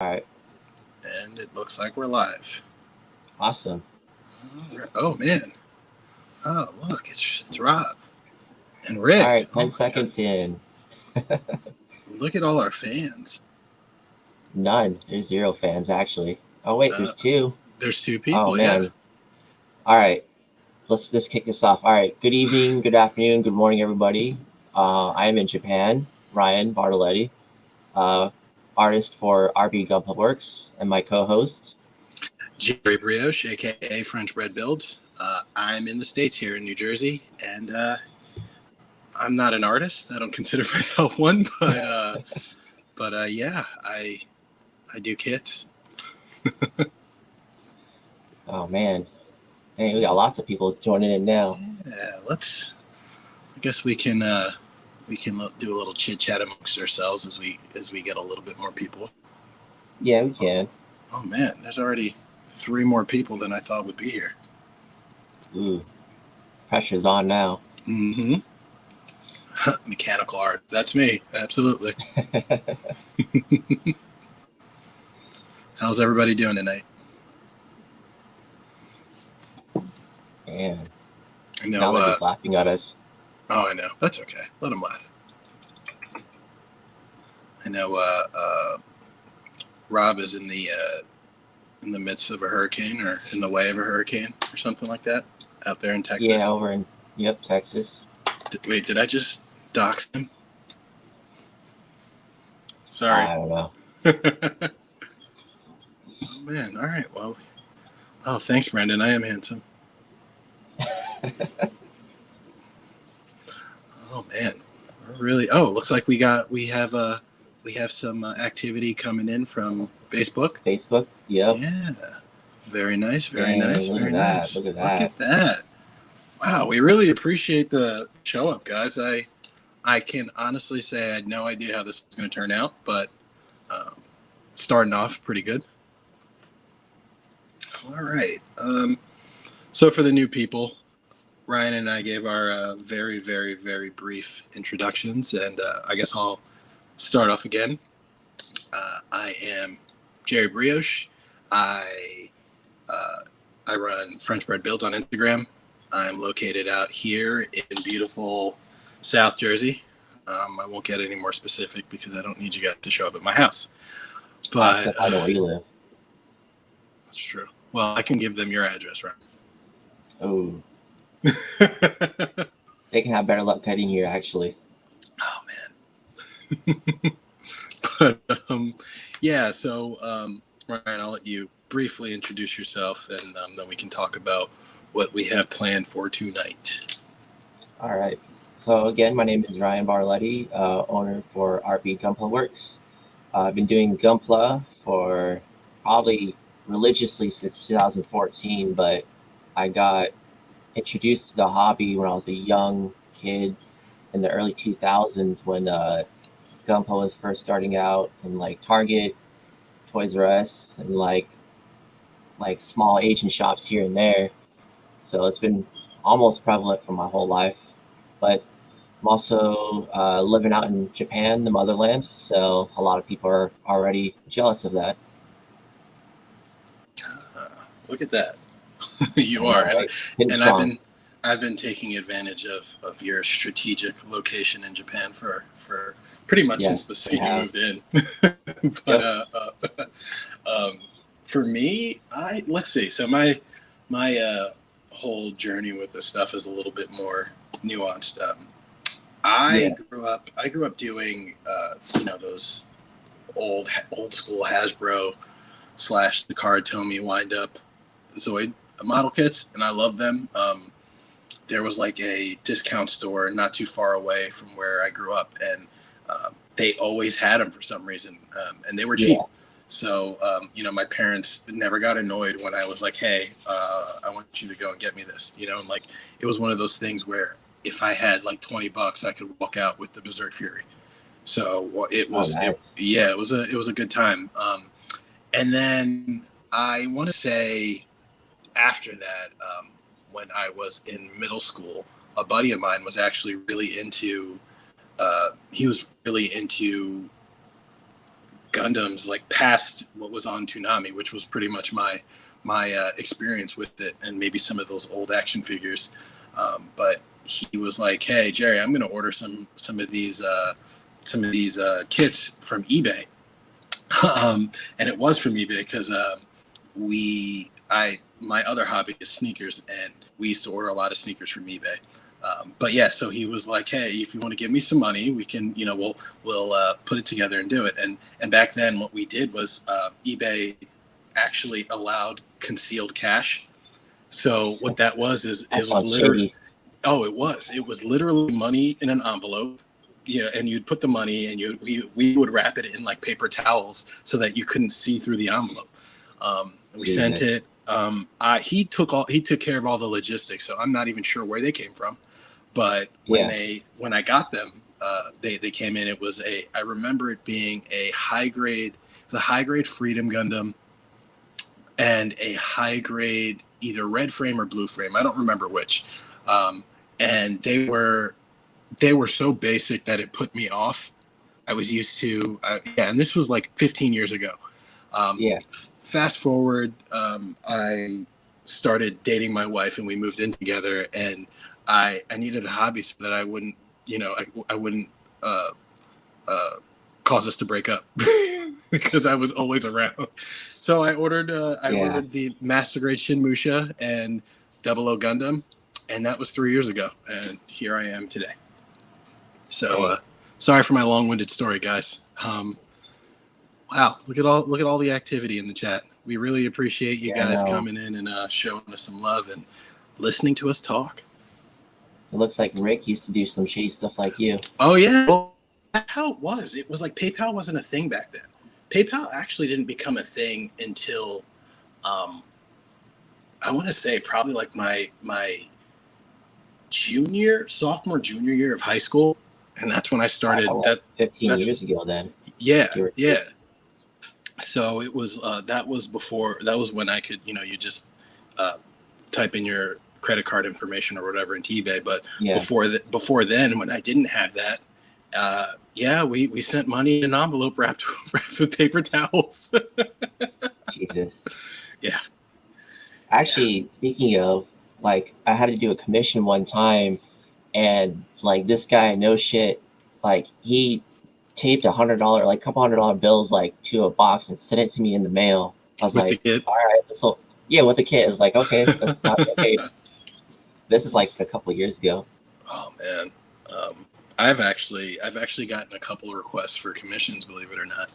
All right. And it looks like we're live. Awesome. Oh man. Oh look, it's Rob and All Rick. right. Oh 10 my god. seconds in. Look at all our fans. None. There's 0 fans, actually. Oh, wait. Uh, There's 2. there's two Oh, people, yeah. man. All right. Let's just kick this off. All right. Good evening, good afternoon, good morning, everybody. I am in Japan. Ryan Bartoletti, uh, artist for RBGunplaworks, and my co-host. Jerry Brioche, aka FrenchBreadBuilds. I'm in the States here in New Jersey, and I'm not an artist. I don't consider myself one, but yeah, I do kits. Oh, man. Hey, we got lots of people joining in now. Yeah, I guess we can do a little chit chat amongst ourselves as we get a little bit more people. Yeah, we can. Oh man, there's already 3 more people than I thought would be here. Ooh. Pressure's on now. Mm-hmm. Mechanical art. That's me. Absolutely. How's everybody doing tonight? Man. I know. Now they're just laughing at us. Oh, I know. That's okay. Let them laugh. I know. Rob is in the midst of a hurricane, or in the way of a hurricane, or something like that, out there in Texas. Yeah, over in Texas. Wait, did I just dox him? Sorry. I don't know. Oh man. All right. Well. Oh, thanks, Brandon. I am handsome. Oh man. Really? Oh, looks like we have some activity coming in from Facebook. Facebook, yep. Yeah. Very nice. Very Dang, nice. look Very at that, nice. look at Look that. at that. Wow, we really appreciate the show up, guys. I can honestly say I had no idea how this was going to turn out, but starting off pretty good. All right. So for the new people, Ryan and I gave our very, very, very brief introductions, and I guess I'll start off again. I am Jerry Brioche. I run FrenchBreadBuilds on Instagram. I'm located out here in beautiful South Jersey. I won't get any more specific because I don't need you guys to show up at my house. But I know where you live. That's true. Well, I can give them your address, right? Oh. They can have better luck getting here, actually. Oh man. But yeah, so Ryan, I'll let you briefly introduce yourself, and then we can talk about what we have planned for tonight. All right. So again, my name is Ryan Bartoletti, owner for RBGunplaworks. I've been doing Gunpla for probably religiously since 2014, but I got introduced to the hobby when I was a young kid in the early 2000s when Gunpla was first starting out in like Target, Toys R Us, and like small Asian shops here and there. So it's been almost prevalent for my whole life. But I'm also living out in Japan, the motherland. So a lot of people are already jealous of that. Look at that. You are, and I've been taking advantage of your strategic location in Japan for pretty much since the second you moved in. But for me, let's see. So my whole journey with this stuff is a little bit more nuanced. I grew up doing those old school Hasbro / the card Tomy wind up Zoid model kits, and I love them. There was like a discount store not too far away from where I grew up, and they always had them for some reason, and they were cheap. So my parents never got annoyed when I was like, hey, I want you to go and get me this, and like it was one of those things where if I had like $20, I could walk out with the Berserk Fury. So it was it was a good time. And then I want to say after that, when I was in middle school, a buddy of mine was actually really into Gundams like past what was on Toonami, which was pretty much my experience with it, and maybe some of those old action figures. But he was like, "Hey Jerry, I'm going to order some of these kits from eBay," and it was from eBay because my other hobby is sneakers, and we used to order a lot of sneakers from eBay. But yeah, so he was like, "Hey, if you want to give me some money, we can, we'll put it together and do it." And back then, what we did was eBay actually allowed concealed cash. So what that was is it was literally, it was literally money in an envelope. Yeah, and you'd put the money, and we would wrap it in like paper towels so that you couldn't see through the envelope. We sent it. He took care of all the logistics, so I'm not even sure where they came from. But when I got them, they came in. I remember it being a high grade Freedom Gundam and a high grade either red frame or blue frame. I don't remember which. And they were so basic that it put me off. I was used to, and this was like 15 years ago. Fast forward, I started dating my wife, and we moved in together, and I needed a hobby so that I wouldn't, I wouldn't cause us to break up because I was always around. So I ordered the Master Grade Shinmusha and 00 Gundam, and that was 3 years ago, and here I am today. So sorry for my long-winded story, guys. Wow, look at all the activity in the chat. We really appreciate you guys coming in and showing us some love and listening to us talk. It looks like Rick used to do some shady stuff like you. Oh yeah, well, that's how it was. It was like PayPal wasn't a thing back then. PayPal actually didn't become a thing until, I want to say probably like my sophomore, junior year of high school, and that's when I started. 15 years ago, then. Yeah. So it was that was when I could, you just type in your credit card information or whatever into eBay. But before then, when I didn't have that, we sent money in an envelope wrapped with paper towels. Jesus. Yeah. Actually, speaking of, like, I had to do a commission one time, and like this guy, no shit, like he taped $100, like a couple $100 bills, like to a box and sent it to me in the mail. I was like, all right, so with the kid. It's like, okay, that's not okay. This is like a couple of years ago. Oh man, I've actually gotten a couple of requests for commissions, believe it or not.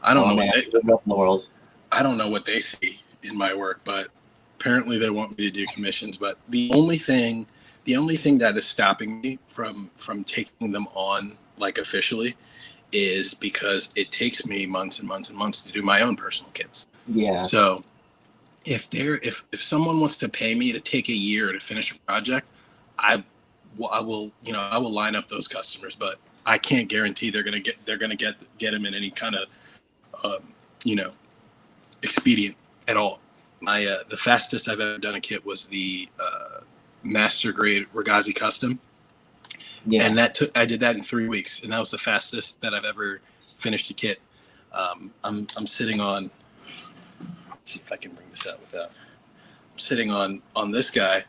I don't know what in the world. I don't know what they see in my work, but apparently they want me to do commissions. But the only thing that is stopping me from taking them on like officially is because it takes me months and months and months to do my own personal kits. Yeah. So if someone wants to pay me to take a year to finish a project, I will line up those customers, but I can't guarantee they're gonna get them in any kind of expedient at all. My the fastest I've ever done a kit was the Master Grade Ragazi Custom. Yeah. And I did that in 3 weeks, and that was the fastest that I've ever finished a kit. I'm sitting on. Let's see if I can bring this out without. I'm sitting on this guy.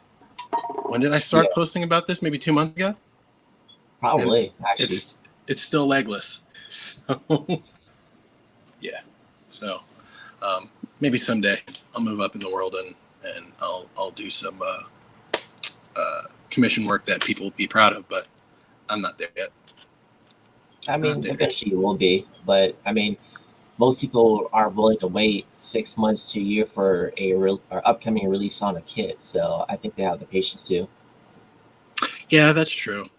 When did I start posting about this? Maybe 2 months ago. Probably. Actually, it's still legless. So yeah. So maybe someday I'll move up in the world and I'll do some commission work that people will be proud of, but I'm not there yet. I mean, eventually you will be, but I mean, most people are willing to wait 6 months to a year for or upcoming release on a kit, so I think they have the patience to. Yeah, that's true.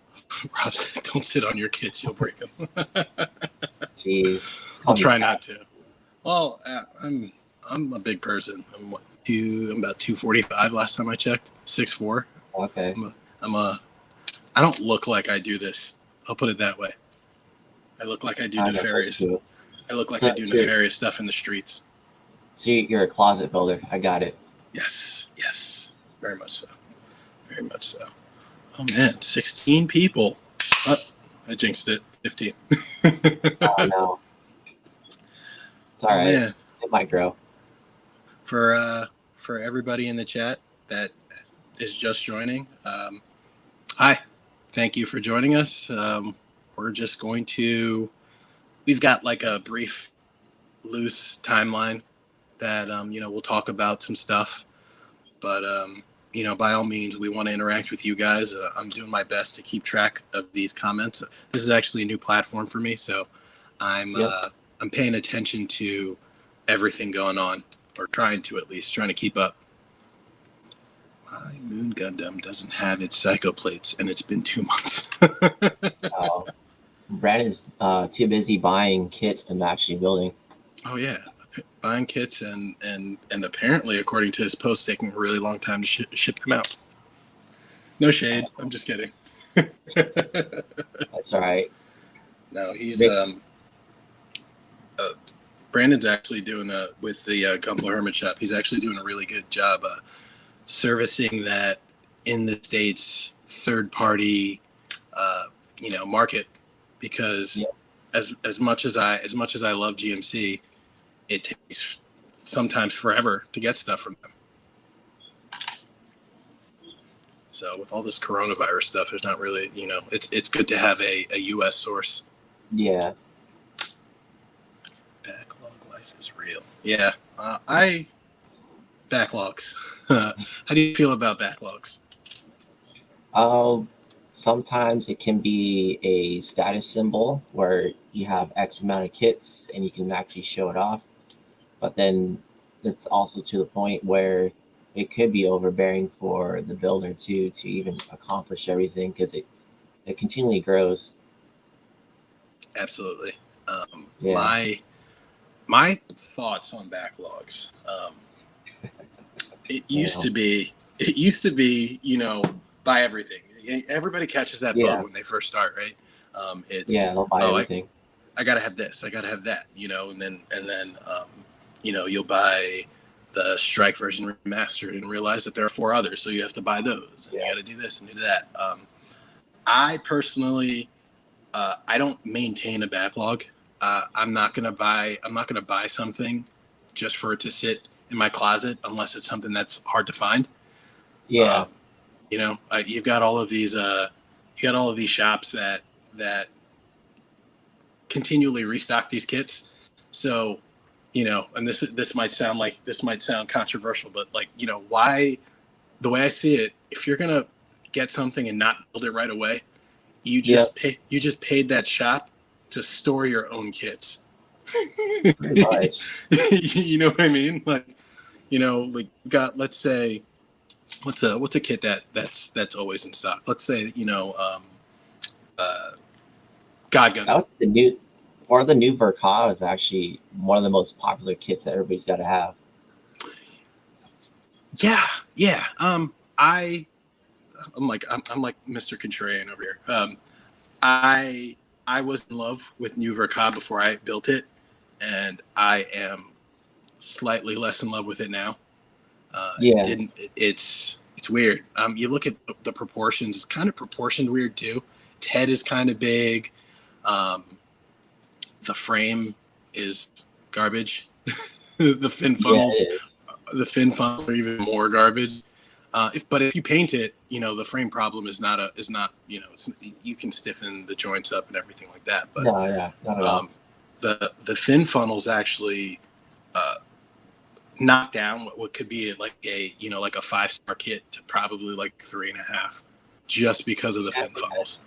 Rob said, "Don't sit on your kits; you'll break them." Jeez, I'll try not to. Well, I'm a big person. I'm about 245 last time I checked. 6'4". Okay. I don't look like I do this. I'll put it that way. I look like I do nefarious. I look like I do nefarious stuff in the streets. So you're a closet builder. I got it. Yes. Very much so. Very much so. Oh man, 16 people. Oh, I jinxed it. 15. Oh no. It's all right. Man. It might grow. For everybody in the chat that is just joining, hi, thank you for joining us. We're just going to, we've got like a brief, loose timeline that we'll talk about some stuff, but by all means, we want to interact with you guys. I'm doing my best to keep track of these comments. This is actually a new platform for me, so I'm paying attention to everything going on, or trying to keep up. My Moon Gundam doesn't have its psycho plates, and it's been 2 months. Oh, Brandon's too busy buying kits than actually building. Oh yeah, buying kits and apparently, according to his post, taking a really long time to ship them out. No shade. I'm just kidding. That's all right. No, he's Brandon's actually doing with the Gunpla Hermit Shop. He's actually doing a really good job servicing that in the States third-party market, because as much as I love GMC, it takes sometimes forever to get stuff from them. So with all this coronavirus stuff, there's not really, it's good to have a U.S. source. Yeah. Backlog life is real. Yeah. Backlogs. How do you feel about backlogs? Sometimes it can be a status symbol where you have X amount of kits and you can actually show it off. But then it's also to the point where it could be overbearing for the builder too, to even accomplish everything, because it continually grows. Absolutely. My thoughts on backlogs. It used to be, buy everything. Everybody catches that bug when they first start, right? They'll buy everything. I gotta have this. I gotta have that. And then you'll buy the Strike version remastered and realize that there are 4 others, so you have to buy those. And you got to do this and do that. I personally, I don't maintain a backlog. I'm not gonna buy something just for it to sit in my closet unless it's something that's hard to find. Yeah. You've got all of these shops that continually restock these kits. So, and this might sound controversial, but why, the way I see it, if you're going to get something and not build it right away, you just paid that shop to store your own kits. Pretty much. You know what I mean? Got, let's say, what's a kit that's always in stock? Let's say, God Gun. That was the new Verka is actually one of the most popular kits that everybody's got to have. Yeah. I'm like Mr. Contrarian over here. I was in love with New Verka before I built it, and I am slightly less in love with it now. It's weird. You look at the proportions; it's kind of proportioned weird too. Its head is kind of big. The frame is garbage. The fin funnels are even more garbage. If you paint it, the frame problem is not you can stiffen the joints up and everything like that. But not at all. The fin funnels actually knock down what could be like a 5-star kit to probably like 3.5, just because of the fin funnels.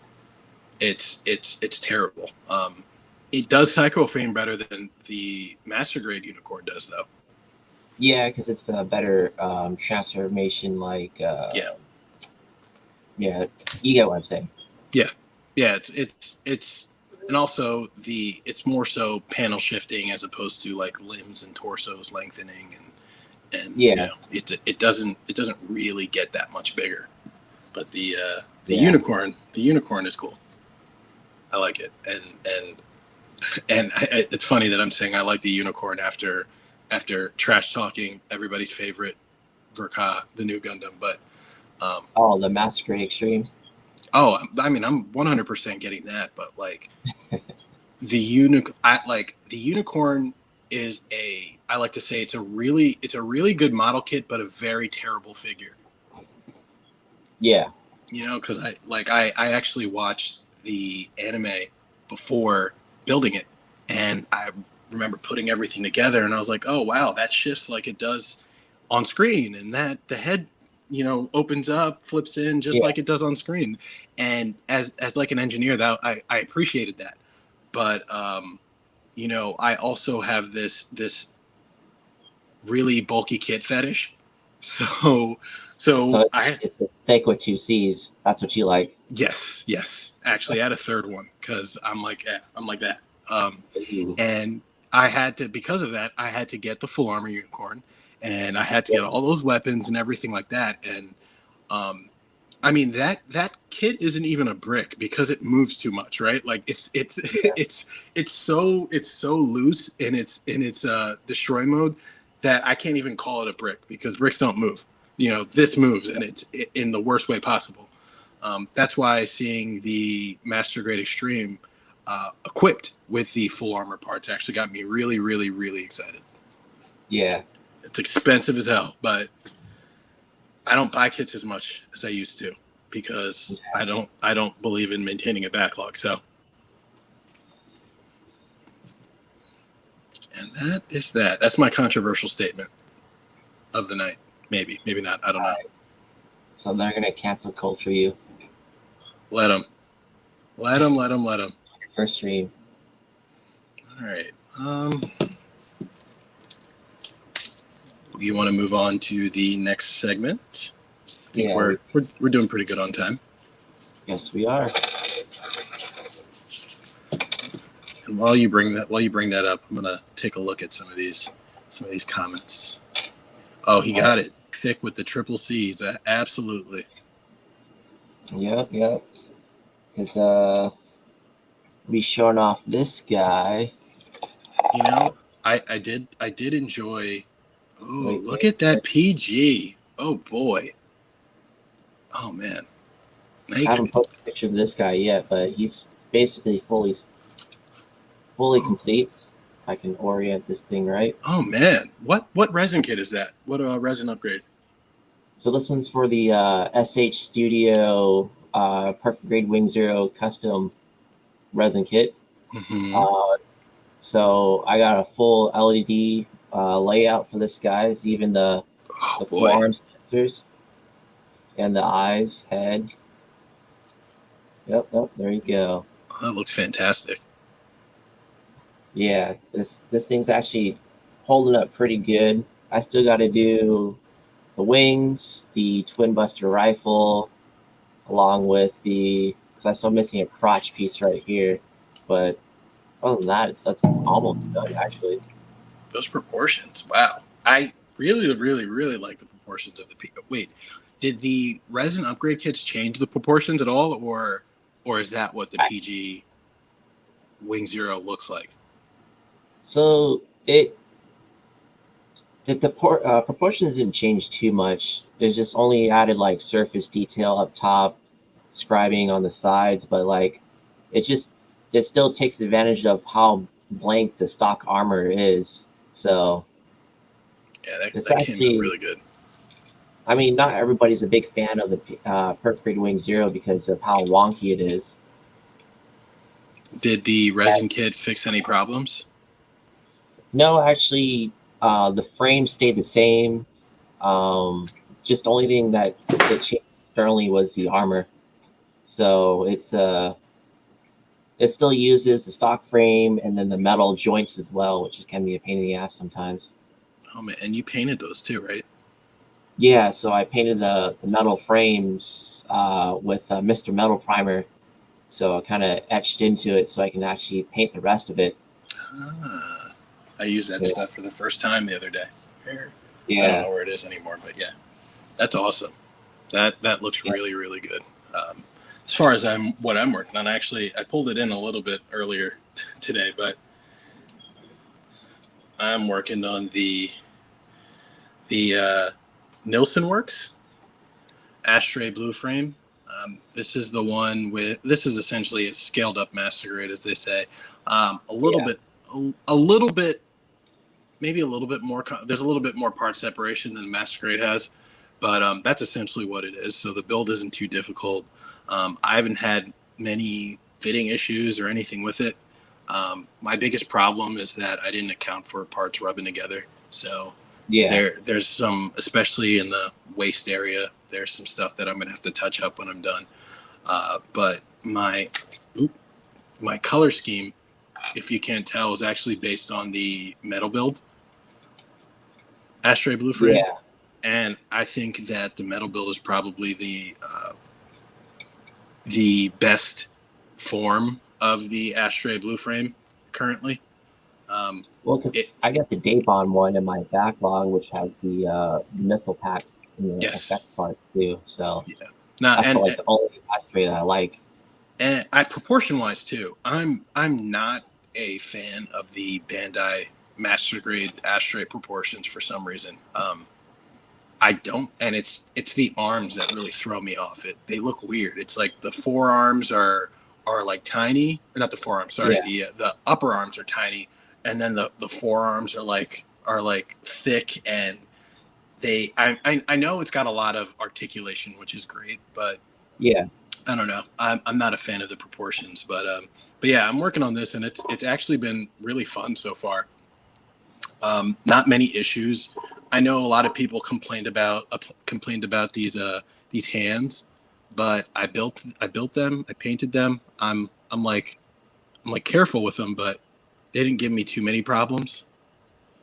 It's terrible. It does cyclofane better than the master grade unicorn does, though. Yeah, because it's a better transformation. You get what I'm saying. Yeah. It's and also it's more so panel shifting as opposed to like limbs and torsos lengthening and it doesn't really get that much bigger. But the unicorn is cool. I like it, and it's funny that I'm saying I like the unicorn after trash talking everybody's favorite Verka, the new Gundam, but the Massacre Extreme. Oh, I mean, I'm 100% getting that, but like the unicorn is I like to say it's a really good model kit, but a very terrible figure. Yeah. You know, because I actually watched the anime before building it, and I remember putting everything together, and I was like, oh wow, that shifts like it does on screen, and that the head, you know, opens up, flips in just like it does on screen. And as like an engineer, that I appreciated that. But you know, I also have this really bulky kit fetish. So it's a steak with two C's. That's what you like. Yes. Actually, I had a third one because I'm like that. And I had to, because of that, I had to get the full armor unicorn, and I had to get all those weapons and everything like that. And I mean that kit isn't even a brick because it moves too much, right? Like it's so loose in its destroy mode that I can't even call it a brick because bricks don't move. You know, this moves, and it's in the worst way possible. That's why seeing the Master Grade Extreme equipped with the full armor parts actually got me really, really, really excited. Yeah. It's expensive as hell, but I don't buy kits as much as I used to because I don't believe in maintaining a backlog. So, and that is that. That's my controversial statement of the night. Maybe not. I don't know. So they're gonna cancel culture you. Let them. First stream. All right. You want to move on to the next segment? I think we're doing pretty good on time. Yes, we are. And while you bring that up, I'm gonna take a look at some of these comments. Oh, he got it. Thick with the triple C's. Absolutely. Yep. Because be showing off this guy. You know, I did enjoy. Oh, look at that PG. Oh boy. Oh man. I haven't posted a picture of this guy yet, but he's basically fully complete. I can orient this thing right. Oh man, what resin kit is that? What resin upgrade? So this one's for the SH Studio Perfect Grade Wing Zero custom resin kit. Mm-hmm. So I got a full LED layout for this guy. It's even the forearm sensors and the eyes, head. Yep, there you go. That looks fantastic. Yeah, this thing's actually holding up pretty good. I still got to do the wings, the twin buster rifle, along with because I'm still missing a crotch piece right here. But other than that, that's almost done actually. Those proportions, wow! I really, really, really like the proportions of the piece. Wait, did the resin upgrade kits change the proportions at all, or is that what the PG Wing Zero looks like? So the proportions didn't change too much. There's just only added like surface detail up top, scribing on the sides, but like it still takes advantage of how blank the stock armor is. So yeah, that came out really good. I mean, not everybody's a big fan of the Perfect Grade Wing Zero because of how wonky it is. Did the resin kit fix any problems? No, actually, the frame stayed the same. Just the only thing that it changed externally was the armor. So it still uses the stock frame and then the metal joints as well, which can be a pain in the ass sometimes. Oh man, and you painted those too, right? Yeah, so I painted the metal frames with Mr. Metal Primer. So I kind of etched into it so I can actually paint the rest of it. I used that stuff for the first time the other day. Yeah. I don't know where it is anymore, but yeah, that's awesome. That looks really, really good. As far as what I'm working on, actually, I pulled it in a little bit earlier today, but I'm working on the Nilsson Works Ashtray Blue Frame. This is the one this is essentially a scaled up master grade, as they say. A little bit maybe a little bit more. There's a little bit more part separation than Master Grade has, but that's essentially what it is. So the build isn't too difficult. I haven't had many fitting issues or anything with it. My biggest problem is that I didn't account for parts rubbing together. So there's some, especially in the waist area, there's some stuff that I'm gonna have to touch up when I'm done. But my color scheme, if you can't tell, is actually based on the metal build, Ashtray Blue frame. Yeah. And I think that the metal build is probably the best form of the Ashtray Blue frame currently. Well, because I got the Dapon one in my backlog, which has the missile packs and the effect parts too. So that's like the only Ashtray that I like. And proportion wise too, I'm not a fan of the Bandai Master Grade Ashtray proportions for some reason. I don't, and it's the arms that really throw me off. They look weird. It's like the forearms are like tiny, or not the forearms. Sorry, the upper arms are tiny, and then the forearms are like thick, and I know it's got a lot of articulation, which is great, but I don't know. I'm not a fan of the proportions, but yeah, I'm working on this, and it's actually been really fun so far. Not many issues. I know a lot of people complained about these hands, but I built them. I painted them. I'm like careful with them, but they didn't give me too many problems.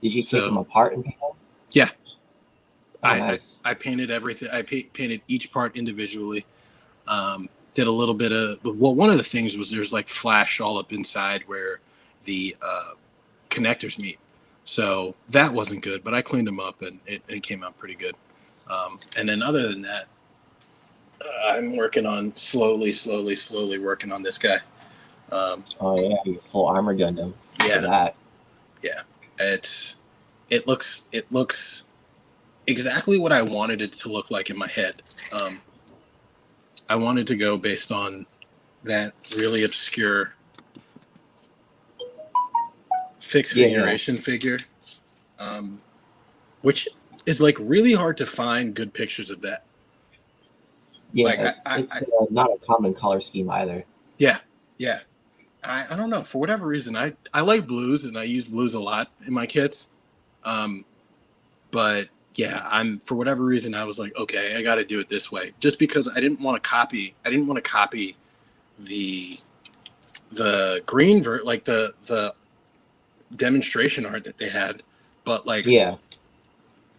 Did you take them apart and paint them? Yeah. Oh, nice. I painted everything. I painted each part individually. Did a little bit of one of the things was there's like flash all up inside where the connectors meet. So that wasn't good, but I cleaned them up and it came out pretty good. And then other than that, I'm working on slowly working on this guy. Oh yeah, your full armor Gundam. Yeah. Yeah. It looks exactly what I wanted it to look like in my head. I wanted to go based on that really obscure fixed figuration figure, which is like really hard to find good pictures of that. Yeah, like, it's not a common color scheme either. Yeah. I don't know, for whatever reason I like blues and I use blues a lot in my kits, but yeah, for whatever reason I was like, okay, I got to do it this way, just because I didn't want to copy the green like the demonstration art that they had, but like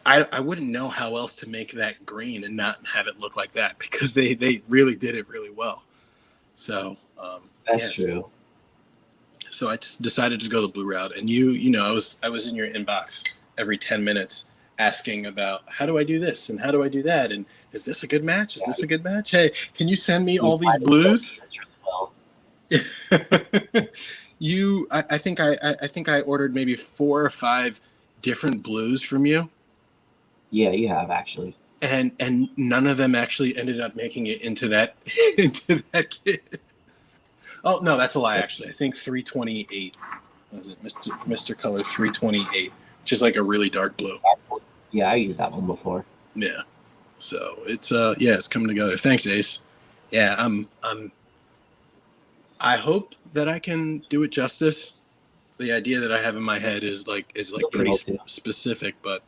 I wouldn't know how else to make that green and not have it look like that, because they really did it really well. So that's true. So I decided to go the blue route, and you know I was in your inbox every 10 minutes asking about how do I do this and how do I do that, and is this a good match? Is this a good match? Hey, can you send me all these blues? I think I ordered maybe 4 or 5 different blues from you. Yeah, you have actually. And none of them actually ended up making it into that kit. Oh no, that's a lie. Actually, I think 328. Was it Mr. Color 328, which is like a really dark blue. Yeah, I used that one before. Yeah. So it's it's coming together. Thanks, Ace. Yeah, I hope that I can do it justice. The idea that I have in my head is pretty specific, but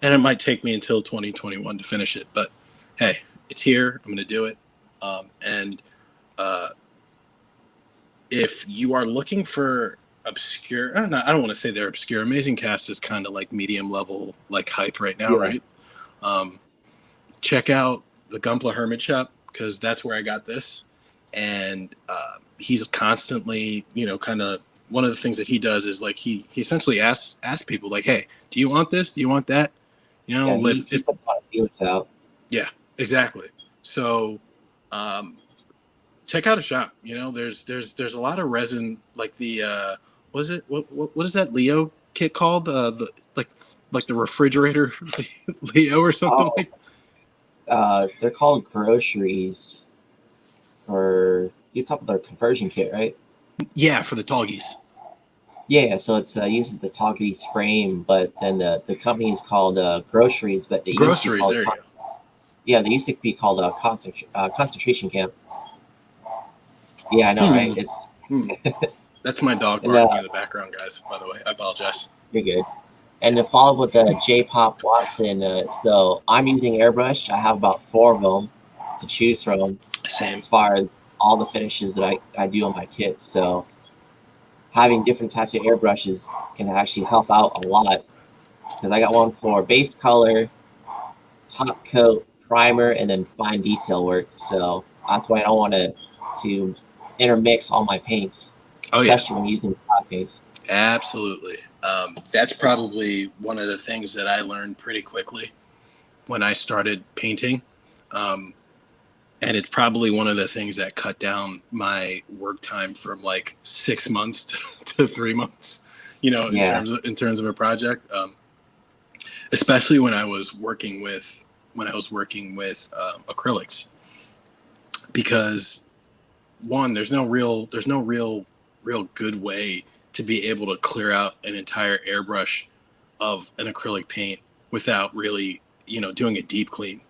and it might take me until 2021 to finish it. But hey, it's here. I'm going to do it. And if you are looking for obscure, I don't want to say they're obscure. Amazing Cast is kind of like medium level, like hype right now, right? Check out the Gunpla Hermit Shop, because that's where I got this. And he's constantly, kind of, one of the things that he does is like he essentially asks people like, hey, do you want this? Do you want that? If out. Yeah, exactly. So check out a shop. There's a lot of resin, like the what is that Leo kit called? The like the refrigerator Leo or something they're called groceries. Or you talk about their conversion kit, right? Yeah, for the Tallgeese. Yeah, so it's uses the Toggedy's frame, but then the company is called Groceries, but it used to be Groceries. called There you go. yeah, they used to be called a concentration camp. Yeah, I know, right? It's That's my dog barking in the background, guys. By the way, I apologize. You're good. And to follow up with the J-Pop Watson, so I'm using airbrush. I have about 4 of them to choose from. Same. As far as all the finishes that I do on my kits. So having different types of airbrushes can actually help out a lot. Because I got one for base color, top coat, primer, and then fine detail work. So that's why I don't want to intermix all my paints, especially when using top paints. Absolutely. That's probably one of the things that I learned pretty quickly when I started painting. And it's probably one of the things that cut down my work time from like 6 months to 3 months, in terms of a project. Especially when I was working with acrylics, because one, there's no real good way to be able to clear out an entire airbrush of an acrylic paint without really, doing a deep clean.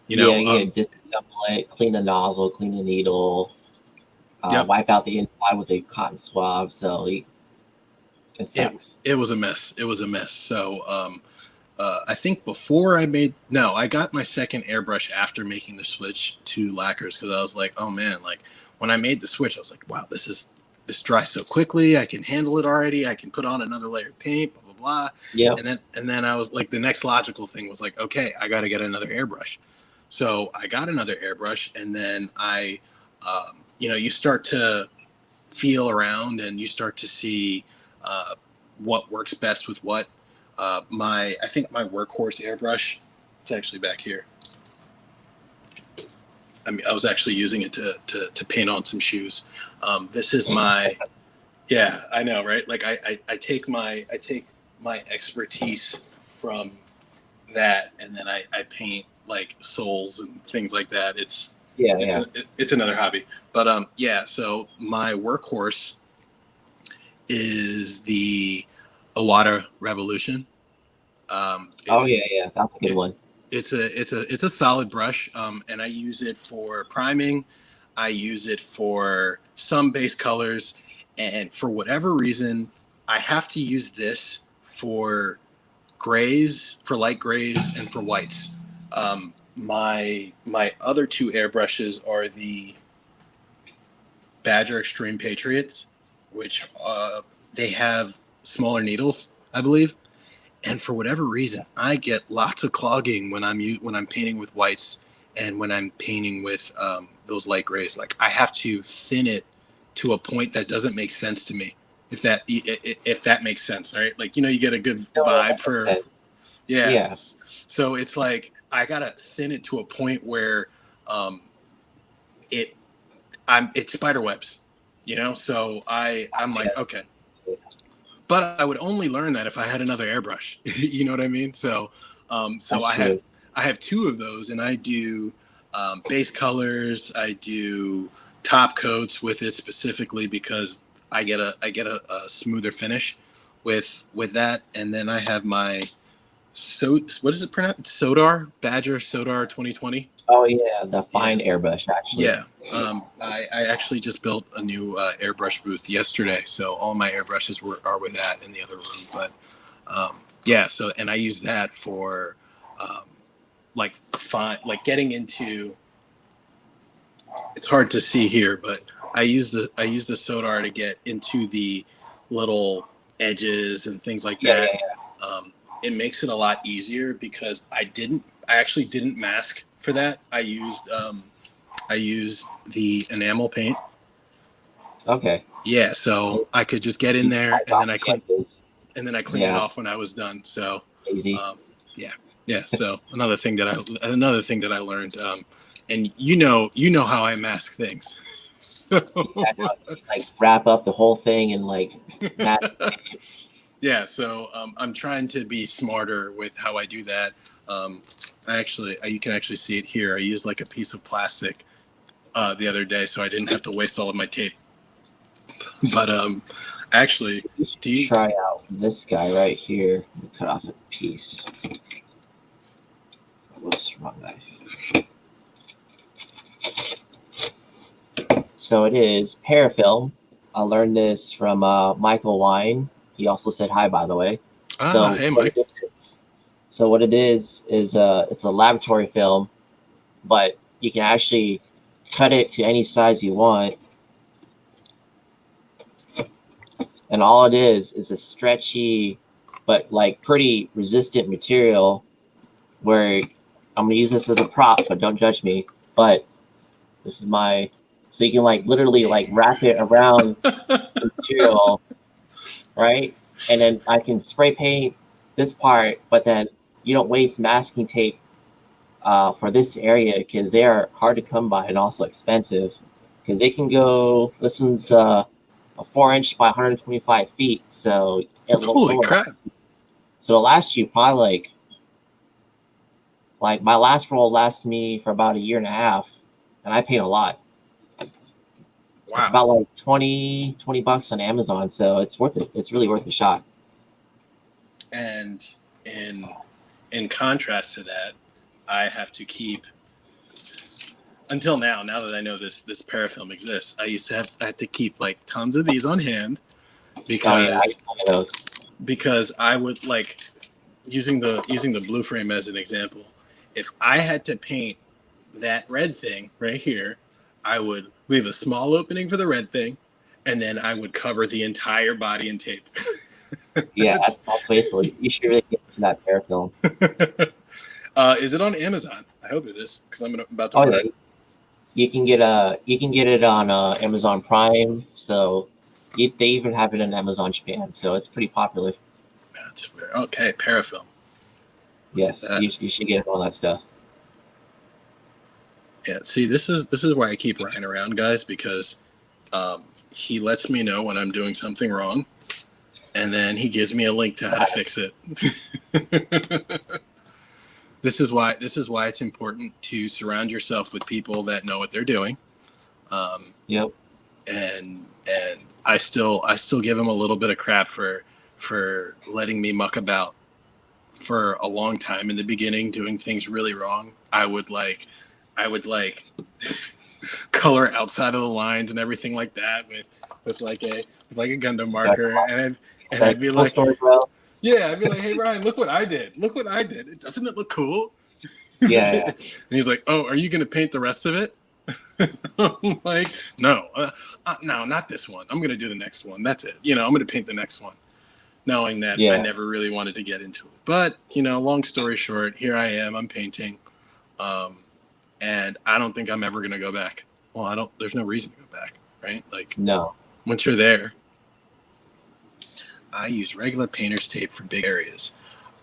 Disassemble it, clean the nozzle, clean the needle, wipe out the inside with a cotton swab. So it sucks. It was a mess. So I think before I got my second airbrush after making the switch to lacquers, because I was like, oh man, like when I made the switch, I was like, wow, this dries so quickly. I can handle it already. I can put on another layer of paint, blah, blah, blah. Yeah. And then I was like, the next logical thing was like, okay, I got to get another airbrush. So I got another airbrush, and then you start to feel around and you start to see what works best with what. I think my workhorse airbrush, it's actually back here. I mean, I was actually using it to paint on some shoes. This is my, yeah, I know, right? Like I take my expertise from that, and then I paint like soles and things like that. It's another hobby, but so my workhorse is the Iwata Revolution. That's a good one. It's a solid brush, and I use it for priming. I use it for some base colors, and for whatever reason, I have to use this for grays, for light grays, and for whites. My other 2 airbrushes are the Badger Extreme Patriots, which they have smaller needles, I believe. And for whatever reason, I get lots of clogging when I'm painting with whites and when I'm painting with those light grays. Like I have to thin it to a point that doesn't make sense to me. If that makes sense, right? Like you get a good vibe for. Yeah. So it's like I gotta thin it to a point where it's spider webs, So I'm like, okay. But I would only learn that if I had another airbrush. You know what I mean? So I have 2 of those, and I do base colors. I do top coats with it specifically because I get a smoother finish with that. And then I have my what is it pronounced? Badger Sodar 2020. Oh yeah, the fine airbrush actually. Yeah. I actually just built a new airbrush booth yesterday, so all my airbrushes are with that in the other room. But so and I use that for like getting into. It's hard to see here, but I use the Sodar to get into the little edges and things like that. It makes it a lot easier because I actually didn't mask for that. I used the enamel paint. Okay. Yeah, so I could just get in there and then I clean it off when I was done. So easy. Yeah. So another thing that I learned, and you know how I mask things. So. Like wrap up the whole thing and like. Yeah, so I'm trying to be smarter with how I do that. You can actually see it here. I used like a piece of plastic the other day, so I didn't have to waste all of my tape. But Actually, you should try out this guy right here. Cut off a piece. Whoops, wrong knife. So it is parafilm. I learned this from Michael Wine. He also said hi, by the way. Hey, Mike. What it is it's a laboratory film, but you can actually cut it to any size you want. And all it is a stretchy, but like pretty resistant material where I'm going to use this as a prop, but don't judge me. But this is so you can like literally like wrap it around the material, right? And then I can spray paint this part, but then you don't waste masking tape for this area because they are hard to come by and also expensive because they can go, this one's a 4-inch by 125 feet. So holy crap. So it'll last you probably like my last roll lasts me for about 1.5 years, and I paint a lot. Wow. It's about like $20 on Amazon, so it's worth it. It's really worth the shot. And in contrast to that, I have to keep, until now that I know this parafilm exists, I had to keep like tons of these on hand because I would like using the blue frame as an example. If I had to paint that red thing right here, I would leave a small opening for the red thing, and then I would cover the entire body in tape. Yeah, that's wasteful. You should really get to that parafilm. Is it on Amazon? I hope it is, because I'm about to order it. You can get it on Amazon Prime. So they even have it in Amazon Japan. So it's pretty popular. That's fair. Okay, parafilm. Yes, you should get all that stuff. Yeah, see, this is why I keep Ryan around, guys, because he lets me know when I'm doing something wrong, and then he gives me a link to how to fix it. This is why it's important to surround yourself with people that know what they're doing. Yep. And I still give him a little bit of crap for letting me muck about for a long time in the beginning, doing things really wrong. I would color outside of the lines and everything like that with like a Gundam marker, and I'd be like, yeah, I'd be like, hey Ryan, look what I did. Doesn't it look cool? Yeah. And he's like, oh, are you gonna paint the rest of it? I'm like, no, no, not this one. I'm gonna do the next one. That's it. I'm gonna paint the next one, knowing that I never really wanted to get into it. But long story short, here I am. I'm painting, and I don't think I'm ever gonna go back. Well, there's no reason to go back, right? Like, no. Once you're there, I use regular painter's tape for big areas.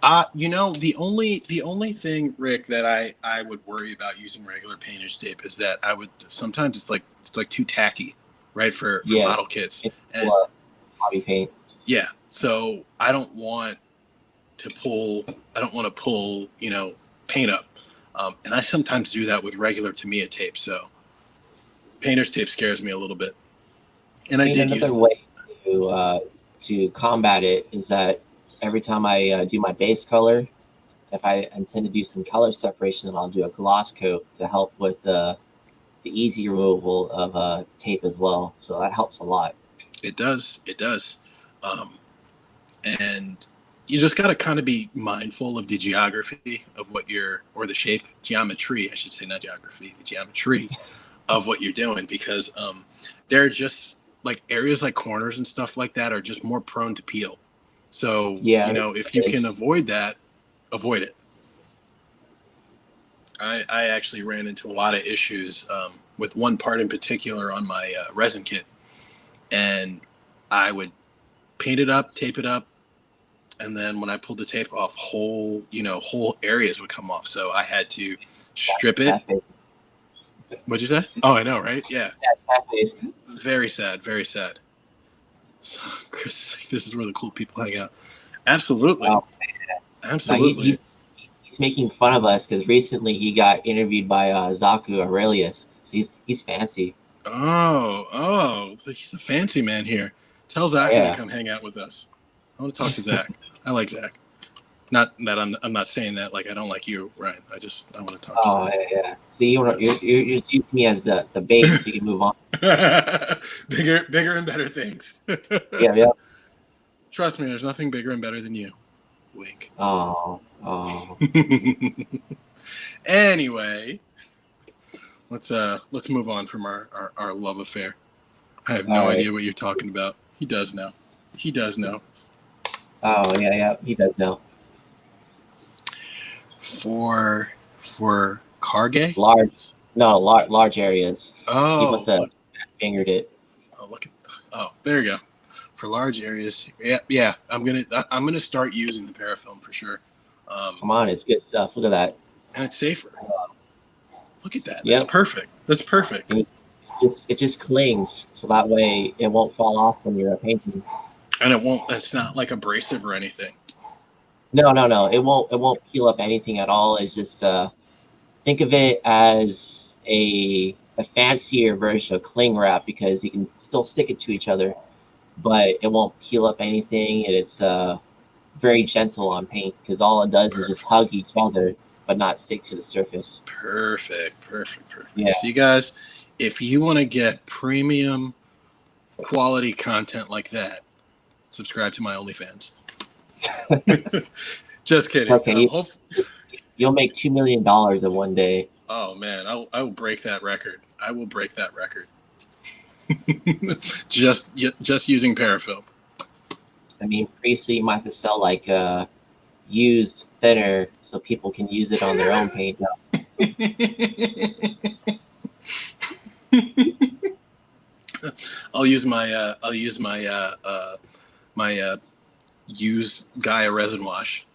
The only thing, Rick, that I would worry about using regular painter's tape is that I would sometimes it's like too tacky, right? For model kits and hobby paint. Yeah, so I don't want to pull paint up, and I sometimes do that with regular Tamiya tape. So painter's tape scares me a little bit, and I did use another way to combat it is that every time I do my base color, if I intend to do some color separation, then I'll do a gloss coat to help with the easy removal of tape as well. So that helps a lot. It does. And you just got to kind of be mindful of the geography of or the geometry, I should say, not geography, the geometry of what you're doing, because they're just like areas like corners and stuff like that are just more prone to peel. So, if you can avoid that, avoid it. I actually ran into a lot of issues with one part in particular on my resin kit, and I would paint it up, tape it up, and then when I pulled the tape off, whole areas would come off. So I had to strip it. What'd you say? Oh, I know, right? Yeah. Very sad, very sad. So Chris, this is where the cool people hang out. Absolutely. Wow. Absolutely. He's making fun of us because recently he got interviewed by Zaku Aurelius. So he's fancy. Oh, he's a fancy man here. Tell Zach to come hang out with us. I want to talk to Zach. I like Zach. Not that I'm not saying that like I don't like you, Ryan. I want to talk to Zach. Yeah. See, you're just using me as the bait so you can move on. bigger and better things. Yeah. Trust me, there's nothing bigger and better than you. Wink. Oh. Anyway, let's move on from our love affair. I have no idea what you're talking about. He does know. Oh yeah, he does know. For Cargay? Large areas. Oh, he must have fingered it. Oh, there you go. For large areas, yeah. I'm gonna start using the parafilm for sure. Come on, it's good stuff. Look at that. And it's safer. Look at that. That's perfect. It just clings, so that way it won't fall off when you're painting. And it's not like abrasive or anything. No. It won't peel up anything at all. It's just think of it as a fancier version of cling wrap because you can still stick it to each other, but it won't peel up anything, and it's very gentle on paint because all it does is just hug each other but not stick to the surface. Perfect. Yeah. So you guys, if you want to get premium quality content like that, subscribe to my OnlyFans. Just kidding. Okay, you'll make $2 million in one day. Oh man, I will break that record. I will break that record. just using parafilm. I mean, pretty soon you might have to sell like used thinner so people can use it on their own paint now. I'll use my used Gaia resin wash.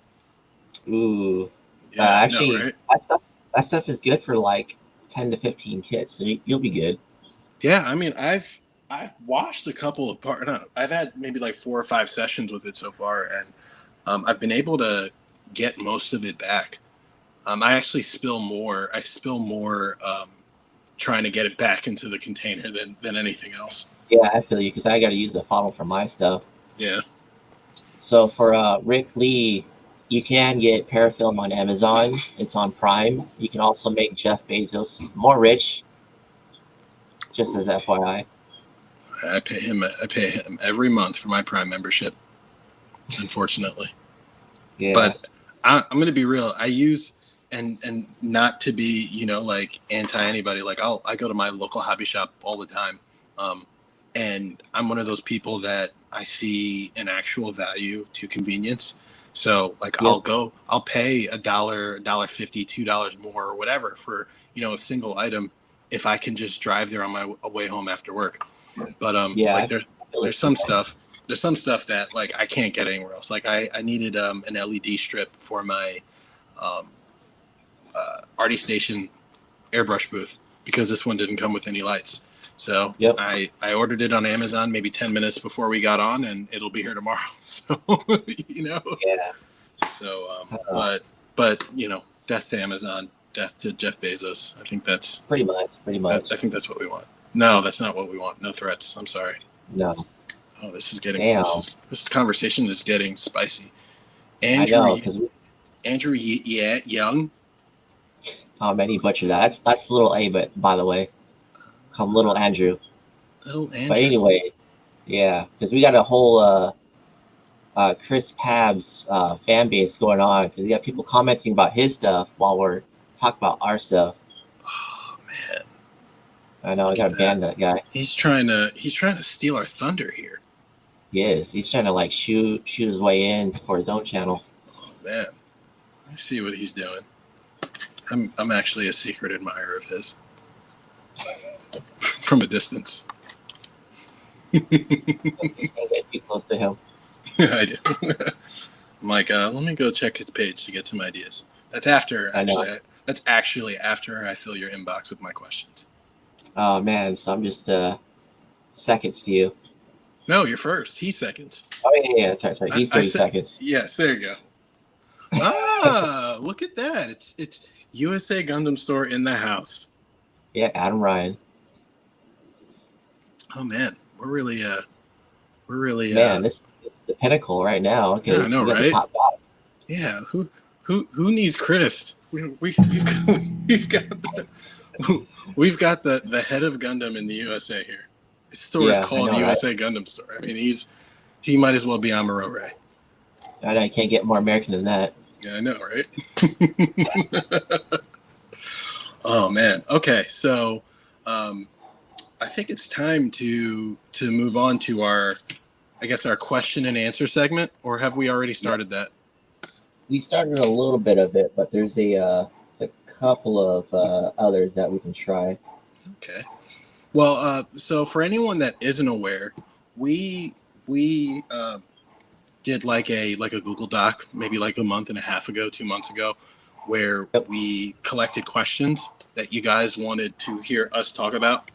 Ooh. Yeah, actually, right? that stuff is good for like 10 to 15 kits, so you'll be good. Yeah, I mean, I've washed a couple of parts. I've had maybe like 4 or 5 sessions with it so far, and I've been able to get most of it back. I actually spill more. I spill more trying to get it back into the container than anything else. Yeah, I feel you because I got to use the funnel for my stuff. Yeah. So for Rick Lee, you can get parafilm on Amazon. It's on Prime. You can also make Jeff Bezos more rich. Just as FYI. I pay him every month for my Prime membership. Unfortunately. Yeah. But I'm gonna be real. I use and not to be like anti anybody. Like I go to my local hobby shop all the time, and I'm one of those people that I see an actual value to convenience. So like I'll pay $1, $1.50, $2 more or whatever for a single item if I can just drive there on my way home after work. But like there's some stuff that like I can't get anywhere else. Like I needed an LED strip for my Artie Station airbrush booth because this one didn't come with any lights. So I ordered it on Amazon maybe 10 minutes before we got on, and it'll be here tomorrow. So Yeah. So but death to Amazon, death to Jeff Bezos. I think that's pretty much. I think that's what we want. No, that's not what we want. No threats. I'm sorry. No. Oh, this is getting this conversation is getting spicy. Andrew, I know, Andrew Young. Oh man, he butchered that. That's little A, but by the way, called Little Andrew. Little Andrew. But anyway, yeah, because we got a whole Chris Pab's fan base going on because we got people commenting about his stuff while we're talking about our stuff. Oh man. I know, I gotta ban that guy. He's trying to steal our thunder here. He is. He's trying to like shoot his way in for his own channel. Oh man, I see what he's doing. I'm actually a secret admirer of his from a distance. Get too close to him. I do. I'm like, let me go check his page to get some ideas. That's after that's actually after I fill your inbox with my questions. Oh man, so I'm just seconds to you. No, you're first. He's seconds. Oh yeah, sorry. He's 30 seconds. Yes, there you go. Ah, look at that. It's USA Gundam Store in the house. Yeah, Adam Ryan. Oh man, we're really We're really man. This is the pinnacle right now. Yeah, I know, we got right? the top dog. Yeah, who needs Chris? We've got the head of Gundam in the USA here. His store is called USA Gundam Store. I mean, he might as well be Amuro Ray. I can't get more American than that. Yeah, I know, right? Oh man. Okay, so I think it's time to move on to our question and answer segment, or have we already started that? We started a little bit of it, but there's a couple of others that we can try. Okay. Well, so for anyone that isn't aware, we did like a Google Doc maybe like a month and a half ago, 2 months ago, where we collected questions that you guys wanted to hear us talk about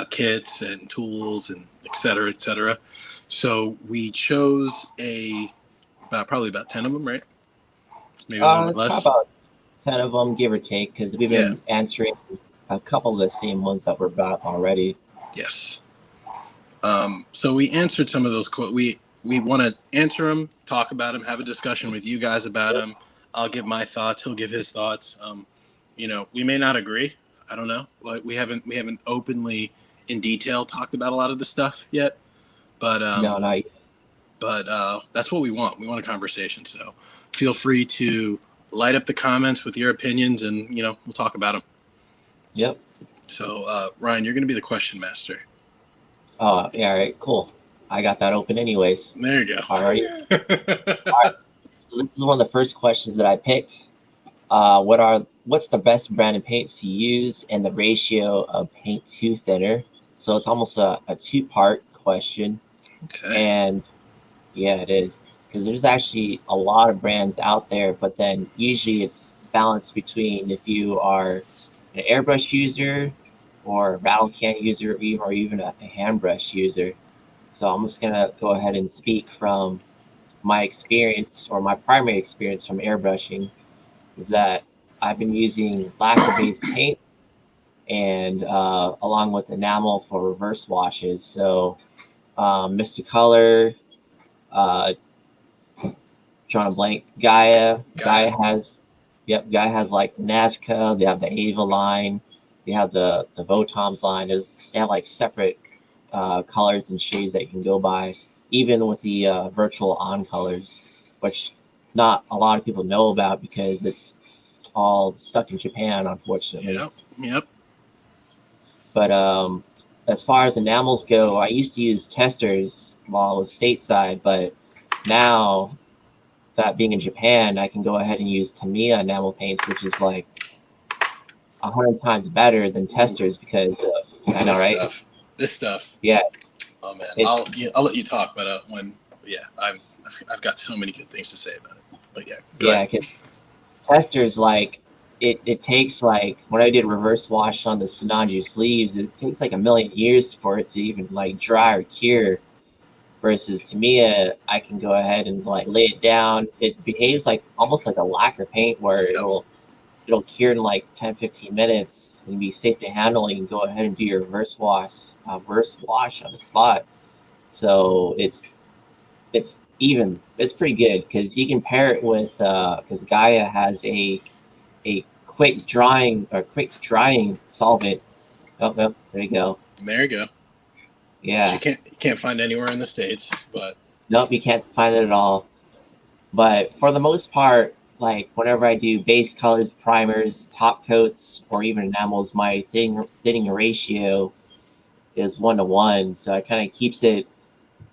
kits and tools and et cetera, et cetera. So we chose probably about 10 of them, right? Maybe a little bit less. About 10 of them, give or take, because we've been answering a couple of the same ones that were brought up already. Yes. So we answered some of those. We want to answer them, talk about them, have a discussion with you guys about them. I'll give my thoughts. He'll give his thoughts. We may not agree. I don't know. We haven't openly in detail talked about a lot of the stuff yet. But no, not yet. But that's what we want. We want a conversation. So feel free to light up the comments with your opinions, and we'll talk about them. Yep. So Ryan, you're going to be the question master. Oh, yeah, all right, cool. I got that open anyways. There you go. All right. All right. So this is one of the first questions that I picked. What's the best brand of paints to use and the ratio of paint to thinner? So it's almost a two-part question. Okay. And yeah, it is, because there's actually a lot of brands out there, but then usually it's balanced between if you are an airbrush user or a rattle can user or even a hand brush user. So I'm just gonna go ahead and speak from my experience, or my primary experience from airbrushing, is that I've been using lacquer-based paint and along with enamel for reverse washes. So Mr. Color, drawing a blank, Gaia has like Nazca, they have the Ava line, they have the Votoms line. They have like separate colors and shades that you can go by, even with the virtual on colors, which not a lot of people know about because it's all stuck in Japan, unfortunately. Yep. But as far as enamels go, I used to use testers while I was stateside, but now that being in Japan, I can go ahead and use Tamiya enamel paints, which is like 100 times better than testers because I know, right? This stuff. Yeah. Oh man, I'll let you talk, but I've got so many good things to say about it. But yeah, because testers, like it takes, like when I did reverse wash on the Sinanju sleeves, it takes like a million years for it to even like dry or cure. Versus Tamiya, I can go ahead and like lay it down. It behaves like almost like a lacquer paint where it'll cure in like 10-15 minutes and be safe to handle. You can go ahead and do your reverse wash on the spot. So it's pretty good because you can pair it with because Gaia has a quick drying solvent. Oh, there you go. There you go. Yeah. Which you can't find anywhere in the States, but nope, you can't find it at all. But for the most part, like whenever I do base colors, primers, top coats, or even enamels, my thinning ratio is 1:1. So it kind of keeps it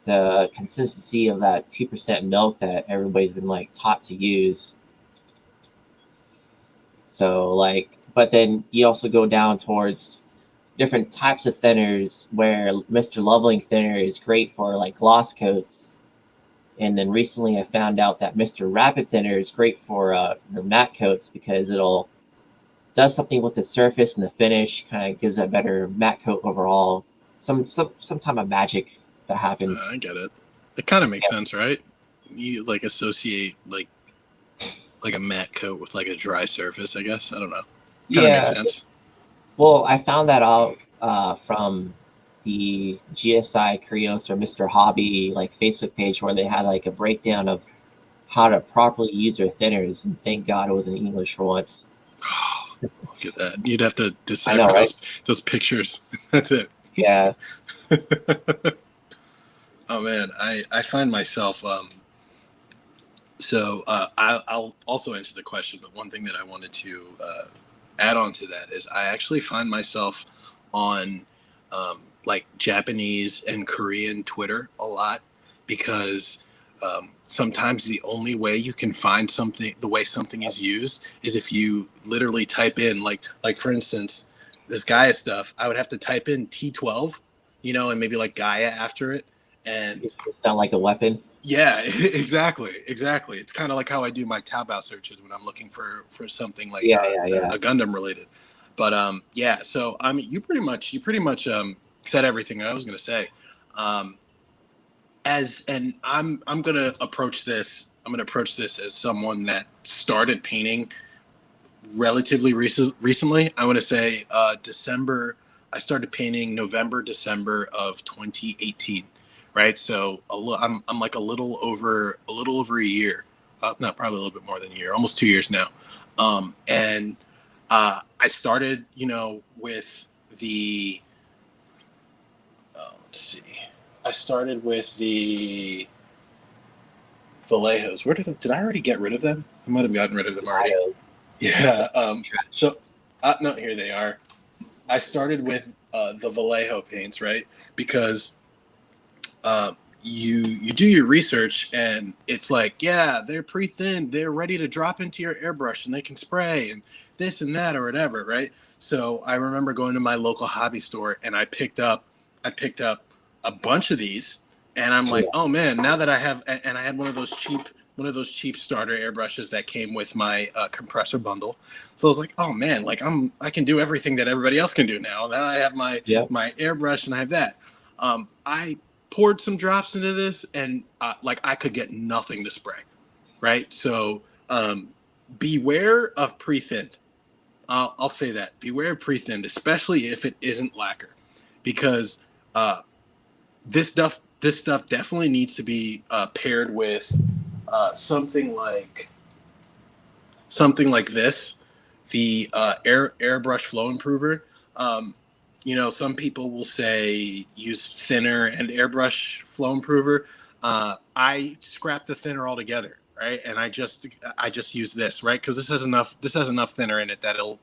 the consistency of that 2% milk that everybody's been like taught to use. So but then you also go down towards different types of thinners where Mr. Leveling thinner is great for like gloss coats. And then recently I found out that Mr. Rapid thinner is great for the matte coats because does something with the surface and the finish, kind of gives a better matte coat overall. Some type of magic that happens. I get it. It kind of makes sense, right? You like associate like a matte coat with like a dry surface, I guess. I don't know. Kind of makes sense. Well, I found that out from the GSI Krios or Mr. Hobby like Facebook page where they had like a breakdown of how to properly use their thinners, and thank God it was in English for once. Oh, look at that. You'd have to decipher those pictures. That's it. Yeah. Oh man, I find myself I'll also answer the question, but one thing that I wanted to add on to that is I actually find myself on like Japanese and Korean Twitter a lot, because sometimes the only way you can find something, the way something is used, is if you literally type in like for instance, this Gaia stuff, I would have to type in T12, and maybe like Gaia after it, and it's not like a weapon. Yeah, exactly. It's kind of like how I do my Taobao searches when I'm looking for something like a Gundam related. But so I mean, you pretty much said everything I was going to say. I'm going to approach this. I'm going to approach this as someone that started painting relatively recently. I want to say December. I started painting November, December of 2018. Right, so I'm like a little over a year, not probably a little bit more than a year, almost 2 years now, and I started, with the let's see, I started with the Vallejos. Where did I already get rid of them? I might have gotten rid of them already. Yeah. So, no, here they are. I started with the Vallejo paints, right, because you do your research and it's like, yeah, they're pre-thinned, they're ready to drop into your airbrush and they can spray and this and that or whatever, right? So I remember going to my local hobby store and I picked up a bunch of these, and I'm like, oh man, now that I have, and I had one of those cheap starter airbrushes that came with my compressor bundle. So I was like, oh man, like I can do everything that everybody else can do now. Then I have my airbrush and I have that. I poured some drops into this and I could get nothing to spray, right? So beware of pre-thinned. I'll say that. Beware of pre-thinned, especially if it isn't lacquer, because this stuff definitely needs to be paired with something like this, the airbrush flow improver. Some people will say use thinner and airbrush flow improver. I scrap the thinner altogether, right? And I just use this, right? Because this has enough thinner in it that it'll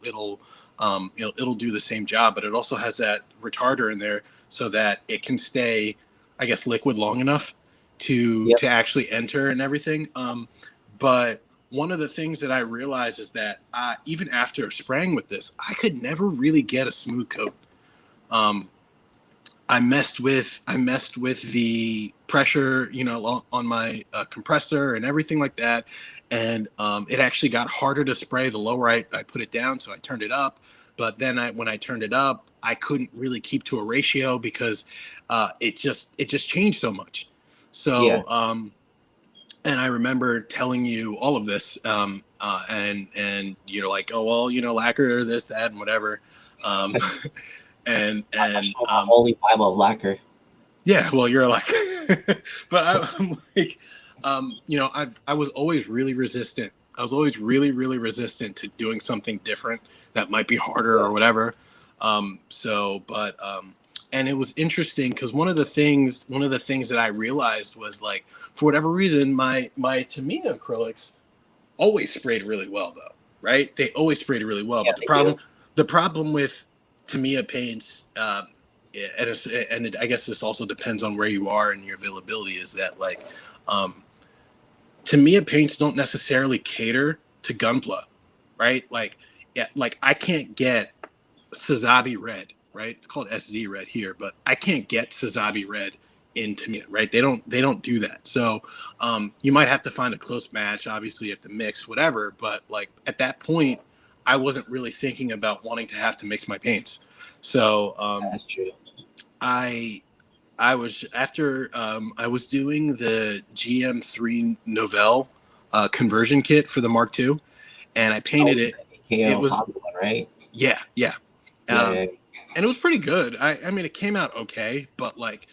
do the same job, but it also has that retarder in there so that it can stay, I guess, liquid long enough to actually enter and everything. But one of the things that I realized is that even after spraying with this, I could never really get a smooth coat. I messed with the pressure, on my compressor and everything like that. And it actually got harder to spray the lower I put it down. So I turned it up. But then when I turned it up, I couldn't really keep to a ratio because it just changed so much. So, and I remember telling you all of this, and you're like, oh, well, lacquer, this, that, and whatever. And only Bible of lacquer. Yeah, well, you're like, but I'm like, I was always really resistant. I was always really, really resistant to doing something different that might be harder or whatever. And it was interesting because one of the things that I realized was, like, for whatever reason, my Tamiya acrylics always sprayed really well, though, right? They always sprayed really well. Yeah, but the problem with Tamiya paints, and I guess this also depends on where you are and your availability, is that, like, Tamiya paints don't necessarily cater to Gunpla, right? Like I can't get Sazabi red, right? It's called SZ red here, but I can't get Sazabi red in Tamiya, right? They don't do that. So you might have to find a close match. Obviously, you have to mix whatever, but like at that point, I wasn't really thinking about wanting to have to mix my paints. So that's true. I was I was doing the GM3 Novell conversion kit for the Mark II, and I painted it. It was one, right? Yeah. And it was pretty good. I mean, it came out okay, but like,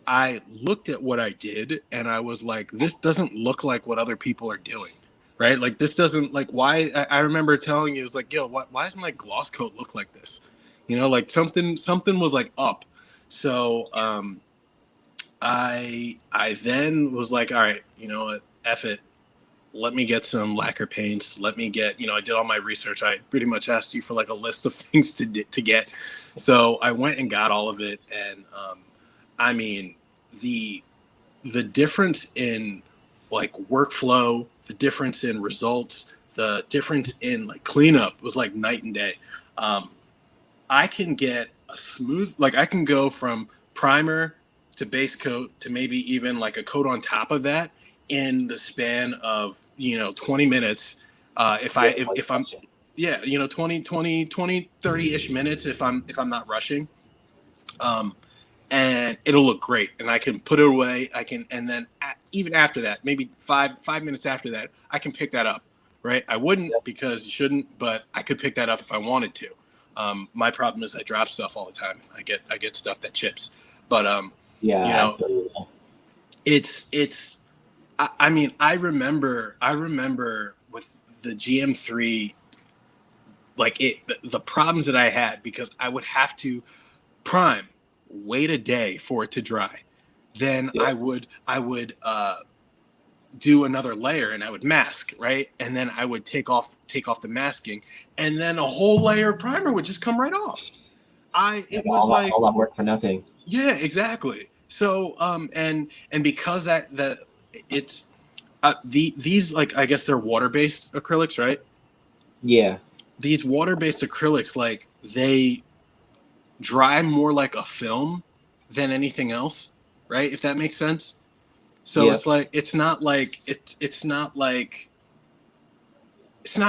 I looked at what I did and I was like, this doesn't look like what other people are doing, right? Like, this doesn't, like, why? I remember telling you, it was like, yo, why does my gloss coat look like this? You know, like something was like up. So I then was like, all right, you know what, F it. Let me get some lacquer paints. Let me get, I did all my research. I pretty much asked you for like a list of things to get. So I went and got all of it. And I mean, the difference in like workflow, the difference in results, the difference in like cleanup was like night and day. I can get a smooth, like I can go from primer to base coat to maybe even like a coat on top of that in the span of 20 minutes. If I'm 20 30-ish minutes if I'm not rushing. And it'll look great, and I can put it away. I can, and then even after that, maybe five minutes after that, I can pick that up, right? I wouldn't, because you shouldn't, but I could pick that up if I wanted to. My problem is I drop stuff all the time. I get stuff that chips, but it's. I mean, I remember with the GM3, like the problems that I had, because I would have to prime, wait a day for it to dry, then I would do another layer and I would mask, right, and then I would take off the masking, and then a whole layer of primer would just come right off. It was like all that work for nothing. Yeah, exactly. So and because it's these, like, I guess they're water-based acrylics, right? Yeah. These water-based acrylics, like, they dry more like a film than anything else, right? If that makes sense. So it's like, it's not like it's not a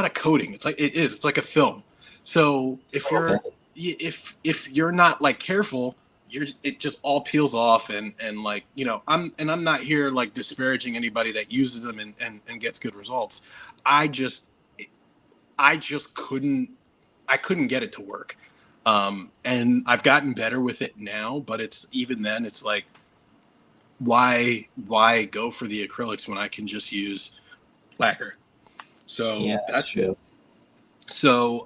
coating. It's like a film. So if you're not like careful, it just all peels off, and like, I'm not here like disparaging anybody that uses them and gets good results. I just couldn't get it to work. And I've gotten better with it now, but it's like, why go for the acrylics when I can just use lacquer? So that's true. So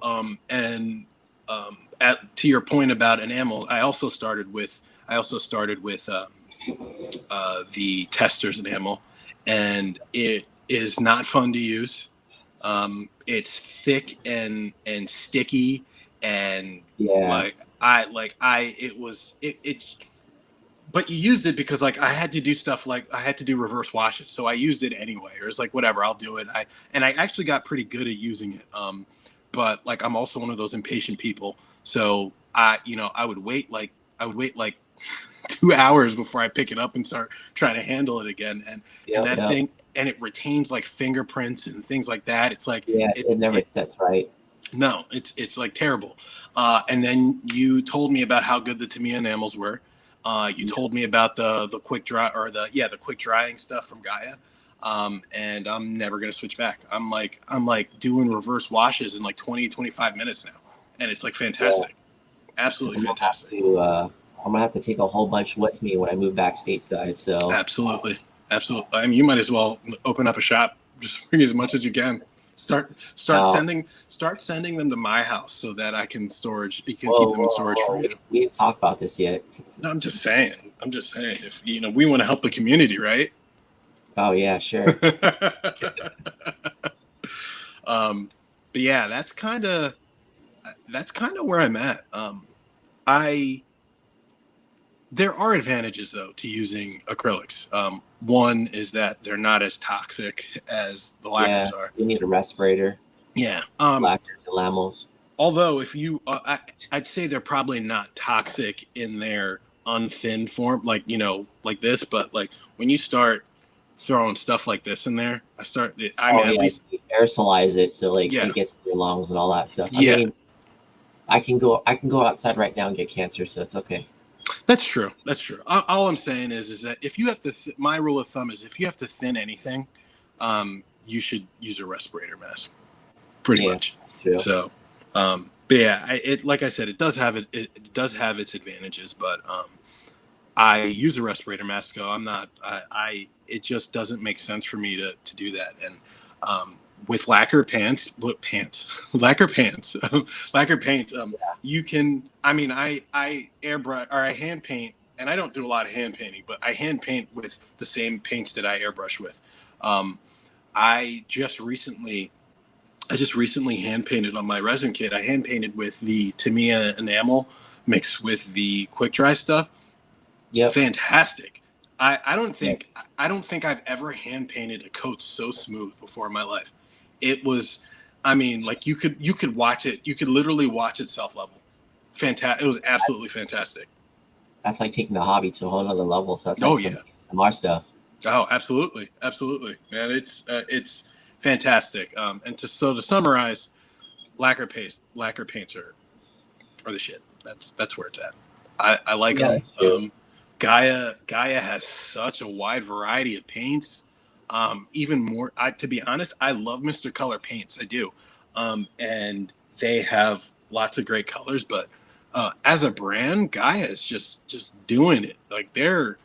to your point about enamel, I also started with the Testors enamel, and it is not fun to use. It's thick and sticky, and but you used it because, like, I had to do stuff, like I had to do reverse washes, so I used it anyway. It was like, whatever, I'll do it. I actually got pretty good at using it. But like, I'm also one of those impatient people, so I would wait like 2 hours before I pick it up and start trying to handle it again, and that thing, and it retains like fingerprints and things like that. It's like, it never sets right. No, it's like terrible. And then you told me about how good the Tamiya enamels were. You told me about the quick dry, or the quick drying stuff from Gaia. And I'm never going to switch back. I'm like doing reverse washes in like 20-25 minutes now. And it's like fantastic. Absolutely fantastic. I'm going to have to take a whole bunch with me when I move back stateside. So Absolutely. I mean, you might as well open up a shop. Just bring as much as you can. Start sending them to my house so that I can keep them in storage for you. We didn't talk about this yet. No, I'm just saying. If we want to help the community, right? Oh yeah, sure. But yeah, that's kind of where I'm at. There are advantages, though, to using acrylics. One is that they're not as toxic as the lacquers are. You need a respirator. Yeah. Lacquers and lamels. Although, if you, I'd say they're probably not toxic in their unthinned form, like this. But like, when you start throwing stuff like this in there, at least you aerosolize it, so like it gets in your lungs and all that stuff. I mean, I can go outside right now and get cancer, so it's okay. That's true. All I'm saying is that if you have to, my rule of thumb is, if you have to thin anything, you should use a respirator mask. Pretty much. True. So, But yeah, like I said, it does have its advantages, but I use a respirator mask. So I'm not. It just doesn't make sense for me to do that. And with lacquer lacquer pants, lacquer paints. You can. I mean, I airbrush or I hand paint, and I don't do a lot of hand painting, but I hand paint with the same paints that I airbrush with. I just recently hand painted on my resin kit. I hand painted with the Tamiya enamel mixed with the quick dry stuff. Yep. Fantastic. I don't think I've ever hand painted a coat so smooth before in my life. It was, I mean, like you could watch it. You could literally watch it self level. Fantastic. It was absolutely fantastic. That's like taking the hobby to a whole other level. So that's like some our stuff. Oh, absolutely, man. It's fantastic. And to summarize, lacquer paints are the shit. That's where it's at. I like them. Gaia has such a wide variety of paints. Even more, to be honest, I love Mr. Color paints. I do. And they have lots of great colors, but as a brand, Gaia is just doing it. Like they're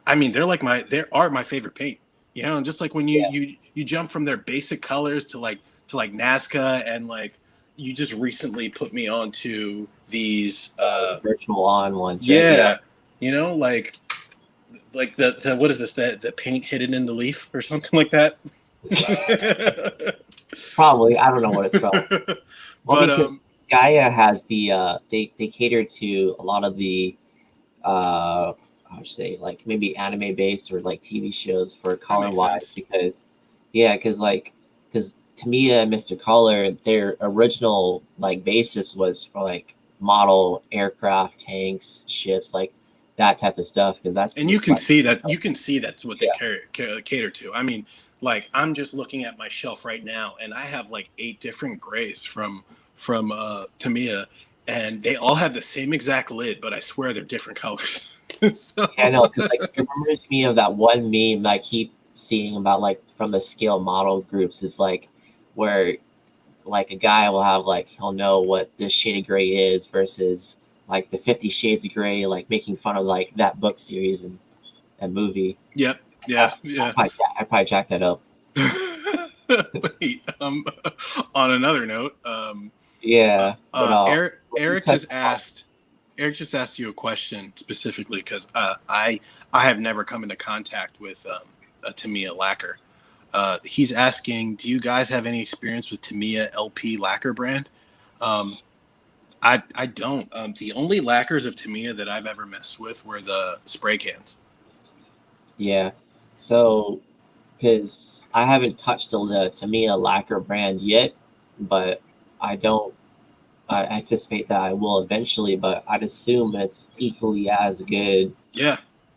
my favorite paint. You know, and just like when you jump from their basic colors to Nazca, and like you just recently put me onto these virtual on ones. Right? Yeah. You know, like the what is this? The paint hidden in the leaf or something like that. Probably, I don't know what it's called. Well, because Gaia has the they cater to a lot of the I would say like maybe anime based or like TV shows for color wise, because Tamiya and Mr. Color, their original like basis was for like model aircraft, tanks, ships, like that type of stuff. Because that's you can see that's what they cater to. I mean, like I'm just looking at my shelf right now, and I have like 8 different grays from Tamiya, and they all have the same exact lid, but I swear they're different colors. So. Yeah, I know, because like it reminds me of that one meme that I keep seeing about like from the scale model groups, is like where like a guy will have like he'll know what this shade of gray is versus like the 50 Shades of Gray, like making fun of like that book series and movie. Yep. Yeah. I probably jacked that up. Wait, on another note, Eric just asked you a question specifically because I have never come into contact with a Tamiya lacquer. He's asking, do you guys have any experience with Tamiya LP lacquer brand? I don't. The only lacquers of Tamiya that I've ever messed with were the spray cans. Yeah. So, because I haven't touched the Tamiya lacquer brand yet, but I anticipate that I will eventually, but I'd assume it's equally as good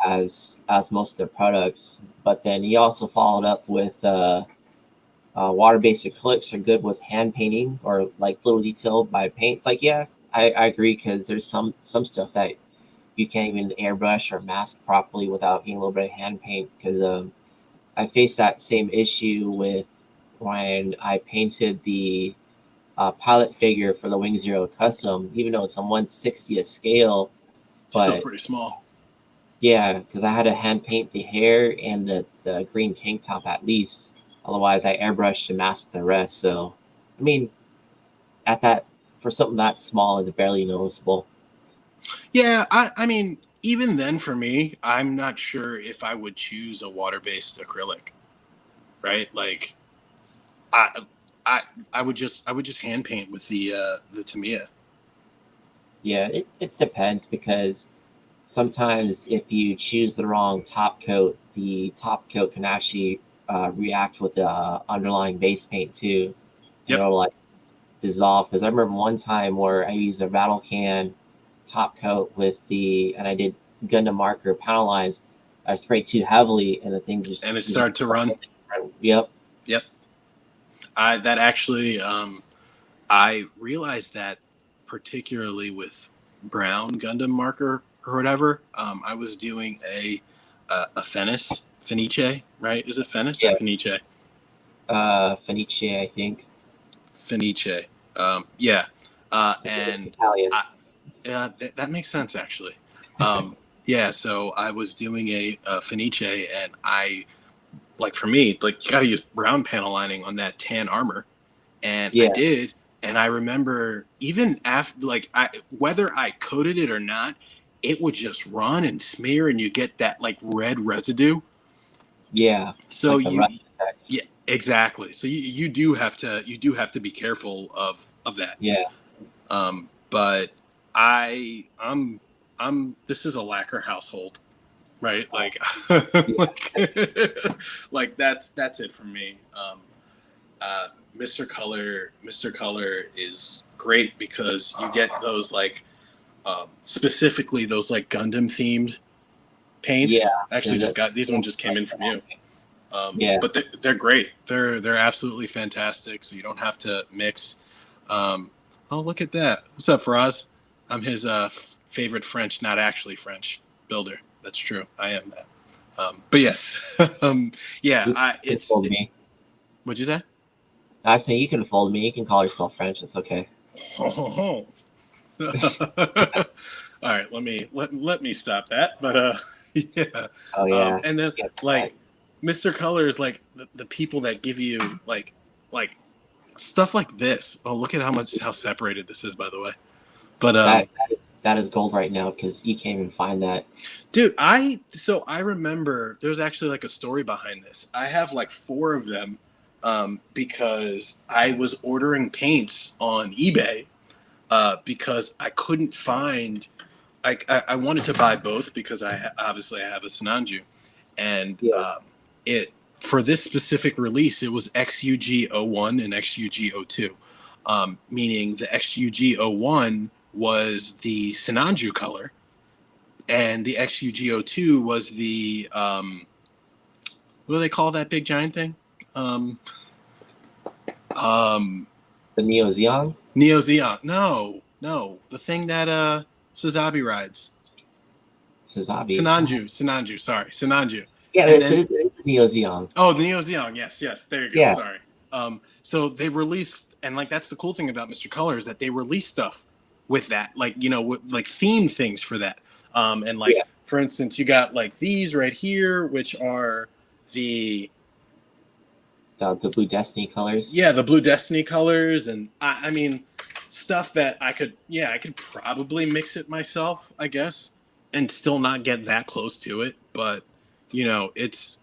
as most of their products. But then he also followed up with water-based acrylics are good with hand painting or like little detail by paint. Like, yeah, I agree, because there's some stuff that you can't even airbrush or mask properly without getting a little bit of hand paint. Because I faced that same issue with when I painted the pilot figure for the Wing Zero custom, even though it's on 1/60th scale. But still pretty small. Yeah, because I had to hand paint the hair and the green tank top at least. Otherwise, I airbrushed and masked the rest. So, I mean, for something that small, is barely noticeable. Yeah, I mean, even then for me, I'm not sure if I would choose a water-based acrylic. Right? Like, I would just hand paint with the Tamiya. Yeah, it depends, because sometimes if you choose the wrong top coat, the top coat can actually react with the underlying base paint too. You know, like dissolve. Because I remember one time where I used a rattle can top coat and I did Gundam marker panel lines. I sprayed too heavily, and the thing just it started to run. Yep. That actually, I realized that particularly with brown Gundam marker or whatever. I was doing a Fenice, right? Is it Fenice or Fenice? Fenice, I think. Fenice. Yeah. And Italian. That makes sense, actually. Yeah, so I was doing a Fenice, and for me, you got to use brown panel lining on that tan armor. And I did. And I remember even after, whether I coated it or not, it would just run and smear, and you get that red residue. Yeah. So yeah, exactly. So you do have to be careful of that. Yeah. But I'm this is a lacquer household, right? That's it for me. Mr. Color is great because you get those specifically those Gundam themed paints. Yeah. Actually, these ones just came in from you. But they're great. They're absolutely fantastic. So you don't have to mix. Oh, look at that! What's up, Faraz? I'm his favorite French, not actually French builder. That's true. I am that. But yes, yeah. What'd you say? I'm saying you can fold me. You can call yourself French. It's okay. All right, let me stop that. But yeah. Oh yeah. And then Mr. Color is the people that give you like stuff like this. Oh, look at how separated this is, by the way. But that is gold right now because you can't even find that. Dude, I remember there's actually a story behind this. I have 4 of them because I was ordering paints on eBay because I couldn't find. I wanted to buy both because I obviously have a Sinanju, and it for this specific release it was XUG01 and XUG02, meaning the XUG01 was the Sinanju color, and the XUG02 was the what do they call that big giant thing? The Neo Zeon? Neo Zeon. No. The thing that Sazabi rides. Sazabi. Sinanju. Sorry. Sinanju. Yeah, it's the Neo Zeon. Oh, the Neo Zeon. Yes. There you go. Yeah. Sorry. So they released, and that's the cool thing about Mr. Color is that they release stuff with that, theme things for that. For instance, you got these right here, which are the Blue Destiny colors. Yeah, the Blue Destiny colors, and I mean stuff that I could probably mix it myself, I guess, and still not get that close to it. But Mr.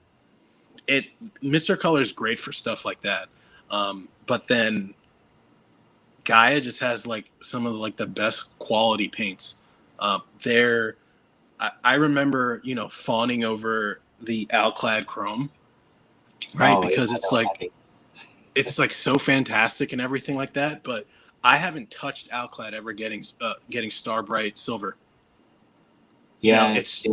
Color is great for stuff like that. But then Gaia just has some of the best quality paints. I remember fawning over the Alclad Chrome, right? Because it's so fantastic and everything like that. But I haven't touched Alclad ever getting Star Bright Silver. Yeah, it's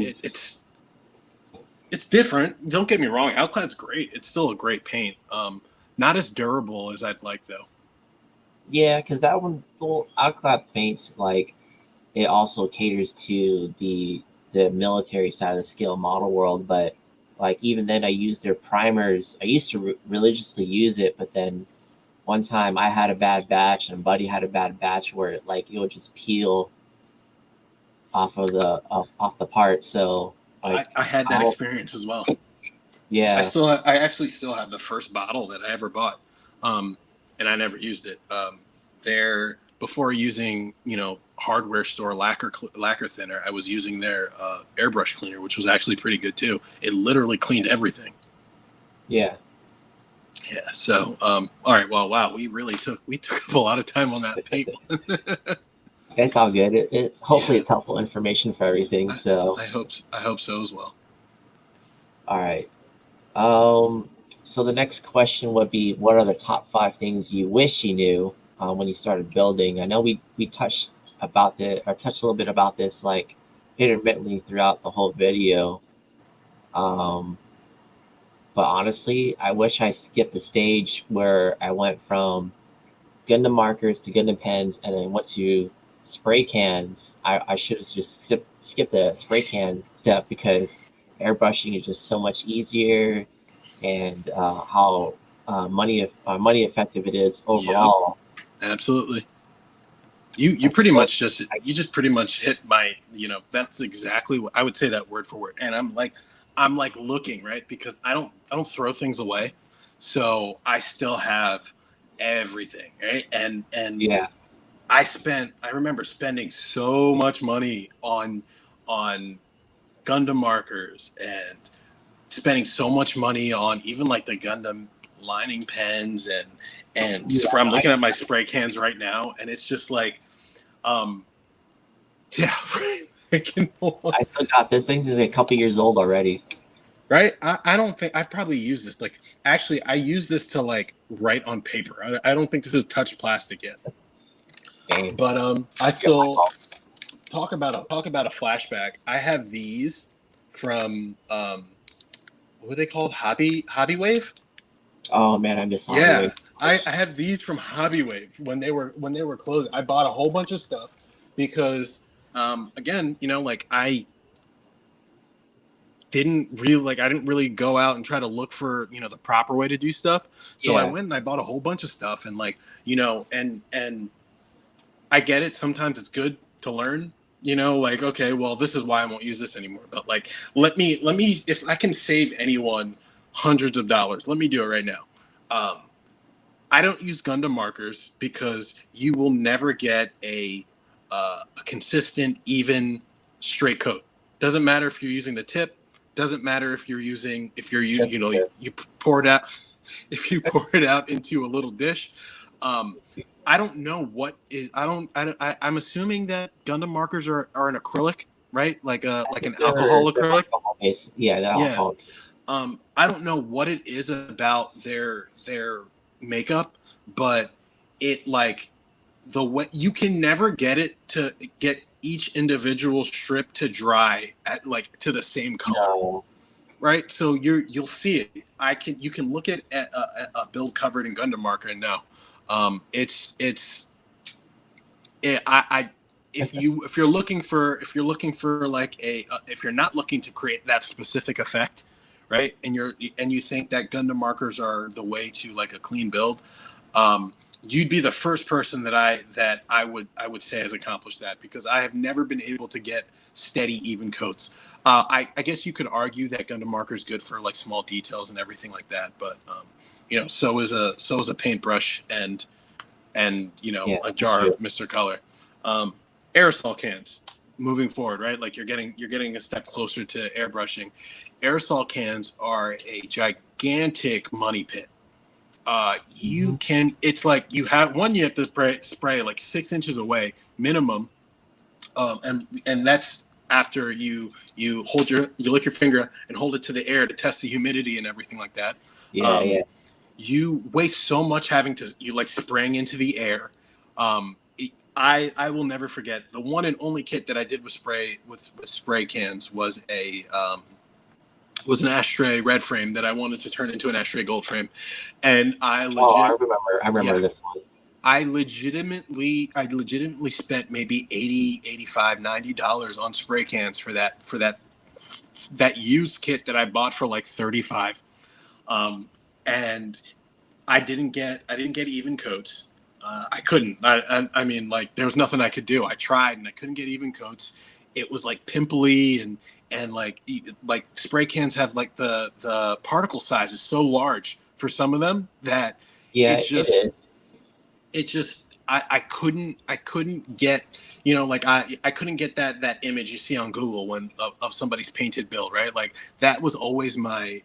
different. Don't get me wrong. Alclad's great. It's still a great paint. Not as durable as I'd like though. Yeah, because that one, Alclad paints it also caters to the military side of the scale model world, but even then I used their primers. I used to religiously use it, but then one time I had a bad batch and Buddy had a bad batch where it would just peel off of the part. So I had that experience as well. Yeah, I actually still have the first bottle that I ever bought, and I never used it. Before using hardware store lacquer thinner, I was using their airbrush cleaner, which was actually pretty good too. It literally cleaned everything. Yeah. So all right. Well, wow. We took up a lot of time on that paint. It's all good. Hopefully it's helpful information for everything. So I hope so as well. All right. So the next question would be, what are the top 5 things you wish you knew when you started building? I know we touched a little bit about this intermittently throughout the whole video. But honestly, I wish I skipped the stage where I went from Gundam markers to Gundam pens and then went to spray cans. I should have just skipped the spray can step because airbrushing is just so much easier, and how money effective it is overall. Absolutely. You pretty much just pretty much hit my, that's exactly what I would say, that word for word. And I'm like looking, right, because I don't throw things away, so I still have everything, right? And Yeah. I remember spending so much money on Gundam markers, and spending so much money on even like the Gundam lining pens, and I'm looking at my spray cans right now, and it's just like, yeah, I still got this thing's a couple years old already. Right? I don't think I've probably used this. Like, actually, I use this to like write on paper. I don't think this is touched plastic yet. Dang. But I still talk about a flashback. I have these from what are they called? Hobby Wave. Oh man, I miss Hobby Wave. I have these from Hobby Wave when they were closing. I bought a whole bunch of stuff because again, like I didn't really go out and try to look for, the proper way to do stuff. So I went and I bought a whole bunch of stuff, and and I get it. Sometimes it's good to learn, okay, well, this is why I won't use this anymore. But like, let me, if I can save anyone hundreds of dollars, let me do it right now. I don't use Gundam markers because you will never get a consistent, even, straight coat. Doesn't matter if you're using the tip. Doesn't matter if you're using, you pour it out, if you pour it out into a little dish. I don't know what is, I'm assuming that Gundam markers are an acrylic, right? Like an alcohol acrylic. Yeah, the alcohol. I don't know what it is about their makeup, but it, like, the way you can never get it to get each individual strip to dry at to the same color, right? So you'll see it. You can look at a build covered in Gundam marker and know, if you're looking for like if you're not looking to create that specific effect, right, and you think that Gundam markers are the way to like a clean build, you'd be the first person that I would say has accomplished that, because I have never been able to get steady, even coats. I guess you could argue that Gundam marker is good for like small details and everything like that, but so is a paintbrush and a jar of Mr. Color. Aerosol cans. Moving forward, right? Like you're getting a step closer to airbrushing. Aerosol cans are a gigantic money pit. You can, it's like you have to spray like 6 inches away minimum, and that's after you lick your finger and hold it to the air to test the humidity and everything like that. You waste so much spraying into the air. I will never forget the one and only kit that I did with spray cans was an ashtray red frame that I wanted to turn into an ashtray gold frame, and I remember this one. I legitimately spent maybe $80, $85, $90 on spray cans for that used kit that I bought for like $35, and I didn't get even coats. I couldn't. I mean, like, there was nothing I could do. I tried and I couldn't get even coats. It was like pimply and like spray cans have like the particle size is so large for some of them that I couldn't get, I couldn't get that image you see on Google of somebody's painted build, right? Like that was always the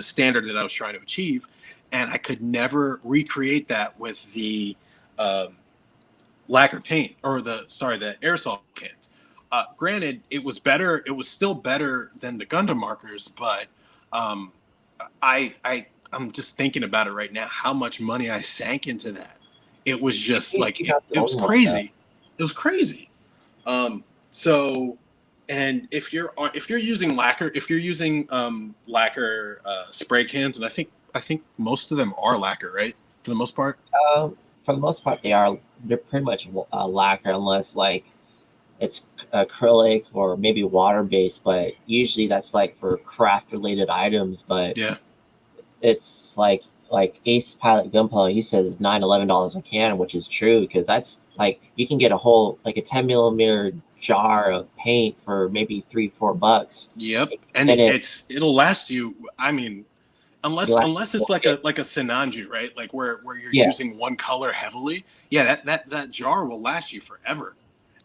standard that I was trying to achieve. And I could never recreate that with the lacquer paint or the aerosol cans. Granted, it was better. It was still better than the Gundam markers, but I'm just thinking about it right now, how much money I sank into that. It was just like, it was crazy. It was crazy. So, and if you're using lacquer, lacquer spray cans, and I think most of them are lacquer, right? For the most part. For the most part, they're pretty much lacquer, unless like it's acrylic or maybe water based. But usually that's like for craft related items. But yeah, it's like like Ace Pilot Gunpla, he says $9-11 a can, which is true because that's like you can get a whole like a 10 millimeter jar of paint for maybe $3-4. Yep, and it'll last you. I mean, unless it's like a Sinanju, right? Like where you're using one color heavily. Yeah, that jar will last you forever.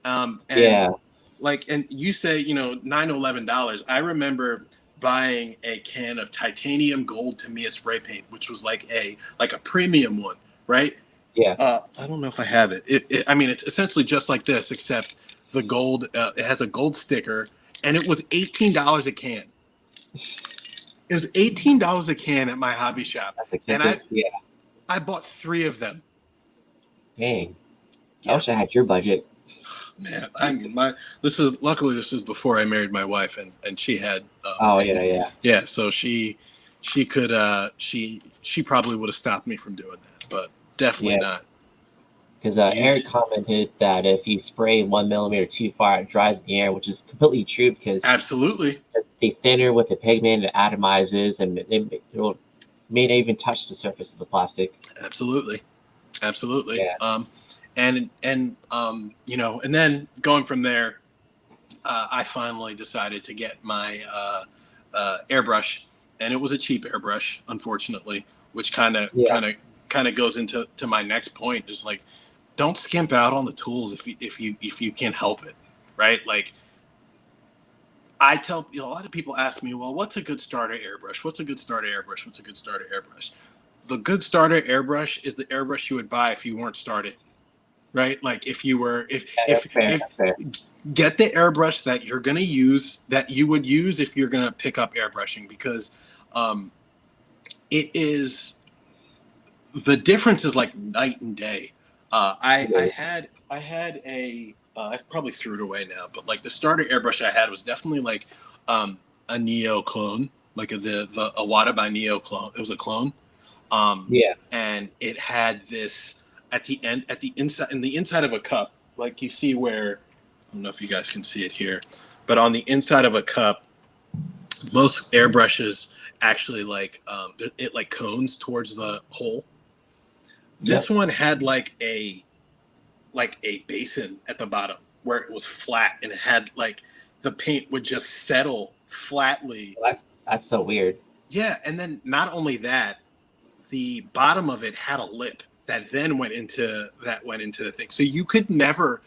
And like, and you say, $9-11. I remember buying a can of titanium gold Tamiya spray paint, which was like a premium one, right? Yeah. I don't know if I have it. I mean, it's essentially just like this, except the gold. It has a gold sticker, and it was $18 a can. It was $18 a can at my hobby shop. That's expensive. And I bought 3 of them. Dang. I wish I had your budget. Man, I mean, this is before I married my wife, and she had. Yeah. So she could she probably would have stopped me from doing that, but definitely not. Because Eric commented that if you spray 1 millimeter too far, it dries in the air, which is completely true because absolutely the thinner with the pigment, it atomizes, and it may not even touch the surface of the plastic. Absolutely. Yeah. And then going from there, I finally decided to get my airbrush, and it was a cheap airbrush, unfortunately, which kind of goes into my next point is like, don't skimp out on the tools if you can't help it, right? Like, I tell a lot of people ask me, well, what's a good starter airbrush? What's a good starter airbrush? What's a good starter airbrush? The good starter airbrush is the airbrush you would buy if you weren't starting, right? Like if you were, if get the airbrush that you're going to use, that you would use if you're going to pick up airbrushing, because it is, the difference is like night and day. I had a, I probably threw it away now, but like the starter airbrush I had was definitely like a Neo clone, like the Iwata by Neo clone. It was a clone. And it had this at the inside of a cup, like you see where, I don't know if you guys can see it here, but on the inside of a cup, most airbrushes actually like it like cones towards the hole. This one had like a basin at the bottom where it was flat, and it had like the paint would just settle flatly. Well, that's so weird. Yeah, and then not only that, the bottom of it had a lip that then went into the thing. So you could never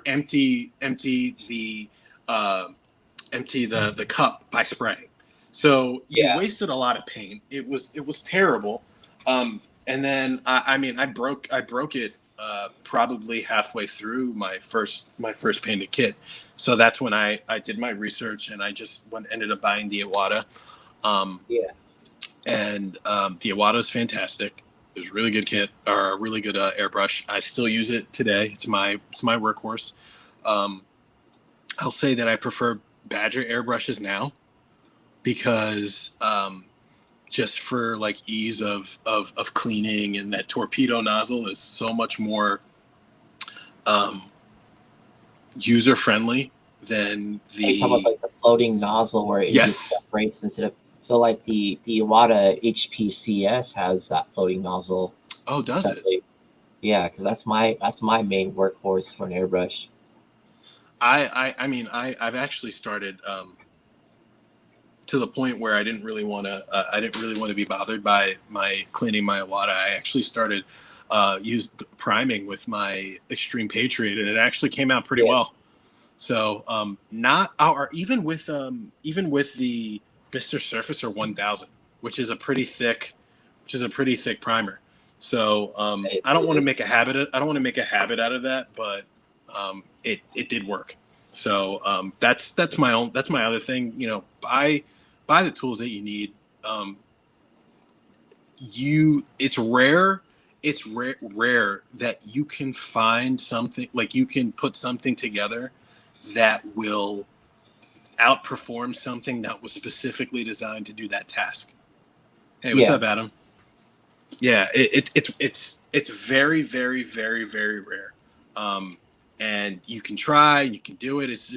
empty the cup by spraying. So you wasted a lot of paint. It was terrible. And then I broke it probably halfway through my first painted kit. So that's when I did my research, and I just ended up buying the Iwata. And the Iwata is fantastic. It was a really good kit, or a really good airbrush. I still use it today. It's my workhorse. I'll say that I prefer Badger airbrushes now because just for like ease of cleaning, and that torpedo nozzle is so much more user friendly than the. Are you talking about like the floating nozzle where it just separates instead of. So like the Iwata HPCS has that floating nozzle. Oh, does it? Yeah, because that's my main workhorse for an airbrush. I mean I've actually started to the point where I didn't really want to be bothered by my cleaning my Iwata. I actually started used priming with my Extreme Patriot, and it actually came out pretty well. So even with the Mr. Surfacer 1000, which is a pretty thick primer. So I don't want to make a habit out of that, but it did work. So that's my other thing. Buy the tools that you need. It's rare that you can find something, like you can put something together that will outperform something that was specifically designed to do that task. Hey, what's up, Adam? Yeah, it's very, very, very, very rare. And you can try, you can do it. It's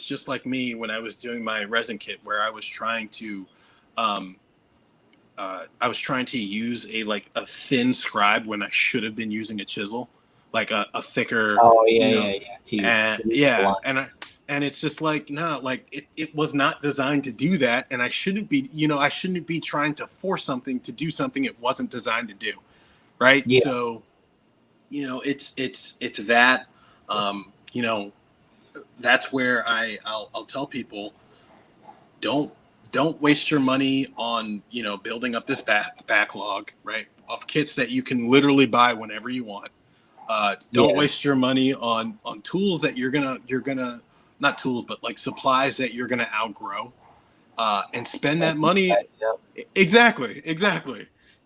just like me when I was doing my resin kit, where I was trying to I was trying to use a thin scribe when I should have been using a chisel, like a thicker. Oh yeah. And yeah, and it's just like no, like it was not designed to do that, and I shouldn't be, I shouldn't be trying to force something to do something it wasn't designed to do, right? Yeah. So, it's that, that's where I'll tell people, don't waste your money on building up this backlog, right, of kits that you can literally buy whenever you want. Don't waste your money on tools that you're gonna not tools but like supplies that you're gonna outgrow, and spend that money. Exactly.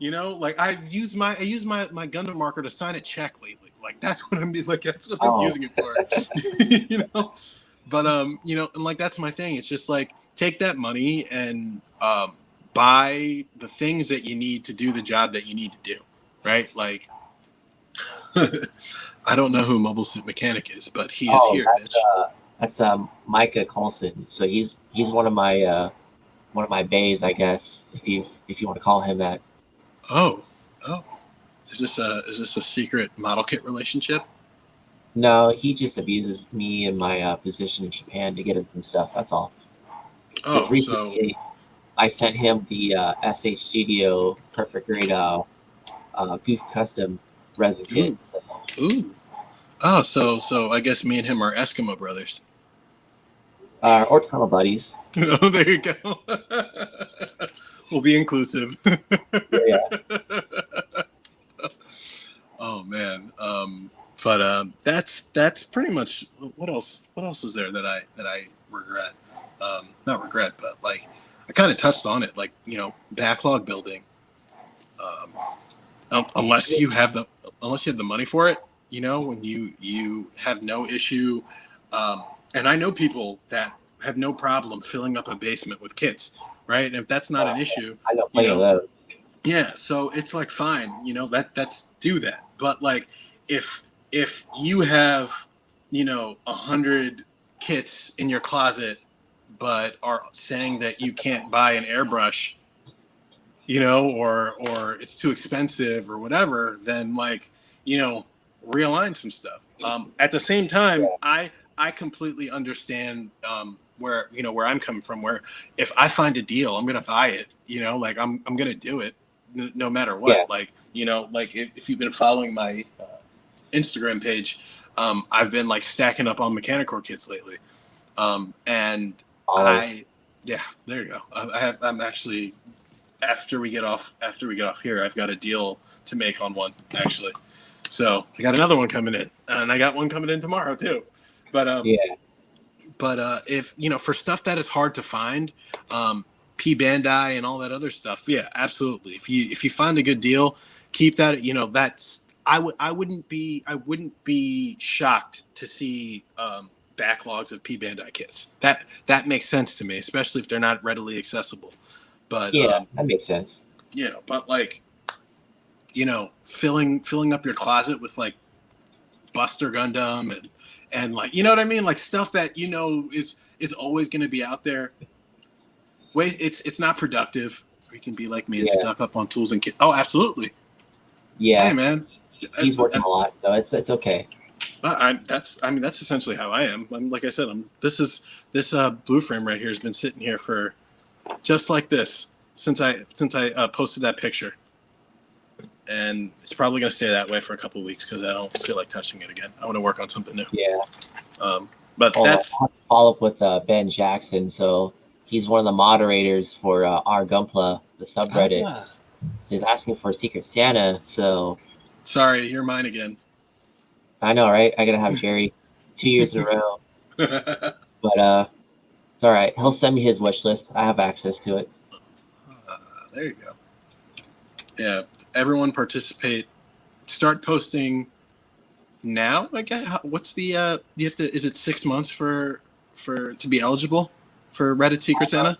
Like I use my Gundam marker to sign a check lately. Like that's what I'm using it for. But and like that's my thing. It's just like take that money and buy the things that you need to do the job that you need to do, right? Like I don't know who Mobile Suit Mechanic is, but he is here, bitch. That's Micah Colson. So he's one of my bays, I guess, if you want to call him that. Oh. Is this a secret model kit relationship? No, he just abuses me and my position in Japan to get him some stuff. That's all. Oh, recently, I sent him the SH Studio Perfect Grade Goof Custom resin kit. So. Ooh. Oh, so I guess me and him are Eskimo brothers. Or tunnel buddies. Oh, there you go. We'll be inclusive. Yeah. Oh man. But that's pretty much. What else is there that I regret? Not regret, but like I kind of touched on it. Like backlog building. Unless you have the money for it, when you have no issue. And I know people that have no problem filling up a basement with kits, right? And if that's not an issue, I know plenty of those. Yeah, so it's like fine, that's do that. But like if you have 100 kits in your closet, but are saying that you can't buy an airbrush, or it's too expensive or whatever, then realign some stuff. At the same time, I completely understand where I'm coming from. Where if I find a deal, I'm gonna buy it. I'm gonna do it no matter what. Yeah. If you've been following my Instagram page, I've been stacking up on Mechanicore kits lately, and yeah, there you go. I'm actually after we get off here, I've got a deal to make on one actually. So I got another one coming in, and I got one coming in tomorrow too. But if for stuff that is hard to find, P Bandai and all that other stuff, yeah, absolutely. If you find a good deal, keep that. That's I wouldn't be shocked to see backlogs of P Bandai kits. That makes sense to me, especially if they're not readily accessible. But yeah, that makes sense. But filling up your closet with Buster Gundam and what I mean, stuff that is always going to be out there. Wait, it's not productive. Or you can be like me and stock up on tools and kit. Oh, absolutely. Yeah. Hey, man. He's working a lot, so it's okay. That's essentially how I am. Like I said, this blue frame right here has been sitting here for just like this since I posted that picture, and it's probably going to stay that way for a couple of weeks because I don't feel like touching it again. I want to work on something new. Yeah. But that's I'll follow up with Ben Jackson. So he's one of the moderators for our Gunpla, the subreddit. So he's asking for a Secret Santa. So sorry, you're mine again. I know, right? I gotta have Jerry 2 years in a row. But it's all right. He'll send me his wish list. I have access to it. There you go. Yeah, everyone participate. Start posting now. What's the you have to? Is it 6 months for to be eligible for Reddit Secret Santa?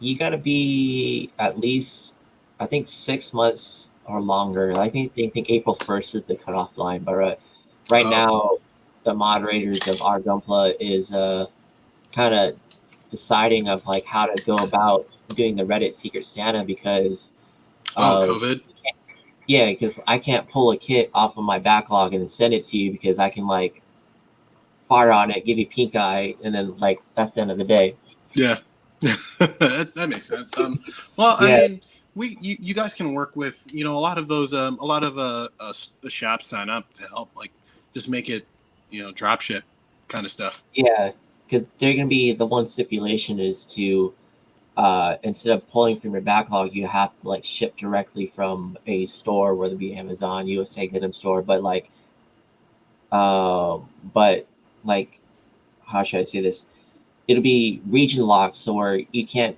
You gotta be at least, I think, 6 months or longer. I think April 1st is the cutoff line. But right now, the moderators of our Gunpla is kind of deciding of how to go about doing the Reddit Secret Santa because COVID. Yeah, because I can't pull a kit off of my backlog and then send it to you because I can like fire on it, give you pink eye, and then like that's the end of the day. Yeah, that makes sense. Well, I mean, you guys can work with a lot of those shops sign up to help like just make it drop ship kind of stuff. Yeah, because they're gonna be the one stipulation is to instead of pulling from your backlog, you have to like ship directly from a store, whether it be Amazon, USA Denim store, but but like how should I say this? It'll be region locked, so where you can't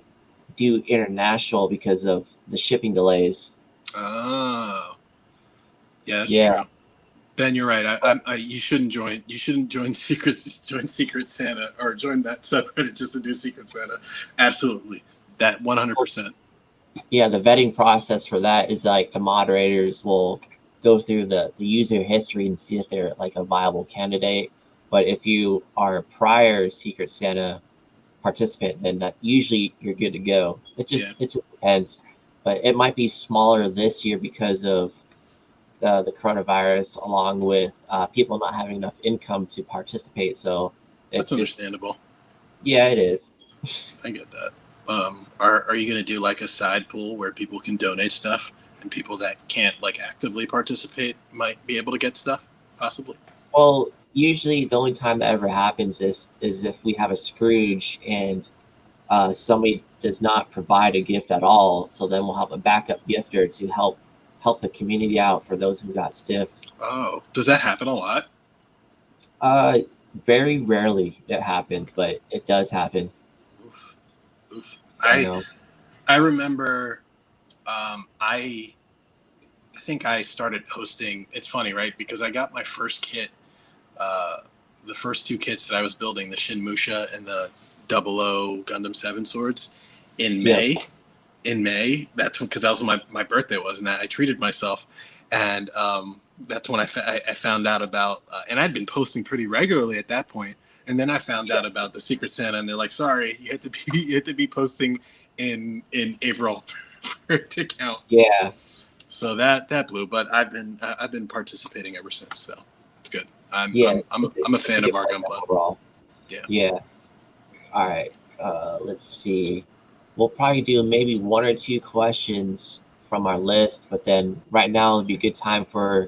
do international because of the shipping delays. Oh, yeah, that's true. Ben, you're right. You shouldn't join. You shouldn't join Secret Santa or join that subreddit just to do Secret Santa. Absolutely, that 100%. Yeah, the vetting process for that is like the moderators will go through the user history and see if they're like a viable candidate. But if you are a prior Secret Santa participant, then that usually you're good to go. It just depends. But it might be smaller this year because of the coronavirus, along with people not having enough income to participate. So that's understandable. Yeah, it is. I get that. Are you going to do like a side pool where people can donate stuff and people that can't like actively participate might be able to get stuff possibly? Well, usually the only time that ever happens is if we have a Scrooge and somebody does not provide a gift at all. So then we'll have a backup gifter to help the community out for those who got stiffed. Oh, does that happen a lot? Very rarely it happens, but it does happen. Oof. I remember I think I started posting. It's funny, right? Because I got my first kit, the first two kits that I was building, the Shinmusha and the 00 Gundam 7 swords in May. Yep. In May, that's because that was my birthday was, and I treated myself. And that's when I found out about, and I'd been posting pretty regularly at that point. And then I found out about the Secret Santa, and they're like, "Sorry, you had to be posting in April for it to count." Yeah. So that blew, but I've been participating ever since. So it's good. I'm a fan of our Gunpla. Overall. Yeah. Yeah. All right. Let's see. We'll probably do maybe one or two questions from our list, but then right now would be a good time for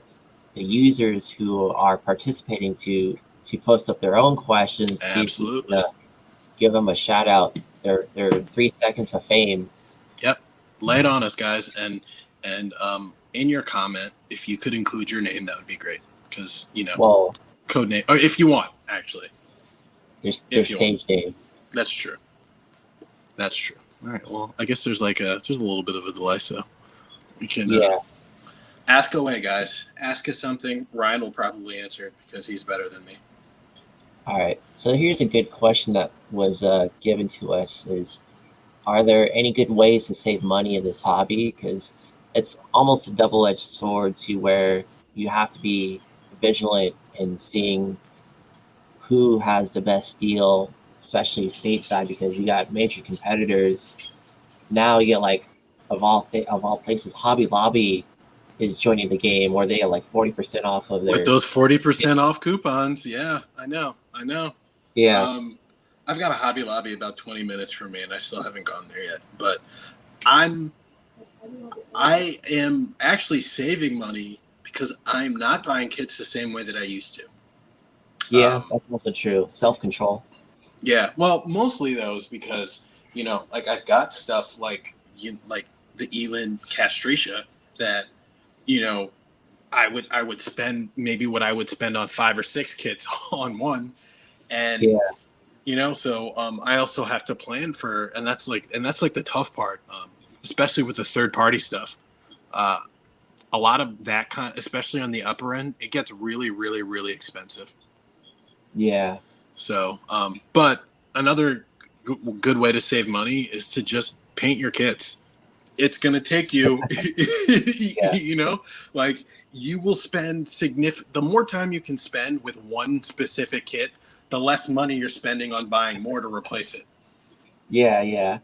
the users who are participating to post up their own questions. Absolutely. Give them a shout out. Their 3 seconds of fame. Yep. Lay it on us, guys, and in your comment, if you could include your name, that would be great. Because code name, or if you want, actually. Their stage name. That's true. That's true. All right. Well, I guess there's a little bit of a delay, so we can ask away, guys. Ask us something. Ryan will probably answer it because he's better than me. All right. So here's a good question that was given to us: is are there any good ways to save money in this hobby? Because it's almost a double-edged sword to where you have to be vigilant in seeing who has the best deal, especially stateside, because you got major competitors. Now you get like of all places, Hobby Lobby is joining the game, where they get like 40% off of their with those 40% off coupons. Yeah, I know. Yeah. I've got a Hobby Lobby about 20 minutes from me, and I still haven't gone there yet. But I am actually saving money because I'm not buying kits the same way that I used to. Yeah, that's also true. Self-control. Yeah, well, mostly those because like I've got stuff like the Elin Castricia that I would spend maybe what I would spend on 5 or 6 kits on one, and so I also have to plan for, and that's like the tough part, especially with the third-party stuff. A lot of that especially on the upper end, it gets really, really, really expensive. Yeah. So, but another good way to save money is to just paint your kits. It's going to take you, like you will spend the more time you can spend with one specific kit, the less money you're spending on buying more to replace it. Yeah.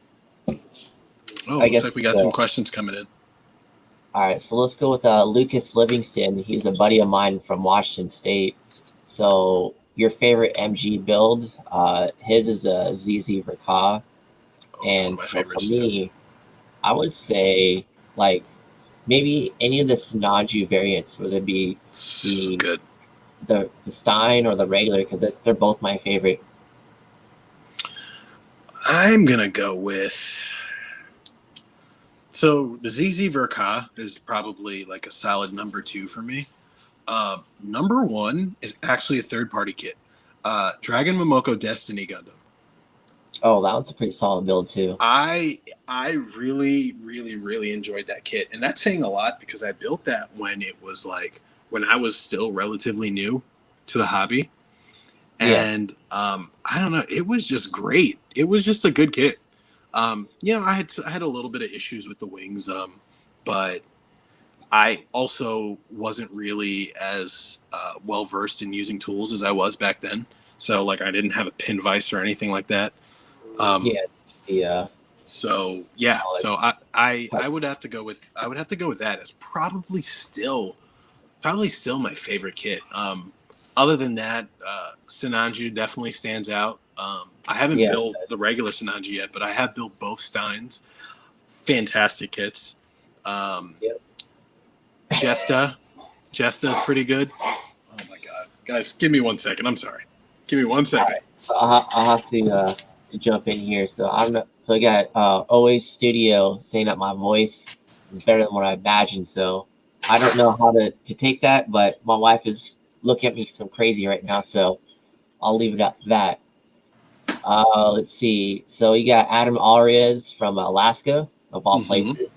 Oh, looks like we got some questions coming in. All right, so let's go with Lucas Livingston. He's a buddy of mine from Washington State. So your favorite MG build? His is a ZZ Verka. And so for me, I would say like maybe any of the Sinanju variants, whether it be the Stein or the regular, because they're both my favorite. I'm gonna go with. So the ZZ Verka is probably like a solid number 2 for me. Number 1 is actually a third-party kit. Dragon Momoko Destiny Gundam. Oh, that one's a pretty solid build too. I really, really, really enjoyed that kit. And that's saying a lot because I built that when it was like when I was still relatively new to the hobby. And I don't know, it was just great. It was just a good kit. I had a little bit of issues with the wings, but I also wasn't really as well versed in using tools as I was back then. So like I didn't have a pin vise or anything like that. So I would have to go with that as probably still my favorite kit. Other than that, Sinanju definitely stands out. I haven't built the regular Sinanju yet, but I have built both Steins. Fantastic kits. Jesta's pretty good. Oh my god, guys, give me 1 second. I'm sorry. Give me 1 second. Right. So I'll have to jump in here. So I got OH Studio saying that my voice is better than what I imagined. So I don't know how to take that, but my wife is looking at me so crazy right now. So I'll leave it at that. Let's see. So you got Adam Arias from Alaska, of all places.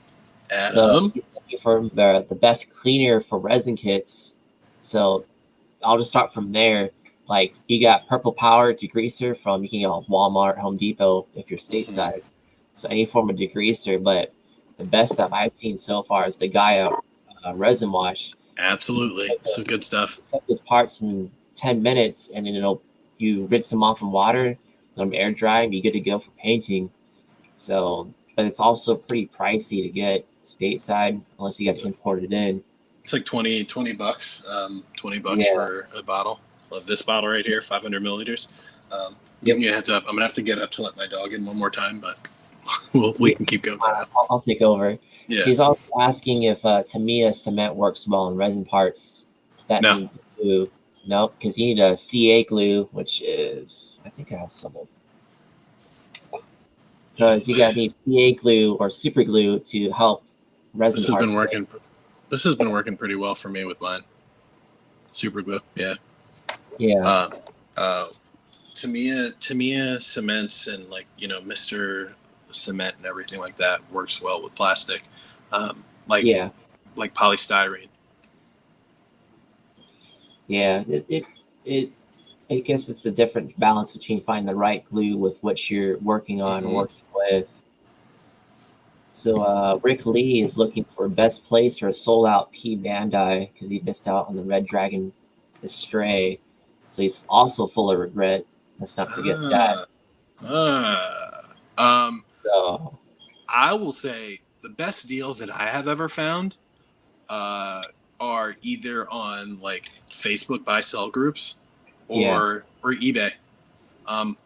Adam. So he's looking for the best cleaner for resin kits. So I'll just start from there. Like you got Purple Power degreaser from you can get on Walmart, Home Depot if you're stateside. So any form of degreaser, but the best stuff I've seen so far is the Gaia resin wash. Absolutely, this is good stuff. The parts in 10 minutes, and then you rinse them off in water, let them air dry, and be good to go for painting. So, but it's also pretty pricey to get stateside unless you got to import it in. It's like $20. $20 for a bottle of this bottle right here, 500 milliliters. I'm gonna have to get up to let my dog in one more time, but we can keep going. I'll take over. Yeah. He's also asking if Tamiya cement works well in resin parts. That needs glue. No, because you need a CA glue, which is I think I have some of. Because you gotta need CA glue or super glue to help resin. This has been working pretty well for me with mine. Super glue, yeah. Yeah. Tamiya cements and Mr. Cement and everything like that works well with plastic, like polystyrene. Yeah, I guess it's a different balance between finding the right glue with what you're working on or working with. So Rick Lee is looking for best place for a sold out P Bandai because he missed out on the Red Dragon Astray. So he's also full of regret. Let's not forget that. So I will say the best deals that I have ever found are either on like Facebook buy sell groups or eBay.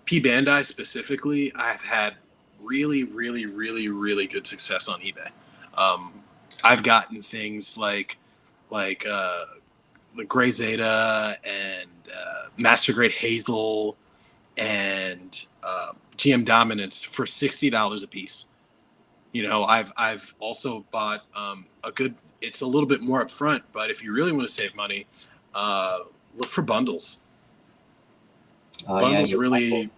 P Bandai specifically, I've had really, really, really, really good success on eBay. I've gotten things like the Gray Zeta and Master Grade Hazel and GM Dominance for $60 a piece. I've also bought a good. It's a little bit more upfront, but if you really want to save money, look for bundles. Bundles really,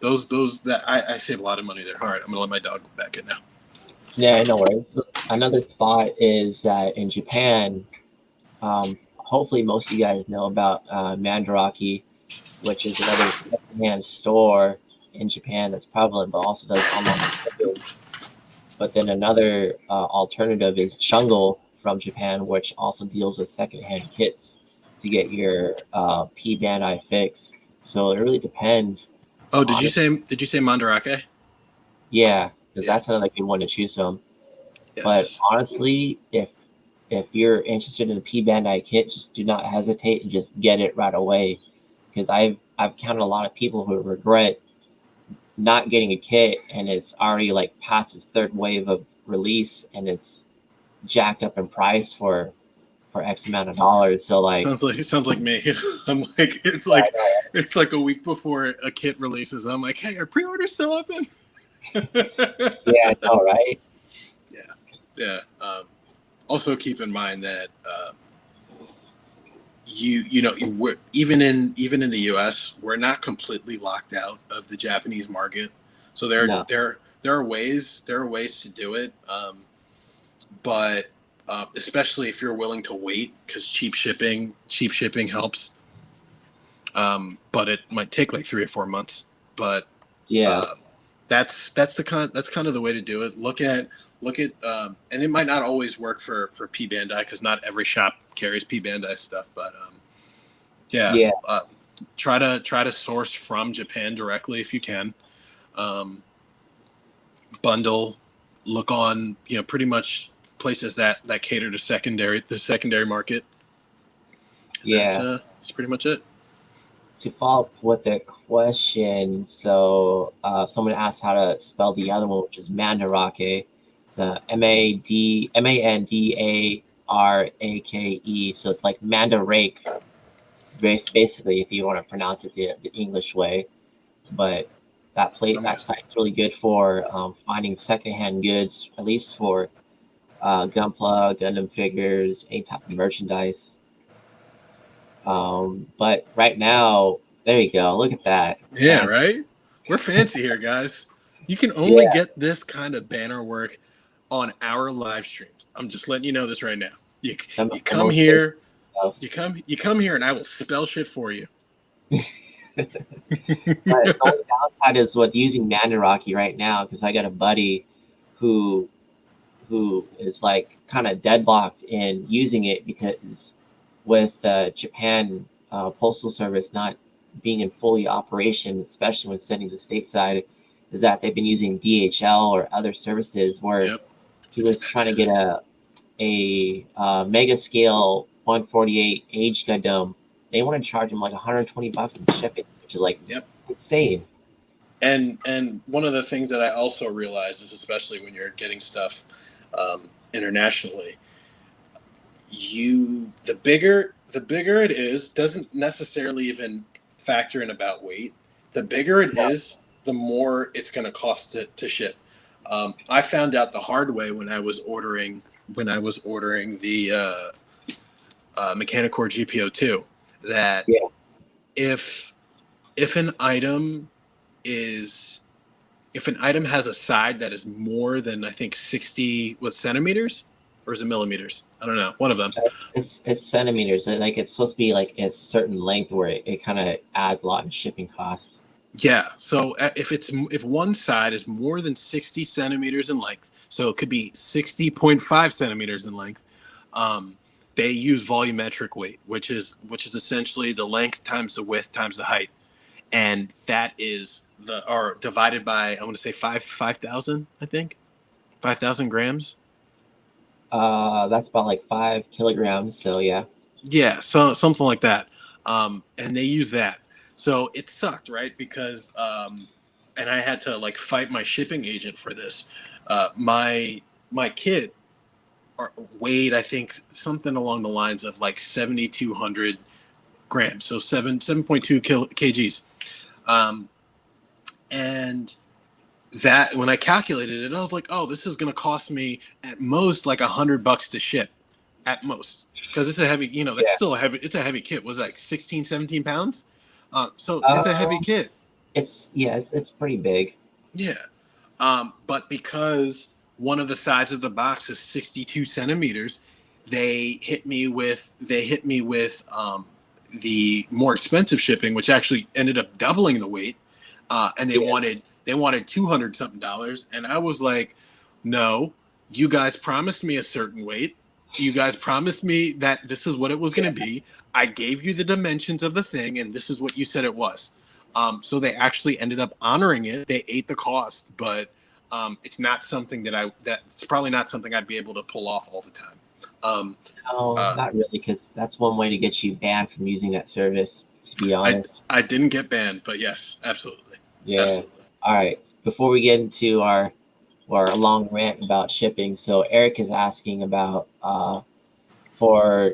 those that I save a lot of money there. All right, I'm gonna let my dog back in now. Yeah, no worries. Another spot is that in Japan, hopefully most of you guys know about Mandarake, which is another secondhand store in Japan that's prevalent, but also does online. But then another alternative is Chungle from Japan, which also deals with secondhand kits to get your P Bandai fix. So it really depends. Oh, did you say Mandarake? Yeah. because that's another good one to choose from. Yes. But honestly, if you're interested in the P Bandai kit, just do not hesitate and just get it right away. Because I've counted a lot of people who regret not getting a kit, and it's already like past its third wave of release, and it's jacked up in price for X amount of dollars. So like sounds like me. I'm like it's like a week before a kit releases. I'm like, hey, are pre-orders still open? Yeah, I know, right? Yeah. Also keep in mind that we're even in the US, we're not completely locked out of the Japanese market. So there are ways to do it, but especially if you're willing to wait, because cheap shipping helps. But it might take like 3 or 4 months. But that's kind of the way to do it. Look at and it might not always work for P Bandai, because not every shop carries P Bandai stuff, but try to source from Japan directly if you can. Bundle, look on pretty much places that cater to the secondary market. And that's pretty much it. To follow up with the question, so someone asked how to spell the other one, which is Mandarake. It's Mandarake. So it's like Mandarake, basically, if you want to pronounce it the English way. But that site's really good for finding secondhand goods, at least for Gunpla, Gundam figures, any type of merchandise. But right now, there you go. Look at that. Yeah, fancy. Right? We're fancy here, guys. You can only get this kind of banner work on our live streams. I'm just letting you know this right now. You come here, you come here, and I will spell shit for you. But the only downside is with using Mandarake right now, because I got a buddy who is like kind of deadlocked in using it, because with Japan Postal Service not being in fully operation, especially when sending to stateside, is that they've been using DHL or other services where he was trying to get a mega scale 148 age Gundam. They want to charge him like $120 in shipping, which is like insane. And one of the things that I also realize is, especially when you're getting stuff internationally, the bigger it is, doesn't necessarily even factor in about weight. The bigger it is, the more it's going to cost to ship. I found out the hard way when I was ordering the Mechanicore GPO2 that if an item has a side that is more than, I think, 60 centimeters, or is it millimeters? I don't know. One of them. It's centimeters. Like it's supposed to be like a certain length where it kind of adds a lot in shipping costs. Yeah. So if one side is more than 60 centimeters in length, so it could be 60.5 centimeters in length, they use volumetric weight, which is essentially the length times the width times the height, and that is divided by, I want to say 5,000. I think 5,000 grams. That's about like 5 kilograms. So yeah. Yeah, so something like that. And they use that. So it sucked, right? Because and I had to like fight my shipping agent for this. My kit weighed, I think, something along the lines of like 7,200 grams, so 7.2 kgs. And that, when I calculated it, I was like, oh, this is going to cost me at most like $100 to ship, at most, because it's a heavy, that's still a heavy. It's a heavy kit. Was like 16, 17 pounds. So it's a heavy kit. It's pretty big. Yeah. But because one of the sides of the box is 62 centimeters, they hit me with the more expensive shipping, which actually ended up doubling the weight. And they wanted $200 something, and I was like, no, you guys promised me a certain weight. You guys promised me that this is what it was going to be. I gave you the dimensions of the thing, and this is what you said it was. So they actually ended up honoring it. They ate the cost, but It's not something that's probably not something I'd be able to pull off all the time. No, not really, because that's one way to get you banned from using that service, to be honest. I didn't get banned, but yes, absolutely. Yeah. Absolutely. All right. Before we get into our long rant about shipping, so Eric is asking about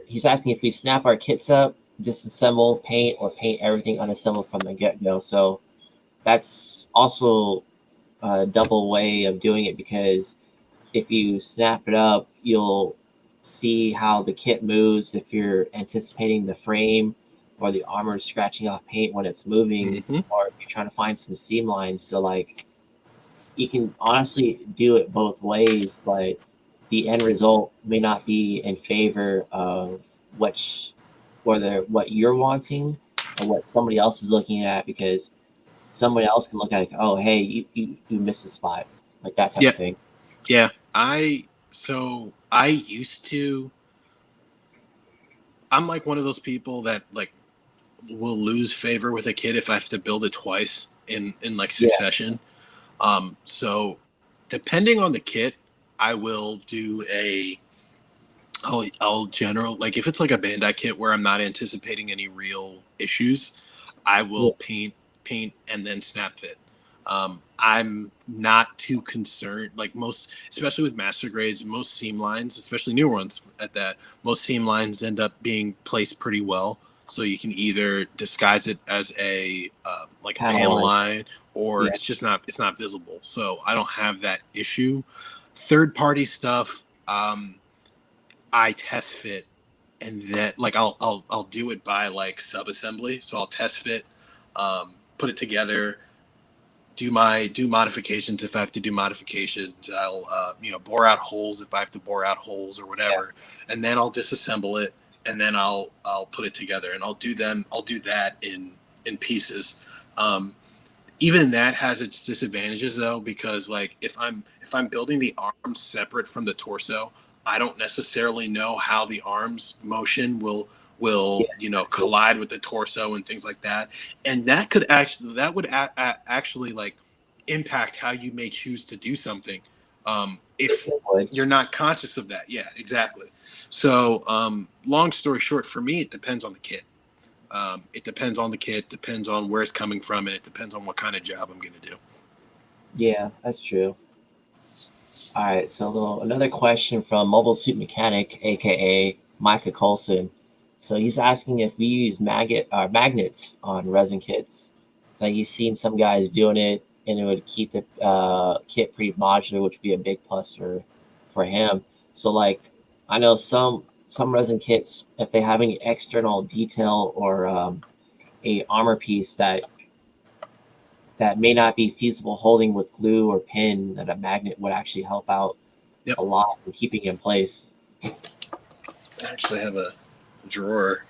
he's asking if we snap our kits up, disassemble, paint, or paint everything unassembled from the get-go. So that's also a double way of doing it, because if you snap it up, you'll see how the kit moves if you're anticipating the frame or the armor scratching off paint when it's moving, or if you're trying to find some seam lines. So like, you can honestly do it both ways, but the end result may not be in favor of what you're wanting or what somebody else is looking at, because somebody else can look at it, oh, hey, you missed a spot, like that type of thing. Yeah. I'm like one of those people that like will lose favor with a kit if I have to build it twice in like succession. Yeah. So depending on the kit, I will do I'll general, like if it's like a Bandai kit where I'm not anticipating any real issues, I will paint and then snap fit. I'm not too concerned, like most, especially with master grades, most seam lines, especially new ones at that, most seam lines end up being placed pretty well. So you can either disguise it as a like a panel line, or it's not visible. So I don't have that issue. Third party stuff, I test fit, and then like I'll do it by like sub assembly. So I'll test fit, put it together, do modifications if I have to do modifications. I'll bore out holes if I have to bore out holes or whatever, and then I'll disassemble it, and then I'll put it together, and I'll do that in pieces. Even that has its disadvantages though, because like if I'm building the arms separate from the torso, I don't necessarily know how the arms motion will collide with the torso and things like that, and that would actually like impact how you may choose to do something if you're not conscious of that. Yeah, exactly. So long story short, for me, it depends on the kit. It depends on the kit, depends on where it's coming from, and it depends on what kind of job I'm going to do. Yeah, that's true. All right, so another question from Mobile Suit Mechanic, aka Micah Colson. So he's asking if we use magnets on resin kits. Like, he's seen some guys doing it, and it would keep the kit pretty modular, which would be a big plus for him. So like, I know some resin kits, if they have any external detail or a armor piece that may not be feasible holding with glue or pin, that a magnet would actually help out a lot in keeping it in place. I actually have a drawer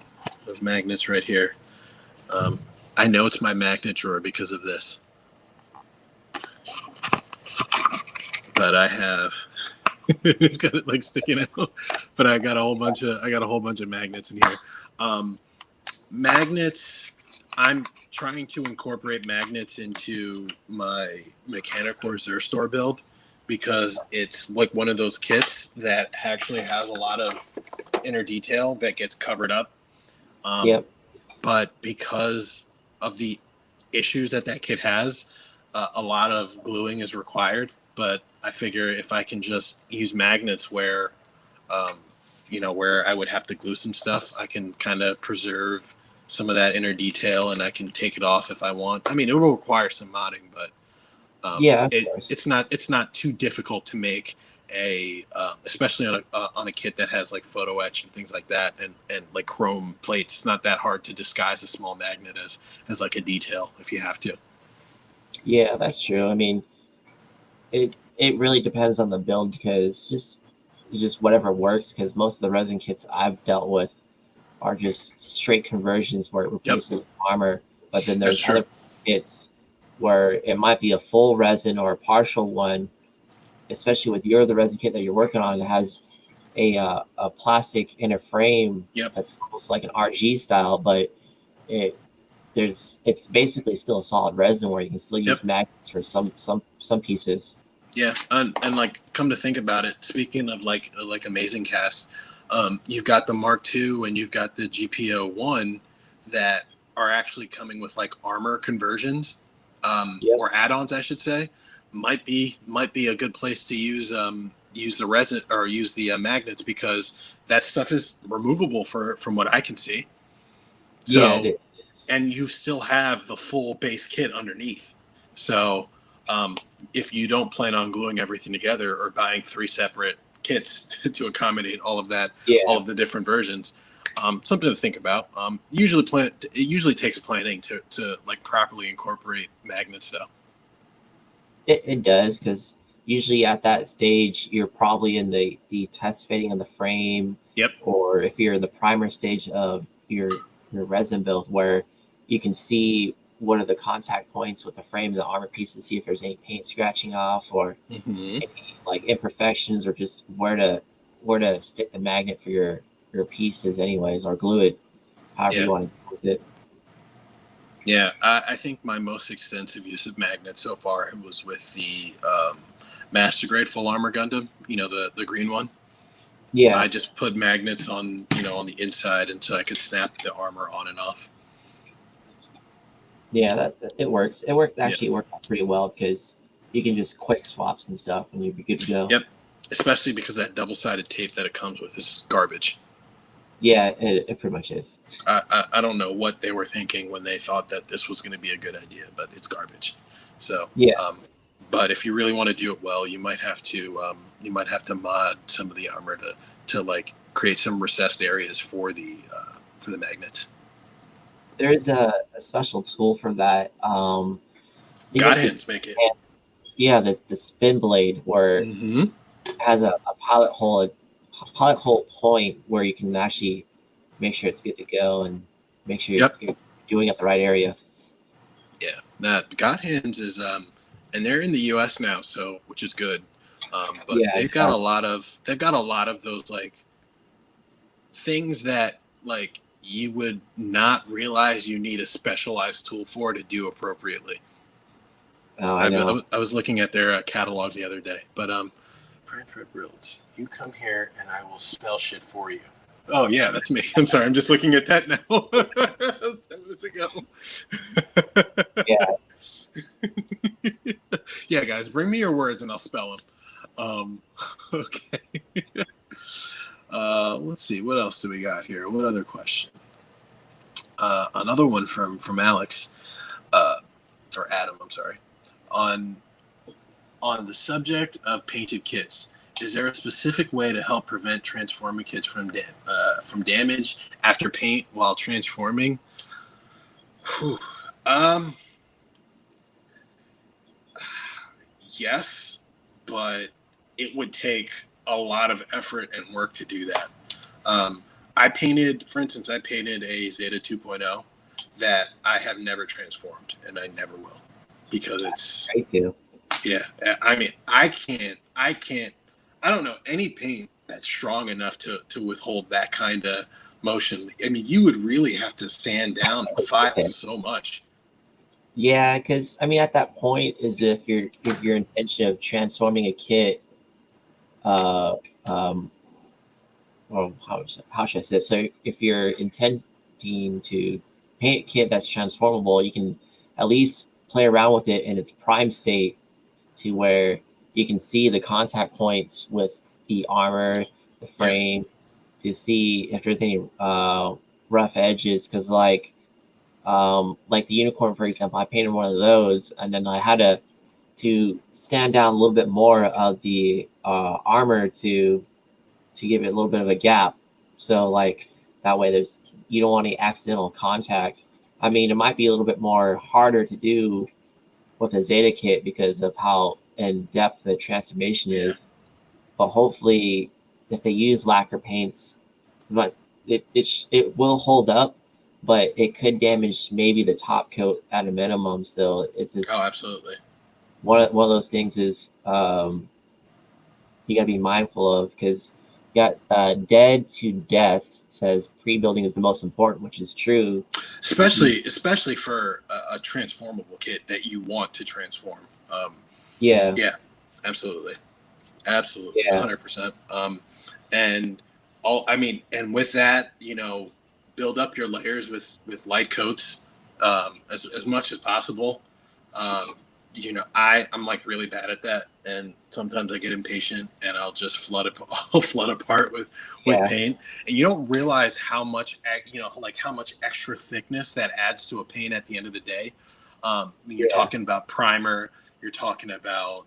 of magnets right here. I know it's my magnet drawer because of this, but I have got it like sticking out. But I got a whole bunch of magnets in here. Magnets, I'm trying to incorporate magnets into my Mechanical Reserve Store build, because it's like one of those kits that actually has a lot of inner detail that gets covered up. But because of the issues that kit has, a lot of gluing is required. But I figure if I can just use magnets where I would have to glue some stuff, I can kind of preserve some of that inner detail, and I can take it off if I want. I mean, it will require some modding, but it's not too difficult to make especially on a kit that has like photo etch and things like that, and like chrome plates. It's not that hard to disguise a small magnet as like a detail if you have to. Yeah, that's true. I mean, it really depends on the build, because just whatever works, because most of the resin kits I've dealt with are just straight conversions where it replaces armor. But then there's other kits where it might be a full resin or a partial one, especially with the resin kit that you're working on. It has a plastic inner frame that's almost like an RG style, but it's basically still a solid resin where you can still use magnets for some pieces. Yeah, and like, come to think about it, speaking of like amazing cast, you've got the Mark II and you've got the GPO-1 that are actually coming with like armor conversions, Yep. or add-ons, I should say. Might be a good place to use the resin, or use the magnets, because that stuff is removable from what I can see. Yeah, So, and you still have the full base kit underneath. So, if you don't plan on gluing everything together or buying 3 separate kits to accommodate all of that, all of the different versions, something to think about. It usually takes planning to like properly incorporate magnets, though. It does, because usually at that stage you're probably in the test fitting of the frame. Yep. Or if you're in the primer stage of your resin build, where you can see what are the contact points with the frame and the armor piece to see if there's any paint scratching off, or any like imperfections, or just where to stick the magnet for your pieces anyways, or glue it however you want to do with it. Yeah, I think my most extensive use of magnets so far was with the Master Grade Full Armor Gundam. You know, the green one. Yeah, I just put magnets on on the inside, and so I could snap the armor on and off. Yeah, that it works. It worked out pretty well, because you can just quick swap some stuff and you'd be good to go. Yep, especially because that double-sided tape that it comes with is garbage. Yeah, it pretty much is. I don't know what they were thinking when they thought that this was going to be a good idea, but it's garbage. So yeah, but if you really want to do it well, you might have to mod some of the armor to like create some recessed areas for the magnets. there's a special tool for that. God hands make it. Yeah, the spin blade, where it has a pilot hole point where you can actually make sure it's good to go and make sure you're doing it the right area. Yeah, that God hands is and they're in the U.S. now, so which is good. But they've got a lot of those like things that like you would not realize you need a specialized tool for to do appropriately. Oh, I know. I was looking at their catalog the other day, but FrenchBreadBuilds, you come here and I will spell shit for you. Oh yeah, that's me. I'm sorry, I'm just looking at that now. 10 minutes ago. Yeah. Yeah, guys, bring me your words and I'll spell them. Okay. Let's see, what else do we got here? What other question? Another one from Alex, or Adam, I'm sorry. On the subject of painted kits, is there a specific way to help prevent transforming kits from damage after paint while transforming? Yes, but it would take a lot of effort and work to do that. For instance, I painted a Zeta 2.0 that I have never transformed, and I never will, because it's. Yeah, I mean, I don't know any paint that's strong enough to withhold that kind of motion. I mean, you would really have to sand down and file so much. Yeah, because I mean, at that point, is if your intention of transforming a kit, well, how should I say it? So if you're intending to paint a kit that's transformable, you can at least play around with it in its prime state, to where you can see the contact points with the armor, the frame, to see if there's any rough edges. Because like the unicorn, for example, I painted one of those, and then I had to sand down a little bit more of the armor to give it a little bit of a gap. So like that way you don't want any accidental contact. I mean, it might be a little bit more harder to do with a Zeta kit because of how in depth the transformation is. But hopefully, if they use lacquer paints, but it will hold up, but it could damage maybe the top coat at a minimum. So it's just, absolutely. One of those things is you got to be mindful of, because you got Dead to Death says pre-building is the most important, which is true. Especially for a transformable kit that you want to transform. Yeah. Absolutely, Yeah. 100%. And and with that, build up your layers with light coats, as much as possible. Um, I'm like really bad at that, and sometimes I get impatient and I'll just I'll flood apart with Yeah. paint, and you don't realize how much like how much extra thickness that adds to a paint at the end of the day. When you're Yeah. talking about primer, you're talking about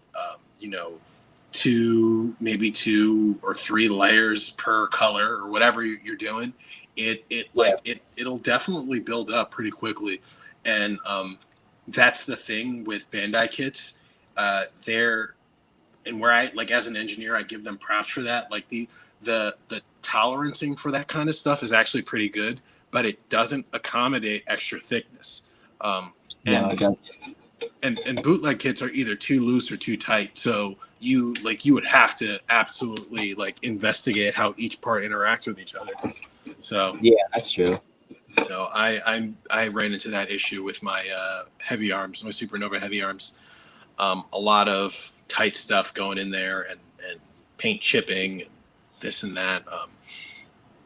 maybe two or three layers per color or whatever you're doing. It'll definitely build up pretty quickly, and that's the thing with Bandai kits. They're and where I like as an engineer, I give them props for that. Like the tolerancing for that kind of stuff is actually pretty good, but it doesn't accommodate extra thickness. Um, No, and it doesn't. and bootleg kits are either too loose or too tight. So you would have to absolutely like investigate how each part interacts with each other. So yeah, that's true. So I ran into that issue with my heavy arms, my Supernova heavy arms. A lot of tight stuff going in there, and paint chipping and this and that.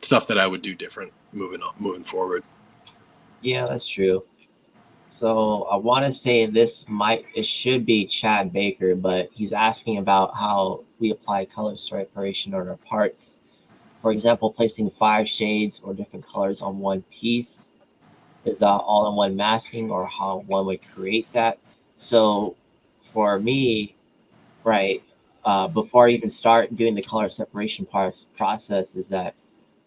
Stuff that I would do different moving forward. Yeah, that's true. So I want to say it should be Chad Baker, but he's asking about how we apply color separation on our parts. For example, placing 5 shades or different colors on one piece. Is that all-in-one masking, or how one would create that? So for me, right, before I even start doing the color separation process, is that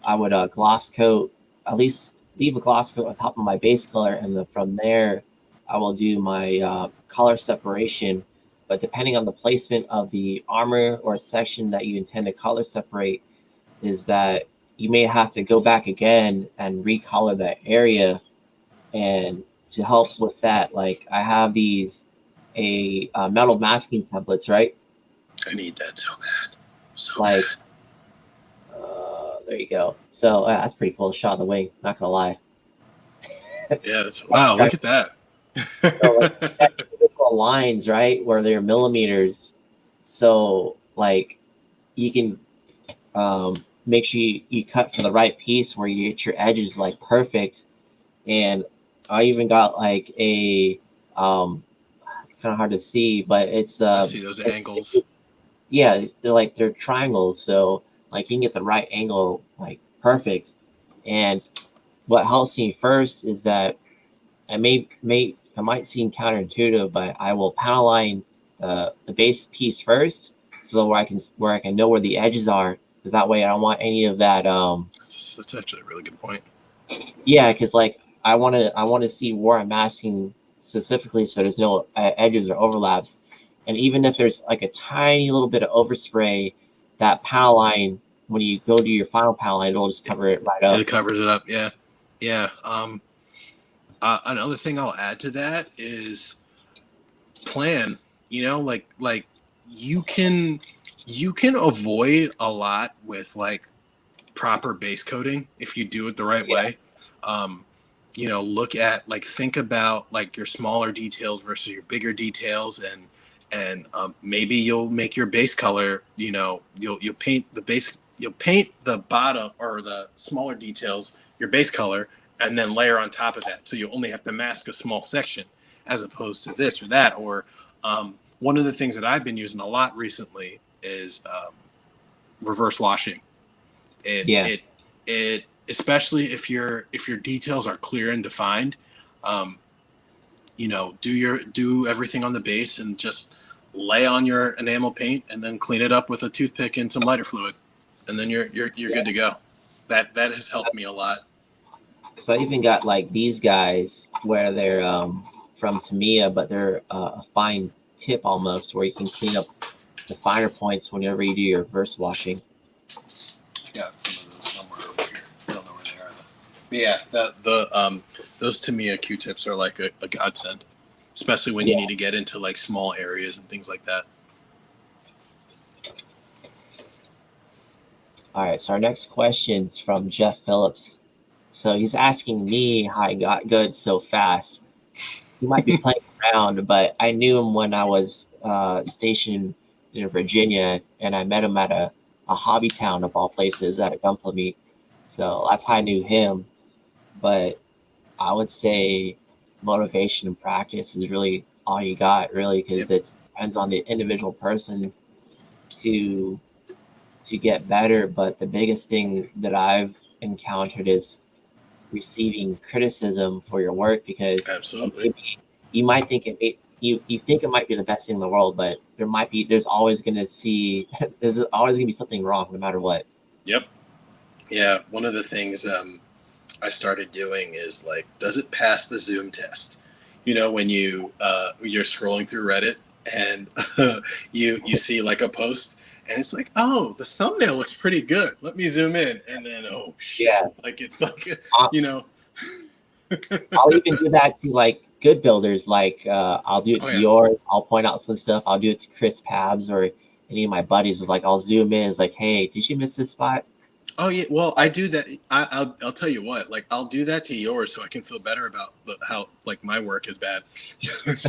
I would gloss coat, at least leave a gloss coat on top of my base color, and then from there, I will do my color separation. But depending on the placement of the armor or section that you intend to color separate, is that you may have to go back again and recolor that area. And to help with that, like I have these metal masking templates, right? I need that so bad, so Like, bad. there you go. So that's pretty cool. Shot in the wing. Not gonna lie. Yeah, wow. Look at that. So like that typical lines, right, where they're millimeters. So like you can make sure you cut for the right piece where you get your edges like perfect. And I even got like it's kind of hard to see, but it's I see those angles. yeah, they're triangles. So like you can get the right angle like perfect. And what helps me first is that I might seem counterintuitive, but I will panel line the base piece first, so where I can know where the edges are, because that way I don't want any of that. That's actually a really good point. Yeah, because like I want to see where I'm masking specifically, so there's no edges or overlaps, and even if there's like a tiny little bit of overspray, that panel line, when you go do your final panel line, it'll just cover it right up. It covers it up. Yeah, yeah. Another thing I'll add to that is plan. Like you can avoid a lot with like proper base coating if you do it the right way. Look at think about like your smaller details versus your bigger details, and maybe you'll make your base color. You'll paint the base. You'll paint the bottom or the smaller details your base color, and then layer on top of that. So you only have to mask a small section, as opposed to this or that. Or one of the things that I've been using a lot recently is reverse washing. It especially if your details are clear and defined, do everything on the base and just lay on your enamel paint and then clean it up with a toothpick and some lighter fluid, and then you're good to go. That has helped me a lot. So I even got like these guys where they're from Tamiya, but they're a fine tip almost, where you can clean up the finer points whenever you do your reverse washing. Yeah, some of those somewhere over here. I don't know where they are though. But yeah, those Tamiya Q-tips are like a godsend, especially when you need to get into like small areas and things like that. All right, so our next question is from Jeff Phillips. So he's asking me how I got good so fast. He might be playing around, but I knew him when I was stationed in Virginia, and I met him at a hobby town of all places at a Gunpla meet. So that's how I knew him. But I would say motivation and practice is really all you got, really, because it depends on the individual person to get better. But the biggest thing that I've encountered is receiving criticism for your work, because you might think you think it might be the best thing in the world, but there's always going to be something wrong no matter what. Yep. Yeah. One of the things I started doing is like, does it pass the Zoom test? You know, when you're scrolling through Reddit and you see like a post and it's like, oh, the thumbnail looks pretty good. Let me zoom in, and then like it's like you know. I'll even do that to like good builders. Like I'll do it to yours. I'll point out some stuff. I'll do it to Chris Pabs or any of my buddies. It's like I'll zoom in. It's like, hey, did you miss this spot? Oh yeah, well I do that. I'll tell you what. Like I'll do that to yours so I can feel better about how like my work is bad. So it's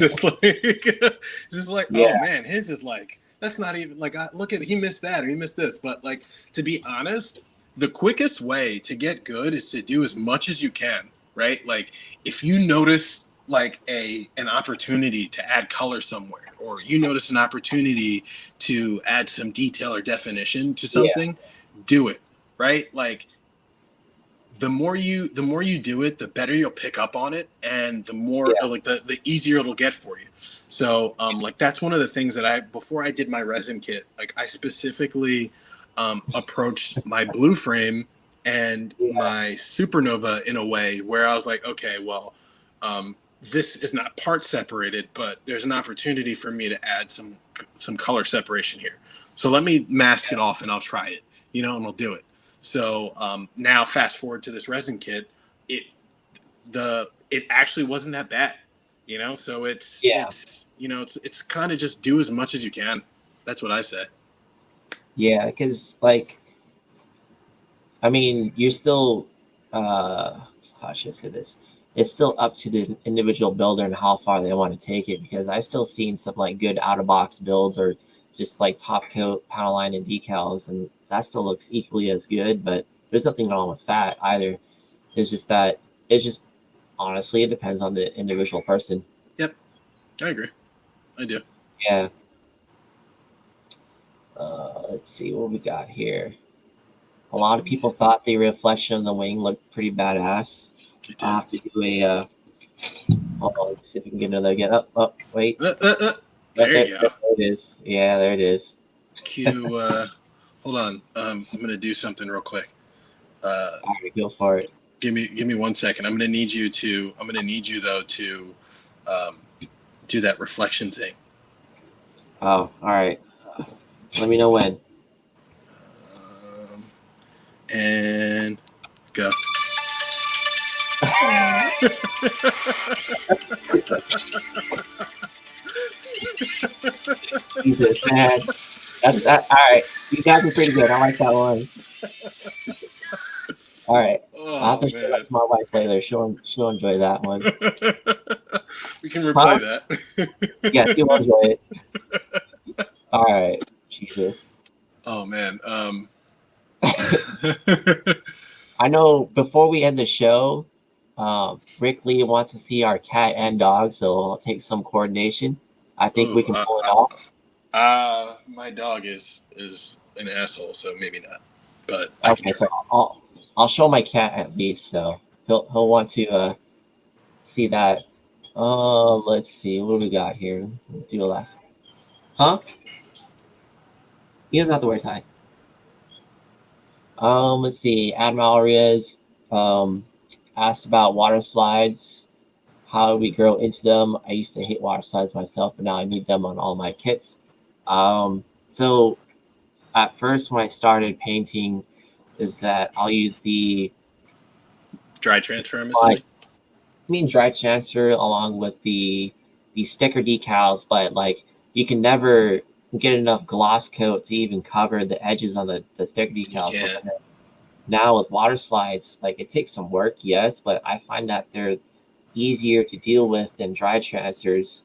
just like oh man, his is like that's not even like look at he missed that or he missed this. But like to be honest, the quickest way to get good is to do as much as you can. Right? Like if you notice like an opportunity to add color somewhere, or you notice an opportunity to add some detail or definition to something, do it. Right? Like the more you do it, the better you'll pick up on it, and the more like the easier it'll get for you. So like that's one of the things that before I did my resin kit, like I specifically approached my blue frame and my supernova in a way where I was like, okay, well, this is not part separated, but there's an opportunity for me to add some color separation here. So let me mask it off and I'll try it, you know, and we'll do it. So now fast forward to this resin kit, it actually wasn't that bad, you know. So it's you know it's kind of just do as much as you can. That's what I say. Yeah, because like, I mean, you're still how should I say this? It's still up to the individual builder and how far they want to take it. Because I still seen some like good out of box builds or just like top coat panel line and decals, and that still looks equally as good. But there's nothing wrong with that either. It's just honestly, it depends on the individual person. Yep, I agree. I do. Yeah. Let's see what we got here. A lot of people thought the reflection of the wing looked pretty badass. I'll have to do a hold on, let's see if we can get another again. Oh, wait. There you go. There it is. Yeah, there it is. Q, hold on. I'm gonna do something real quick. All right, go for it. Give me 1 second. I'm gonna need you though to do that reflection thing. Oh, all right. Let me know when. And go. Jesus, man. That's that. All right. You guys are pretty good. I like that one. All right. I'll have to show that to my wife later. She'll enjoy that one. We can replay that. Yeah, she'll enjoy it. All right. Jesus. Oh man. I know before we end the show, Rick Lee wants to see our cat and dog, so it'll take some coordination. I think we can pull it off. My dog is an asshole, so maybe not. But okay, so I'll show my cat at least, so he'll want to see that. Let's see what do we got here. We'll do a last. Huh? He doesn't have to wear a tie. Let's see. Admiral Arias asked about water slides. How do we grow into them? I used to hate water slides myself, but now I need them on all my kits. So at first when I started painting is that I'll use the dry transfer, I'm assuming? I mean dry transfer along with the sticker decals, but like you can never get enough gloss coat to even cover the edges on the sticker decals. So now with water slides, like it takes some work, yes, but I find that they're easier to deal with than dry transfers.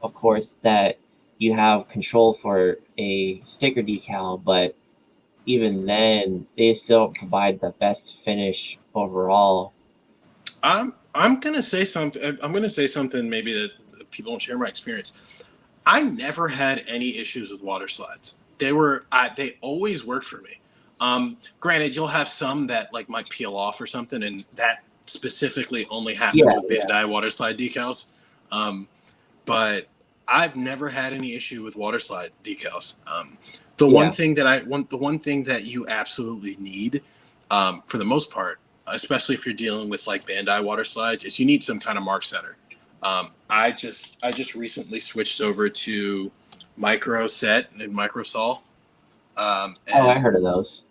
Of course, that you have control for a sticker decal, but even then, they still provide the best finish overall. I'm gonna say something. I'm gonna say something maybe that people don't share my experience. I never had any issues with water slides. They always worked for me. Granted, you'll have some that like might peel off or something, and that specifically only happens with Bandai water slide decals. But I've never had any issue with water slide decals. The one thing that you absolutely need, for the most part, especially if you're dealing with like Bandai water slides, is you need some kind of mark setter. I just recently switched over to Micro Set and Micro Sol. I heard of those.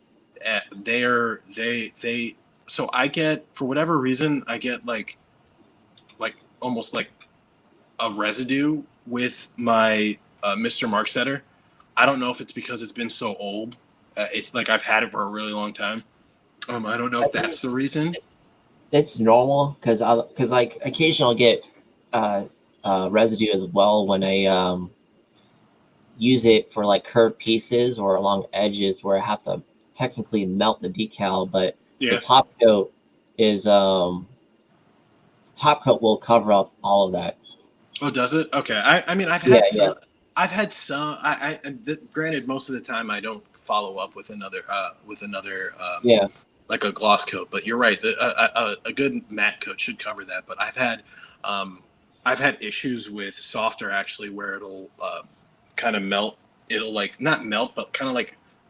They so I get, for whatever reason, I get like almost like a residue with my Mr. Mark Setter. I don't know if it's because it's been so old. It's like I've had it for a really long time. I don't know if that's the reason. It's normal because like occasionally I'll get residue as well when I use it for like curved pieces or along edges where I have to technically melt the decal, but the top coat is top coat will cover up all of that. Oh, does it? Okay. I mean, I've had some. I've had some. Granted, most of the time I don't follow up with another like a gloss coat. But you're right. A good matte coat should cover that. But I've had issues with softer actually, where it'll kind of melt. It'll like not melt, but kind of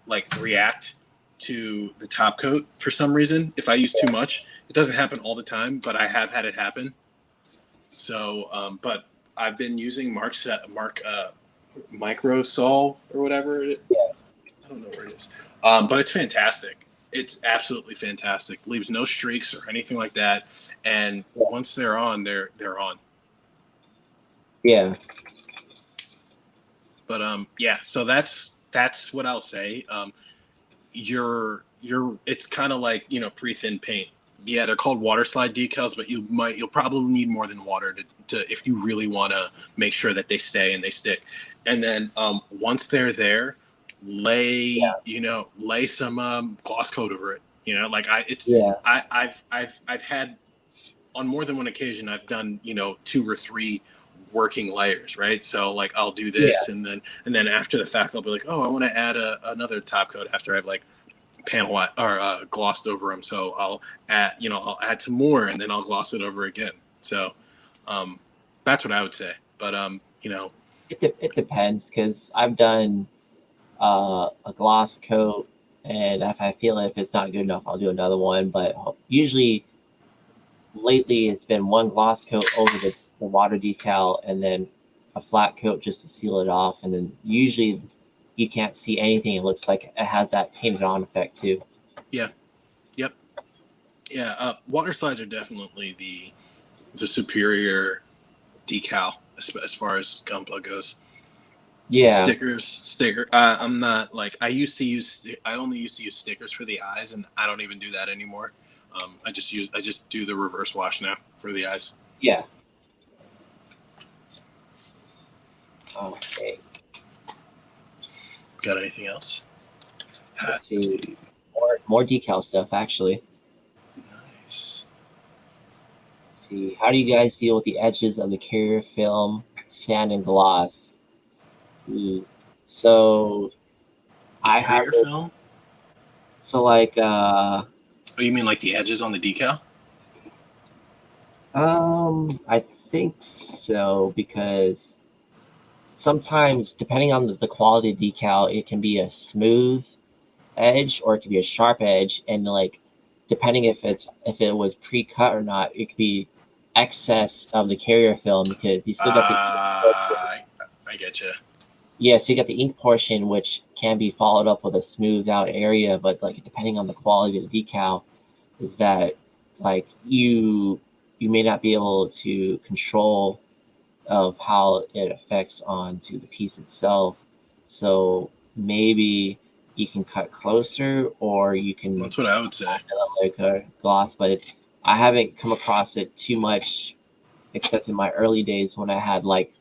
like react to the top coat for some reason. If I use too much, it doesn't happen all the time, but I have had it happen. So, but I've been using Micro Sol or whatever. I don't know where it is, but it's fantastic. It's absolutely fantastic. Leaves no streaks or anything like that. And once they're on, they're on. Yeah. But yeah. So that's what I'll say. It's kind of like, pre-thin paint. Yeah, they're called water slide decals, but you'll probably need more than water to if you really want to make sure that they stay and they stick. And then once they're there, lay some gloss coat over it. I've had on more than one occasion I've done 2 or 3 working layers, right? So like I'll do this and then after the fact I'll be like, oh, I want to add another top coat after I've like panel or glossed over them. So I'll add some more and then I'll gloss it over again. So that's what I would say. But it depends, because I've done a gloss coat, and if I feel if it's not good enough, I'll do another one. But usually lately it's been one gloss coat over the water decal and then a flat coat just to seal it off, and then usually you can't see anything. It looks like it has that painted on effect too. Yeah. Yep. Yeah. Water slides are definitely the superior decal as far as Gunpla goes. Yeah. Sticker. I'm not like I only used to use stickers for the eyes, and I don't even do that anymore. I just do the reverse wash now for the eyes. Yeah. Okay. Got anything else? Let's see. More decal stuff, actually. Nice. Let's see. How do you guys deal with the edges of the carrier film, sand, and gloss? So I have film. So like oh, you mean like the edges on the decal? I think so, because sometimes depending on the quality of decal, it can be a smooth edge or it could be a sharp edge, and like depending if it was pre-cut or not, it could be excess of the carrier film, because you still got I get you. Yeah, so you got the ink portion, which can be followed up with a smoothed out area, but like depending on the quality of the decal, is that like you may not be able to control of how it affects onto the piece itself. So maybe you can cut closer, or you can. That's what I would say. Like a gloss, but I haven't come across it too much, except in my early days when I had like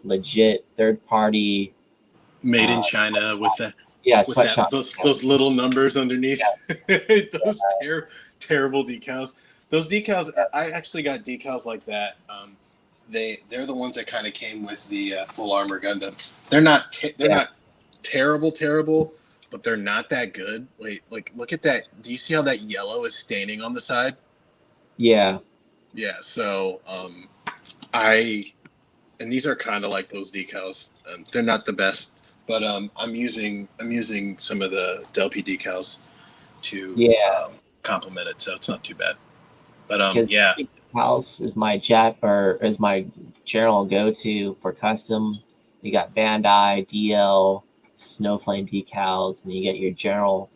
legit third party. Made in China with that. Yeah, with that, those little numbers underneath. Yeah. Those terrible decals. Those decals, I actually got decals like that. They're the ones that kind of came with the full armor Gundam. They're not not terrible, but they're not that good. Wait, like look at that. Do you see how that yellow is staining on the side? Yeah. Yeah. So and these are kind of like those decals. They're not the best. But I'm using some of the Delphi decals to complement it, so it's not too bad. But yeah, House is my general go-to for custom. You got Bandai, DL, Snowflame decals, and you get your general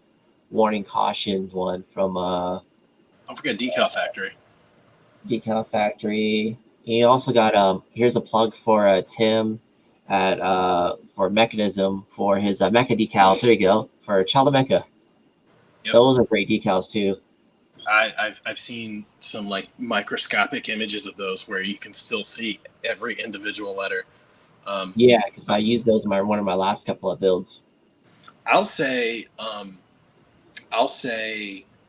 warning cautions one from don't forget Decal Factory. Decal Factory. You also got here's a plug for Tim at for Mechanism for his Mecha decals. There you go, for Child of Mecha. Yep. Those are great decals too. I've seen some like microscopic images of those where you can still see every individual letter. Yeah, because I used those in one of my last couple of builds. I'll say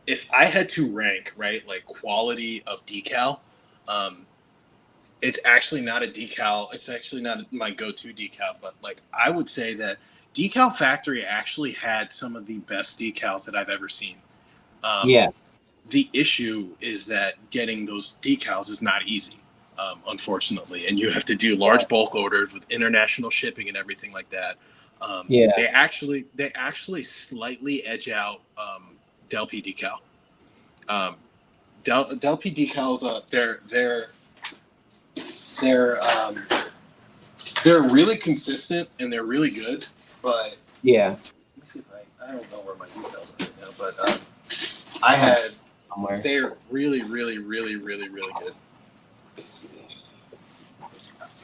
if I had to rank, right, like quality of decal, it's actually not a decal. It's actually not my go-to decal, but like I would say that Decal Factory actually had some of the best decals that I've ever seen. The issue is that getting those decals is not easy, unfortunately, and you have to do large bulk orders with international shipping and everything like that. They actually slightly edge out Delphi decal. Delphi decals, they're really consistent and they're really good, but yeah. Let me see if I don't know where my decals are right now, but I had somewhere. They're really, really, really, really, really good.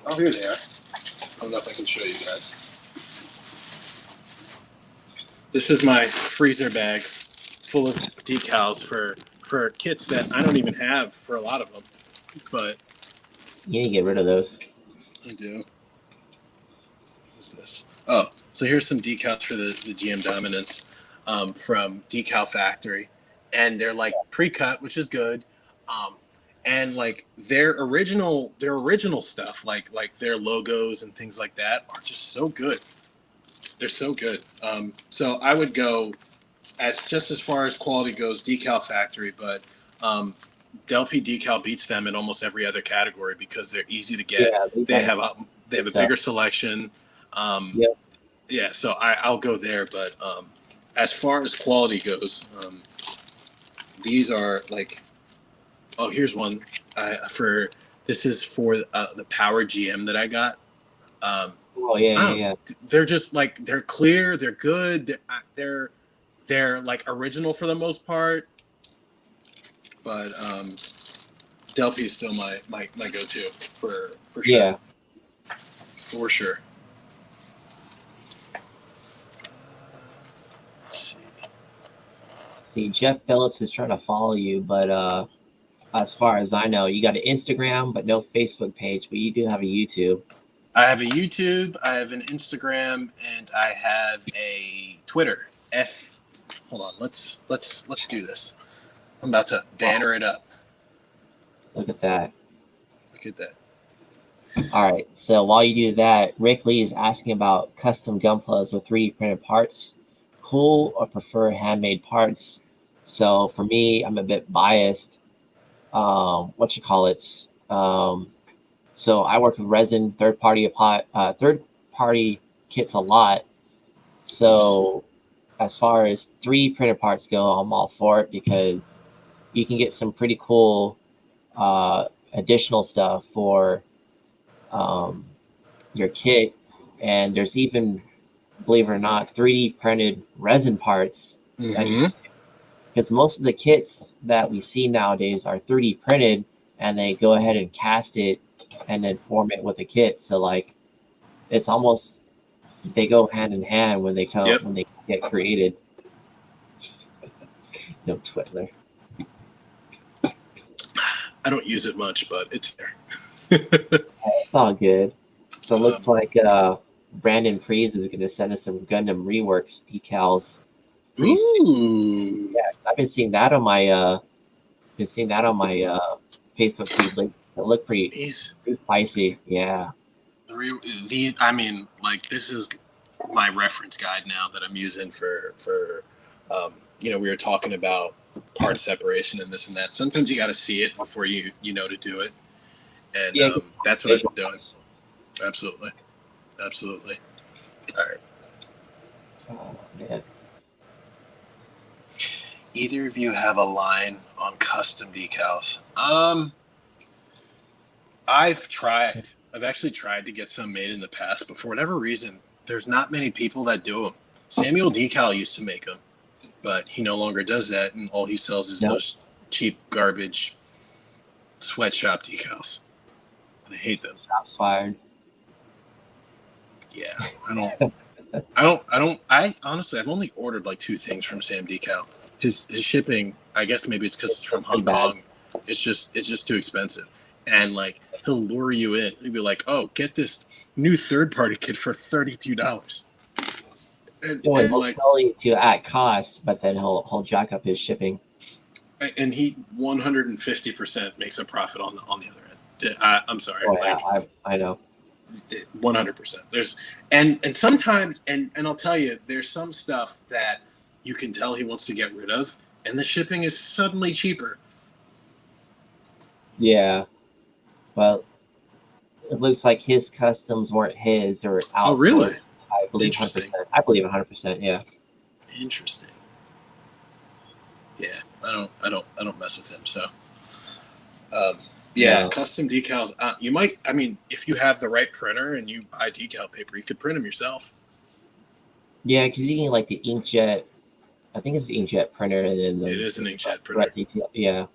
Oh, here they are. I don't know if I can show you guys. This is my freezer bag full of decals for kits that I don't even have for a lot of them, but you need to get rid of those. I do. What's this? Oh, so here's some decals for the GM Dominance from Decal Factory, and they're like pre-cut, which is good. And like their original stuff, like their logos and things like that, are just so good. They're so good. So I would go as far as quality goes, Decal Factory, but Delphi Decal beats them in almost every other category because they're easy to get. They have a bigger selection. Yeah, so I'll go there. But as far as quality goes, these are like, oh, here's one this is for the Power GM that I got. They're just like, they're clear, they're good, they're like original for the most part, but Delphi is still my go-to for sure. Yeah, for sure. Let's see, Jeff Phillips is trying to follow you, but as far as I know, you got an Instagram but no Facebook page, but you do have a YouTube. I have a YouTube, I have an Instagram, and I have a Twitter. Hold on, let's do this. I'm about to banner it up. Look at that. Look at that. All right, so while you do that, Rick Lee is asking about custom Gunplas with 3D printed parts. Cool or prefer handmade parts? So for me, I'm a bit biased. So I work with resin third party kits a lot. So as far as 3D printed parts go, I'm all for it because you can get some pretty cool additional stuff for your kit, and there's even, believe it or not, 3D printed resin parts. Because most of the kits that we see nowadays are 3D printed, and they go ahead and cast it and then form it with a kit. So like, it's almost, they go hand in hand when they come when they get created. No Twitter. I don't use it much, but it's there. It's all good. So it looks like Brandon Prees is going to send us some Gundam Reworks decals. Ooh. Yeah, I've been seeing that on my Facebook feed. Like, it looked pretty spicy. Yeah. I mean, like, this is my reference guide now that I'm using for we were talking about part separation and this and that. Sometimes you got to see it before you know to do it, and Yeah, that's what I've been doing. Absolutely. All right. Oh, man. Either of you have a line on custom decals? I've actually tried to get some made in the past, but for whatever reason, there's not many people that do them. Samuel Decal used to make them, but he no longer does that, and all he sells is those cheap garbage sweatshop decals. And I hate them. Shots fired. Yeah, I honestly, I've only ordered like 2 things from Sam Decal. His shipping, I guess maybe it's because it's from Hong Kong. It's just too expensive, and like he'll lure you in. He'll be like, "Oh, get this new third-party kit for $32." And he'll like, sell you to at cost, but then he'll jack up his shipping. And he 150% makes a profit on the other end. I'm sorry. Oh, yeah, I know. 100%. There's and sometimes and I'll tell you, there's some stuff that you can tell he wants to get rid of, and the shipping is suddenly cheaper. Yeah, well, it looks like his customs weren't his or outsourced. Oh, really? I believe 100%. I believe 100%. Yeah. Interesting. Yeah, I don't mess with him. So, yeah, no. Custom decals. You might. I mean, if you have the right printer and you buy decal paper, you could print them yourself. Yeah, because you can like the inkjet. I think it's the inkjet printer, and then it is an inkjet printer. Yeah,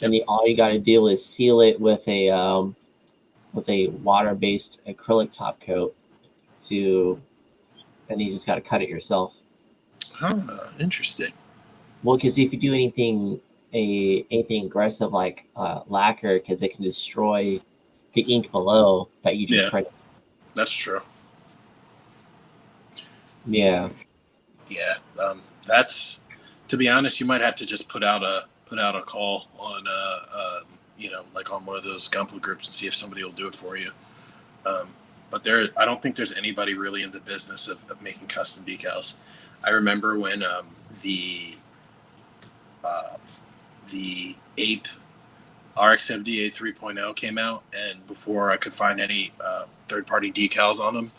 and all you got to do is seal it with a water-based acrylic top coat. And you just got to cut it yourself. Interesting. Well, because if you do anything aggressive like lacquer, because it can destroy the ink below that you just printed. That's true. Yeah. Yeah. That's, to be honest, you might have to just put out a call on like on one of those Gunpla groups and see if somebody will do it for you. But I don't think there's anybody really in the business of making custom decals. I remember when the Ape RX-70A 3.0 came out, and before I could find any third-party decals on them,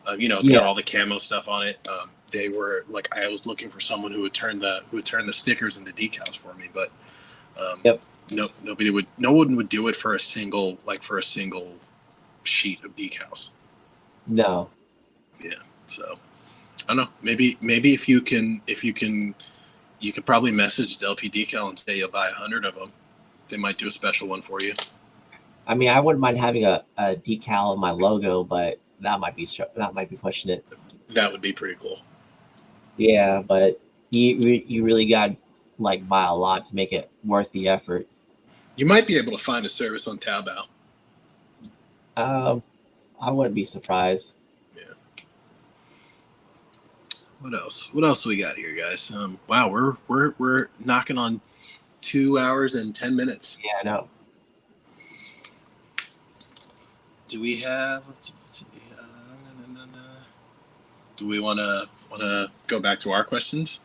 it's got all the camo stuff on it. They were like, I was looking for someone who would turn the stickers into decals for me, but no one would do it for a single sheet of decals. No. Yeah. So I don't know. Maybe if you can, you could probably message Delphi Decal and say you'll buy 100 of them. They might do a special one for you. I mean, I wouldn't mind having a decal of my logo, but that might be pushing it. That would be pretty cool. Yeah, but you really got to like buy a lot to make it worth the effort. You might be able to find a service on Taobao. I wouldn't be surprised. Yeah. What else? What else do we got here, guys? Wow, we're knocking on 2 hours and 10 minutes. Yeah, I know. Do we have? Do we want to go back to our questions?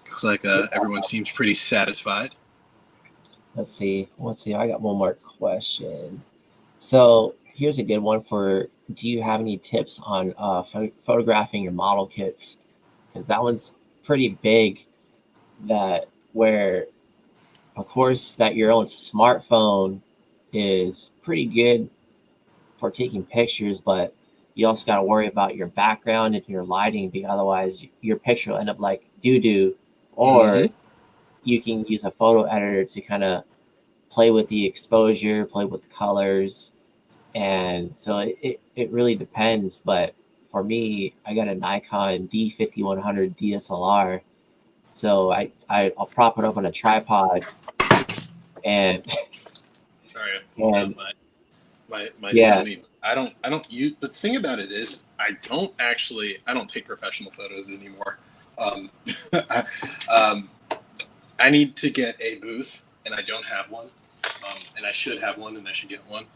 Looks like everyone seems pretty satisfied. Let's see. I got one more question. So here's a good one for, do you have any tips on photographing your model kits? Because that one's pretty big, where, of course, that your own smartphone is pretty good for taking pictures, but you also got to worry about your background and your lighting, because otherwise your picture will end up like doo-doo. Or you can use a photo editor to kind of play with the exposure, play with the colors. And so it really depends. But for me, I got a Nikon D5100 DSLR. So I'll prop it up on a tripod and sorry, my Sony. I don't use. The thing about it is, I don't take professional photos anymore. I need to get a booth, and I don't have one. And I should have one, and I should get one.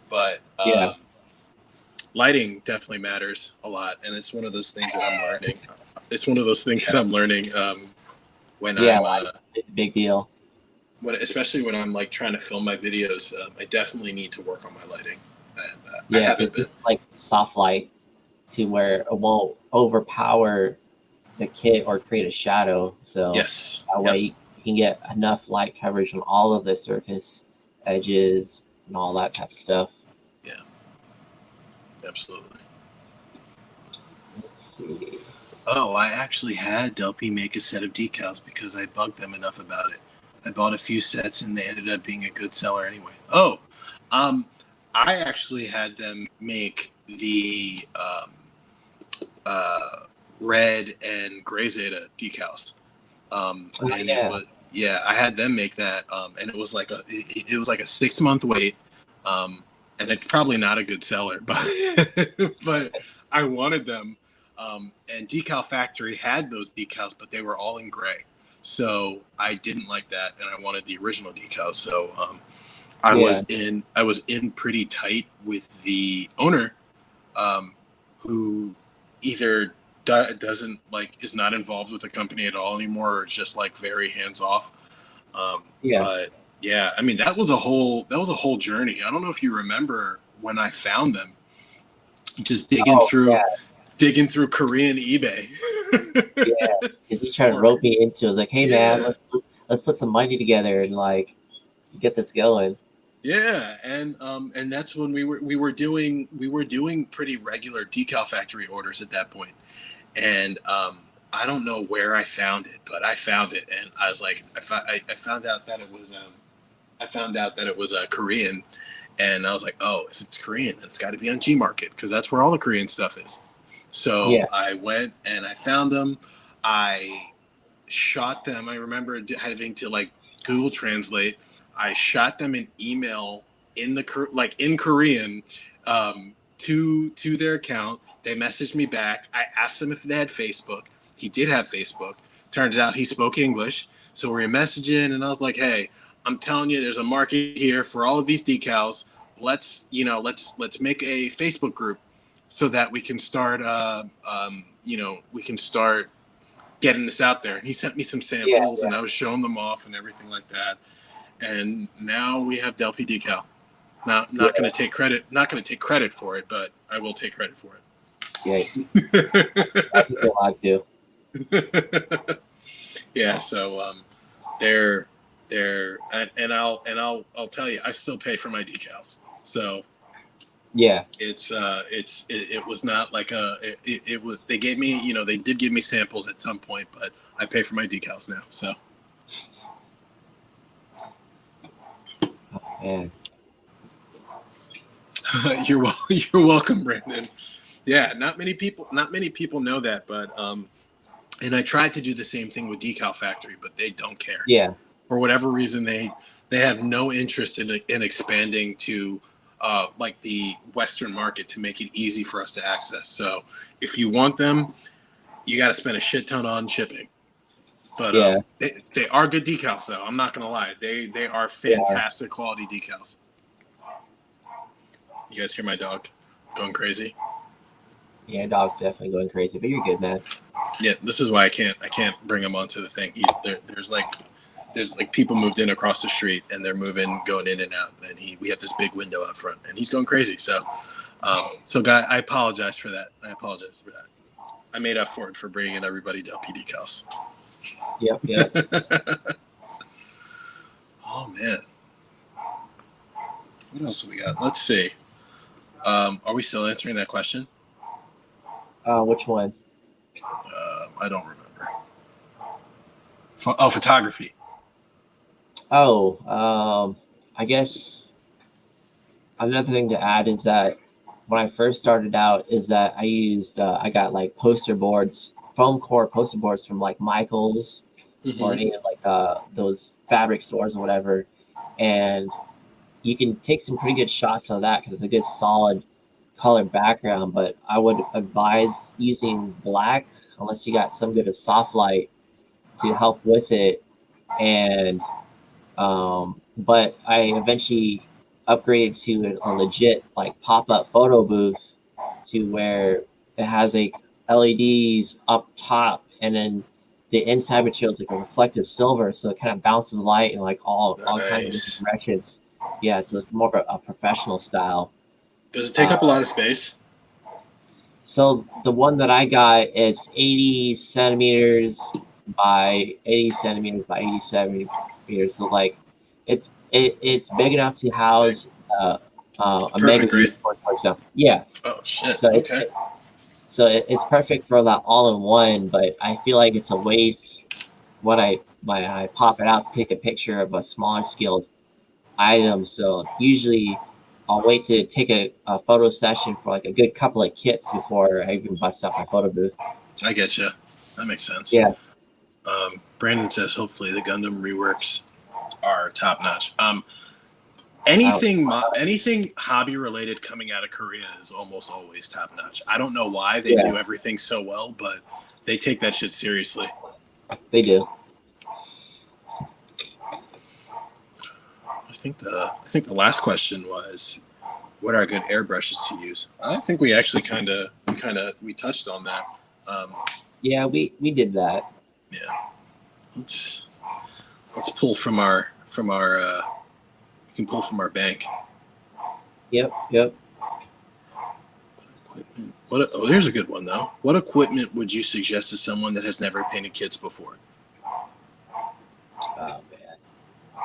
But lighting definitely matters a lot, and it's one of those things that I'm learning. It's one of those things that I'm learning when I'm it's a big deal. Especially when I'm like trying to film my videos, I definitely need to work on my lighting. And, I haven't been like soft light to where it won't overpower the kit or create a shadow. So that way you can get enough light coverage on all of the surface edges and all that type of stuff. Yeah, absolutely. Let's see. Oh, I actually had Delpy make a set of decals because I bugged them enough about it. I bought a few sets and they ended up being a good seller anyway. I actually had them make the red and gray Zeta decals. I had them make that, and it was like a 6-month wait, and it's probably not a good seller, but I wanted them, and Decal Factory had those decals, but they were all in gray, so I didn't like that, and I wanted the original decals. So I was in pretty tight with the owner, who either doesn't is not involved with the company at all anymore, or is just like very hands off. But yeah, I mean that was a whole journey. I don't know if you remember when I found them, just digging through Korean eBay. Because he tried to rope me into it. I was like, hey man, let's put some money together and like get this going. Yeah, and that's when we were doing pretty regular Decal Factory orders at that point. And I don't know where I found it, but I found it, and I was like, I found out that it was Korean, and I was like, oh, if it's Korean, then it's got to be on Gmarket because that's where all the Korean stuff is. So I went and I found them. I shot them. I remember having to like Google Translate. I shot them an email in Korean to their account. They messaged me back. I asked them if they had Facebook. He did have Facebook. Turns out he spoke English. So we're messaging, and I was like, hey, I'm telling you, there's a market here for all of these decals. Let's make a Facebook group so that we can start getting this out there. And he sent me some samples, and I was showing them off and everything like that. And now we have Delpy decal. Not going to take credit. Not going to take credit for it, but I will take credit for it. I think I do. Yeah. So they're and I'll tell you, I still pay for my decals. So it was not like it was. They gave me, they did give me samples at some point, but I pay for my decals now. So. Man. You're welcome, Brandon. Yeah, not many people know that, but and I tried to do the same thing with Decal Factory, but they don't care. Yeah. For whatever reason, they have no interest in expanding to like the Western market to make it easy for us to access. So if you want them, you got to spend a shit ton on shipping. But they are good decals, though. I'm not gonna lie, they are fantastic quality decals. You guys hear my dog going crazy? Yeah, dog's definitely going crazy, but you're good, man. Yeah, this is why I can't bring him onto the thing. There's people moved in across the street, and they're going in and out, and we have this big window out front, and he's going crazy. So, guy, I apologize for that. I made up for it for bringing in everybody Delpy decals. Yep. Oh man, what else have we got? Let's see. Are we still answering that question? Which one? I don't remember. Photography. I guess another thing to add is that when I first started out is that I used I got like poster boards, foam core poster boards from like Michael's or any of like those fabric stores or whatever, and you can take some pretty good shots of that because it's a good solid color background. But I would advise using black unless you got some good of soft light to help with it. And but I eventually upgraded to a legit like pop-up photo booth to where it has like LEDs up top, and then the inside material is like a reflective silver, so it kind of bounces light in like all kinds of different directions. Yeah, so it's more of a professional style. Does it take up a lot of space? So the one that I got is 80 centimeters by 80 centimeters by 80 centimeters. So like it's big enough to house a mega for example. Yeah. Oh shit. So okay. It's perfect for that all-in-one, but I feel like it's a waste when I pop it out to take a picture of a smaller scaled item. So usually I'll wait to take a photo session for like a good couple of kits before I even bust out my photo booth. I get you. That makes sense. Yeah. Brandon says hopefully the Gundam reworks are top notch. Anything hobby related coming out of Korea is almost always top notch. I don't know why they do everything so well, but they take that shit seriously. They do. I think the last question was, what are good airbrushes to use? I think we actually we touched on that. Yeah, we did that. Yeah. Let's pull from our we can pull from our bank. Yep. Here's a good one though. What equipment would you suggest to someone that has never painted kits before? Oh man,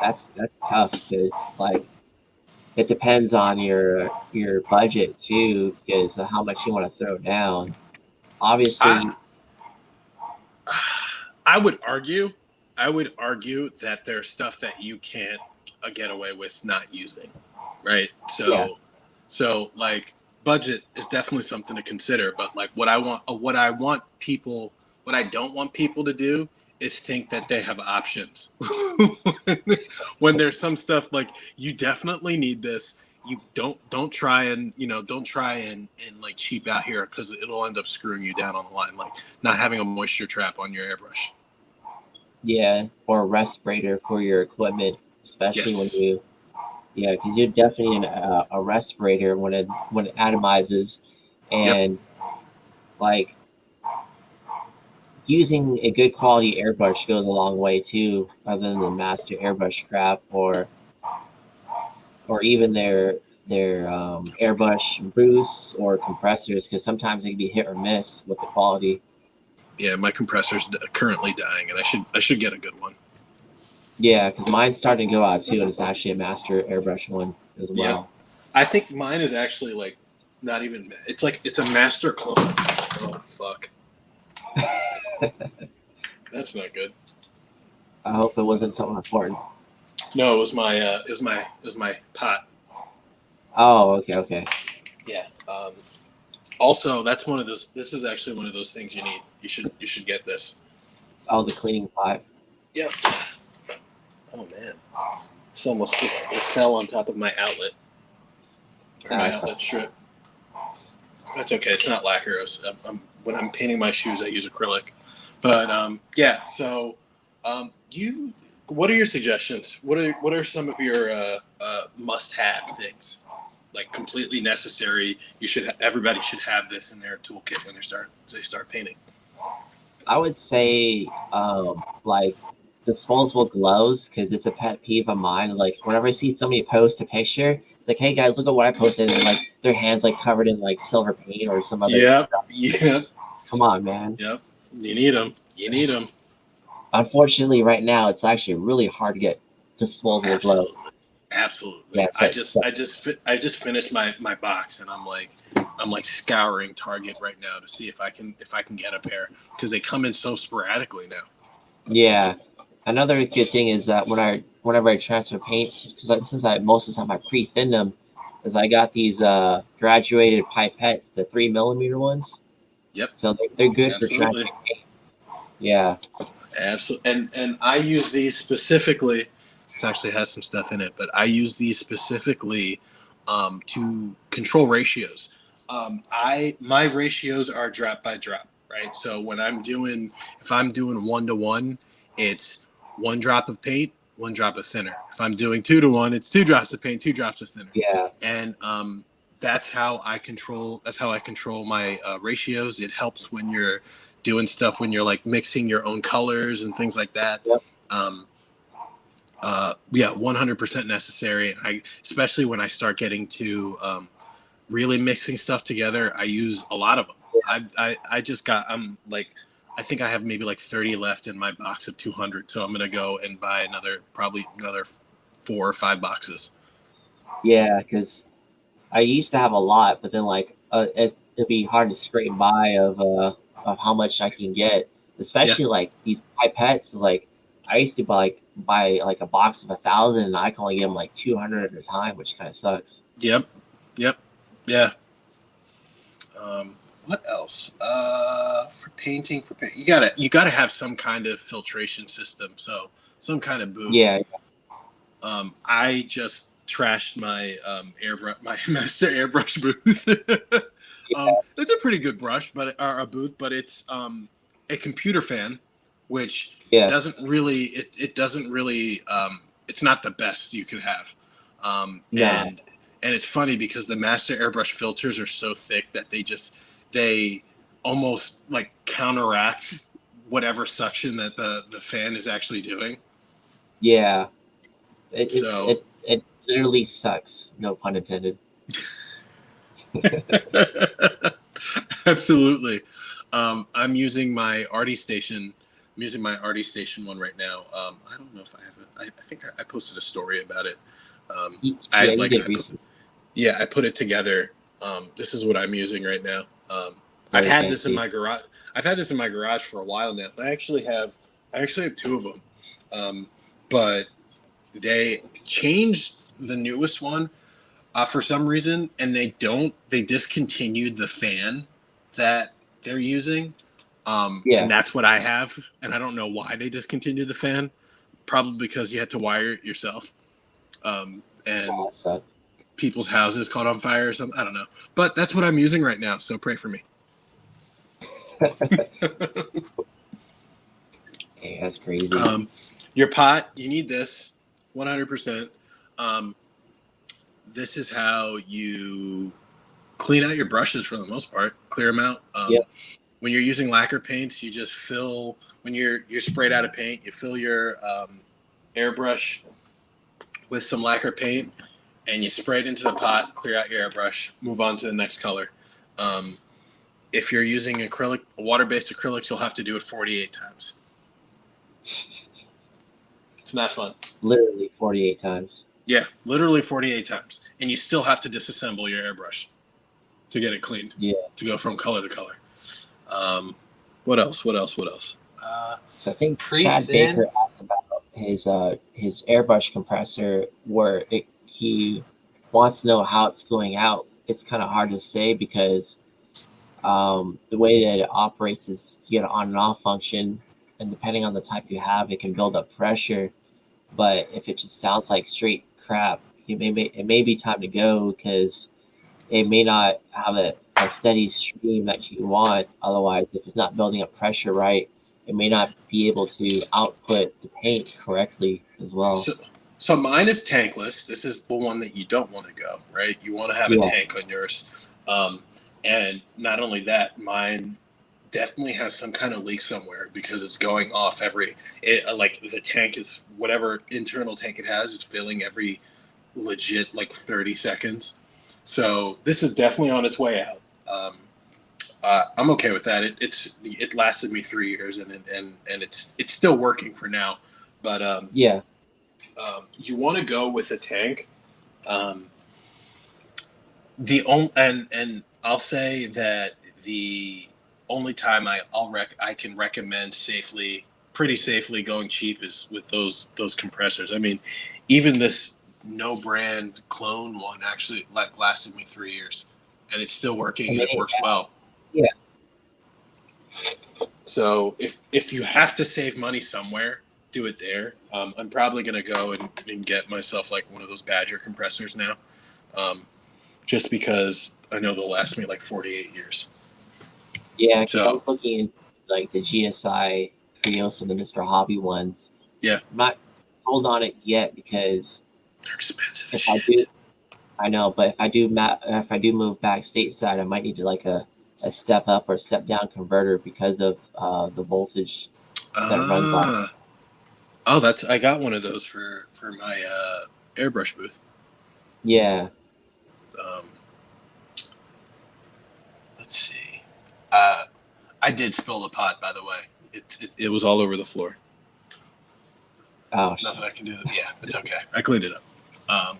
that's tough because like it depends on your budget too, because of how much you want to throw down. Obviously, I would argue that there's stuff that you can't get away with not using, right? So like budget is definitely something to consider, but like what I don't want people to do is think that they have options. When there's some stuff like you definitely need this, you don't try and like cheap out here because it'll end up screwing you down on the line, like not having a moisture trap on your airbrush. Yeah, or a respirator for your equipment, especially when you because you're definitely in a respirator when it atomizes, and like using a good quality airbrush goes a long way too, rather than the master airbrush crap or even their airbrush boosts or compressors, because sometimes they can be hit or miss with the quality. Yeah, my compressor's currently dying, and I should get a good one. Yeah, because mine's starting to go out too, and it's actually a master airbrush one as well. Yeah. I think mine is actually like not even. It's a master clone. Oh fuck. That's not good. I hope it wasn't something important. No, it was my pot. Oh, okay. Yeah. Also, that's one of those. This is actually one of those things you need. You should get this. Oh, the cleaning pot. Yep. Oh man, it fell on top of my outlet. Or my outlet strip. That's okay. It's not lacquerose. When I'm painting my shoes, I use acrylic. But yeah. So, what are your suggestions? What are some of your must-have things? Like completely necessary. Everybody should have this in their toolkit when they start painting. I would say like disposable gloves, because it's a pet peeve of mine. Like whenever I see somebody post a picture, it's like, hey guys, look at what I posted, and like their hands like covered in like silver paint or some other stuff. Yeah. Come on, man. Yep. You need them. Unfortunately, right now it's actually really hard to get disposable gloves. Absolutely. Yeah, I just finished my box, and I'm like scouring Target right now to see if I can get a pair, because they come in so sporadically now. Yeah. Another good thing is that whenever I transfer paint, because since I most of the time I pre-thin them, is I got these graduated pipettes, the 3mm ones. Yep. So they're good for transferring paint. Yeah. Absolutely. And I use these specifically This actually has some stuff in it, but I use these specifically to control ratios. My ratios are drop by drop, right? So when if I'm doing 1-to-1, it's 1 drop of paint, 1 drop of thinner. If I'm doing 2-to-1, it's 2 drops of paint, 2 drops of thinner. Yeah. And that's how I control my ratios. It helps when you're doing stuff, when you're like mixing your own colors and things like that. Yep. 100% necessary. Especially when I start getting to really mixing stuff together, I use a lot of them. I think I have maybe like 30 left in my box of 200. So I'm going to go and buy probably another 4 or 5 boxes. Yeah, because I used to have a lot, but then like it'd be hard to scrape by of how much I can get, especially like these pipettes. Like I used to buy like a box of 1,000, and I can only get them like 200 at a time, which kind of sucks. Yep. Yeah. What else? For painting, you gotta have some kind of filtration system. So some kind of booth. Yeah. I just trashed my my master airbrush booth. It's a pretty good brush, but a booth, but it's a computer fan, which doesn't really it's not the best you could have. And it's funny because the master airbrush filters are so thick that they almost like counteract whatever suction that the fan is actually doing. Yeah. It literally sucks. No pun intended. Absolutely. I'm using my Artie Station. I'm using my Artie Station one right now. I don't know if I have it. I think I posted a story about it. I put it together. This is what I'm using right now. I've had this in my garage. I've had this in my garage for a while now. I actually have 2 of them. But they changed the newest one for some reason, and they discontinued the fan that they're using. And that's what I have. And I don't know why they discontinued the fan. Probably because you had to wire it yourself. And people's houses caught on fire or something. I don't know. But that's what I'm using right now. So pray for me. Hey, that's crazy. Your pot, you need this 100%. This is how you clean out your brushes for the most part. Clear them out. When you're using lacquer paints, you just fill, when you're sprayed out of paint, you fill your airbrush with some lacquer paint and you spray it into the pot, clear out your airbrush, move on to the next color. If you're using water-based acrylics, you'll have to do it 48 times. It's not fun. Literally 48 times. Yeah, literally 48 times. And you still have to disassemble your airbrush to get it cleaned. Yeah. To go from color to color. What else? So I think Chad Baker asked about his airbrush compressor, where he wants to know how it's going out. It's kind of hard to say because the way that it operates is you get an on and off function, and depending on the type you have, it can build up pressure. But if it just sounds like straight crap, it may be time to go because it may not have a steady stream that you want. Otherwise, if it's not building up pressure right, it may not be able to output the paint correctly as well. So mine is tankless. This is the one that you don't want to go, right? You want to have a tank on yours. And not only that, mine definitely has some kind of leak somewhere because it's going off like the tank is, whatever internal tank it has, is filling every legit like 30 seconds. So this is definitely on its way out. I'm okay with that. It lasted me 3 years and it's still working for now. But you want to go with a tank. I'll say that the only time I can recommend pretty safely going cheap is with those compressors. I mean, even this no brand clone one actually lasted me 3 years, and it's still working and it works well. Yeah. So if you have to save money somewhere, do it there. I'm probably gonna go and get myself like one of those Badger compressors now, just because I know they'll last me like 48 years. Yeah, so I'm looking into like the GSI Creos and the Mr. Hobby ones. Yeah, I'm not sold on it yet because they're expensive. I know, but if I do move back stateside, I might need to like a step up or step down converter because of the voltage that it runs on. Oh, I got one of those for my airbrush booth. Yeah. Let's see. I did spill the pot, by the way. It was all over the floor. Oh, nothing I can do. Yeah, it's okay. I cleaned it up.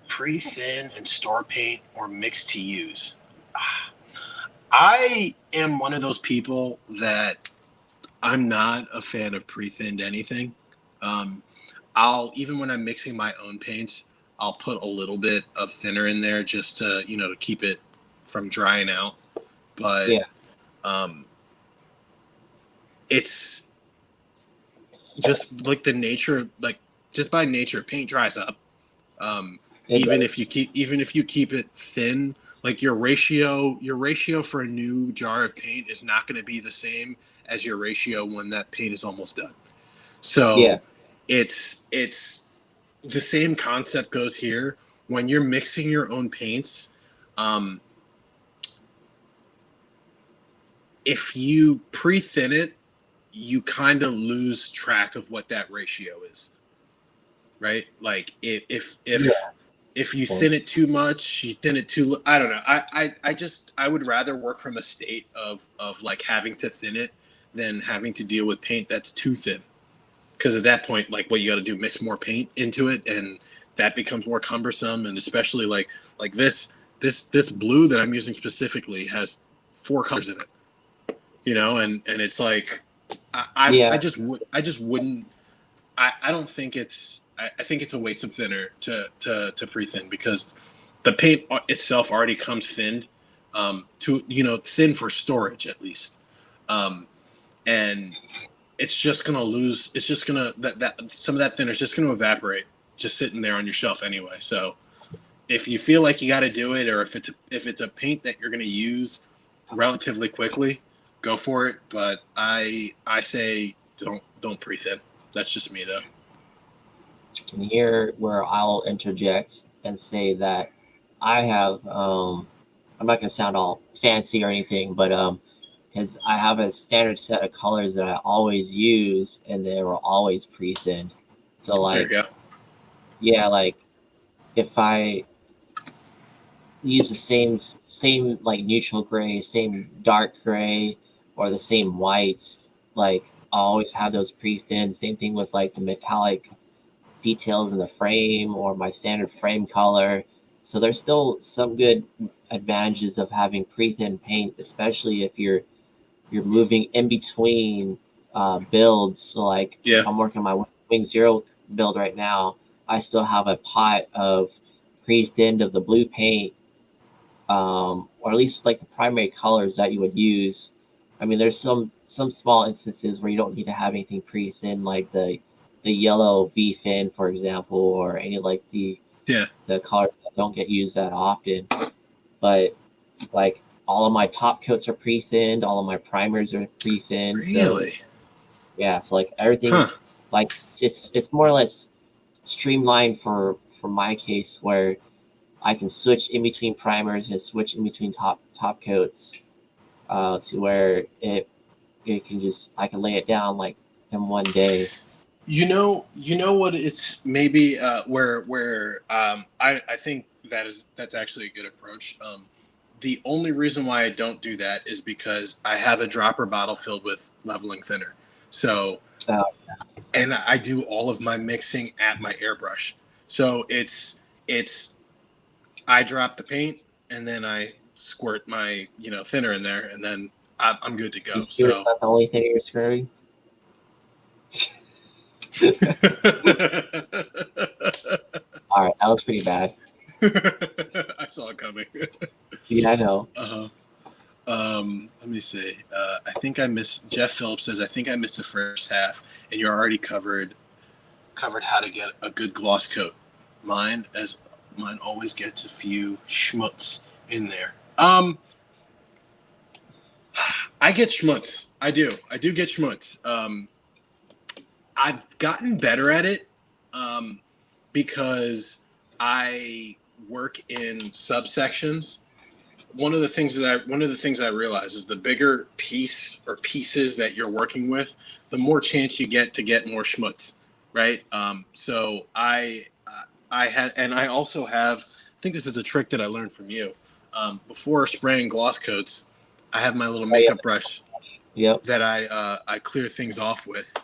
Pre-thin and store paint or mix to use. I am one of those people that I'm not a fan of pre-thinned anything. I'll, even when I'm mixing my own paints, I'll put a little bit of thinner in there just to, to keep it from drying out. But yeah. It's just like the nature, like just by nature, paint dries up. Even if you keep it thin, like your ratio for a new jar of paint is not going to be the same as your ratio when that paint is almost done. So it's the same concept goes here when you're mixing your own paints. If you pre-thin it, you kind of lose track of what that ratio is, right? Like if you thin it too much, you thin it too. I don't know. I would rather work from a state of like having to thin it than having to deal with paint that's too thin. Because at that point, like what you got to do, mix more paint into it, and that becomes more cumbersome. And especially like this blue that I'm using specifically has 4 colors in it. And it's like I just wouldn't. I don't think it's. I think it's a waste of thinner to pre-thin because the paint itself already comes thinned, thin for storage at least, and it's just gonna lose. It's just gonna that some of that thinner is just gonna evaporate, just sitting there on your shelf anyway. So if you feel like you got to do it, or if it's a paint that you're gonna use relatively quickly, go for it. But I say don't pre-thin. That's just me though. And here where I'll interject and say that I have I'm not gonna sound all fancy or anything, but because I have a standard set of colors that I always use and they were always pre-thinned. So like there you go. Yeah, like if I use the same like neutral gray, same dark gray, or the same whites, like I always have those pre-thinned. Same thing with like the metallic details in the frame or my standard frame color. So there's still some good advantages of having pre-thin paint, especially if you're moving in between builds. So like if I'm working my Wing Zero build right now, I still have a pot of pre-thinned of the blue paint, or at least like the primary colors that you would use. I mean, there's some small instances where you don't need to have anything pre-thin, like the yellow V-fin, for example, or any like the colors that don't get used that often. But like all of my top coats are pre-thinned, all of my primers are pre-thinned. Really? So, yeah, so like everything, like it's more or less streamlined for my case, where I can switch in between primers and switch in between top coats, to where it can just, I can lay it down like in one day. You know what, it's maybe where I think that's actually a good approach. The only reason why I don't do that is because I have a dropper bottle filled with leveling thinner. So and I do all of my mixing at my airbrush. So it's I drop the paint and then I squirt my thinner in there, and then I'm good to go. So that's the only thing you're squirting? All right, that was pretty bad. I saw it coming. Yeah, I know. Let me see. I think I missed. Jeff Phillips says I think I missed the first half, and you're already covered how to get a good gloss coat. Mine always gets a few schmutz in there. I get schmutz. I do get schmutz. I've gotten better at it because I work in subsections. One of the things I realize is the bigger piece or pieces that you're working with, the more chance you get to get more schmutz, right? So I had, and I also have. I think this is a trick that I learned from you. Before spraying gloss coats, I have my little makeup brush. Yep. That I clear things off with.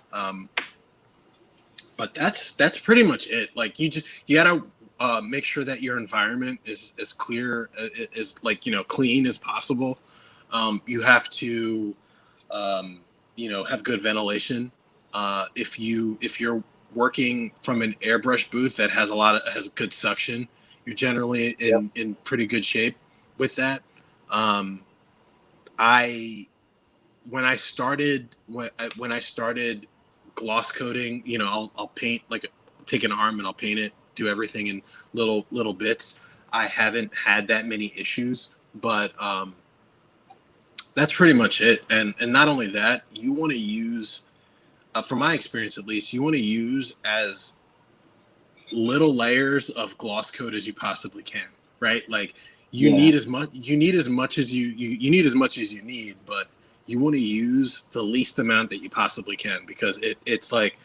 But that's pretty much it. Like you gotta make sure that your environment is as clear as clean as possible. You have to have good ventilation. If you're working from an airbrush booth that has good suction, you're generally in pretty good shape with that. When I started gloss coating, I'll paint, like take an arm and I'll paint it, do everything in little bits. I haven't had that many issues, but that's pretty much it. And not only that, you want to use, from my experience at least, you want to use as little layers of gloss coat as you possibly can, right? Like you need as much as you need, but you want to use the least amount that you possibly can, because it's like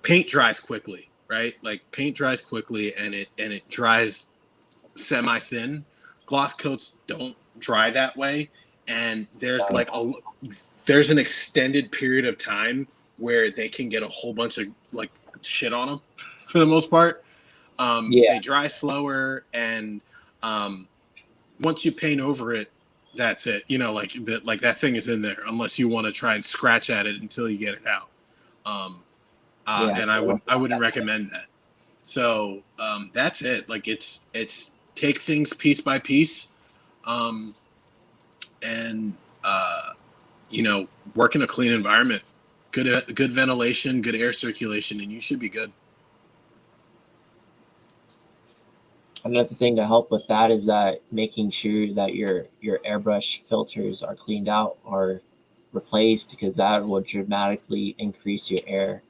paint dries quickly, right? Like paint dries quickly and it dries semi-thin. Gloss coats don't dry that way, and there's there's an extended period of time where they can get a whole bunch of like shit on them for the most part. They dry slower, and once you paint over it, that's it. Like that thing is in there unless you want to try and scratch at it until you get it out. And I wouldn't recommend that. So that's it. Like it's take things piece by piece, and work in a clean environment, good ventilation, good air circulation, and you should be good. Another thing to help with that is that making sure that your airbrush filters are cleaned out or replaced, because that will dramatically increase your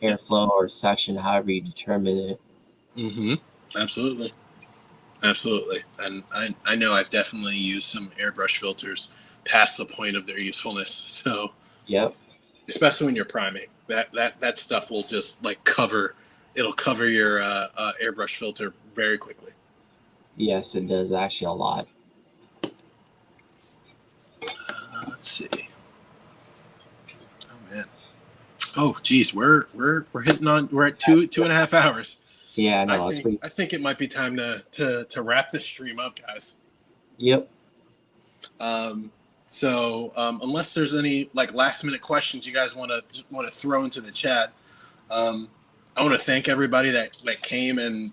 airflow or suction, however you determine it. Mm-hmm. Absolutely. And I know I've definitely used some airbrush filters past the point of their usefulness. So especially when you're priming, that stuff will just like cover your airbrush filter very quickly. Yes, it does, actually, a lot. Let's see. Oh man. Oh geez, we're hitting on. We're at 2.5 hours. Yeah, no, I think it might be time to wrap this stream up, guys. Yep. So unless there's any like last minute questions you guys want to throw into the chat, I want to thank everybody that came and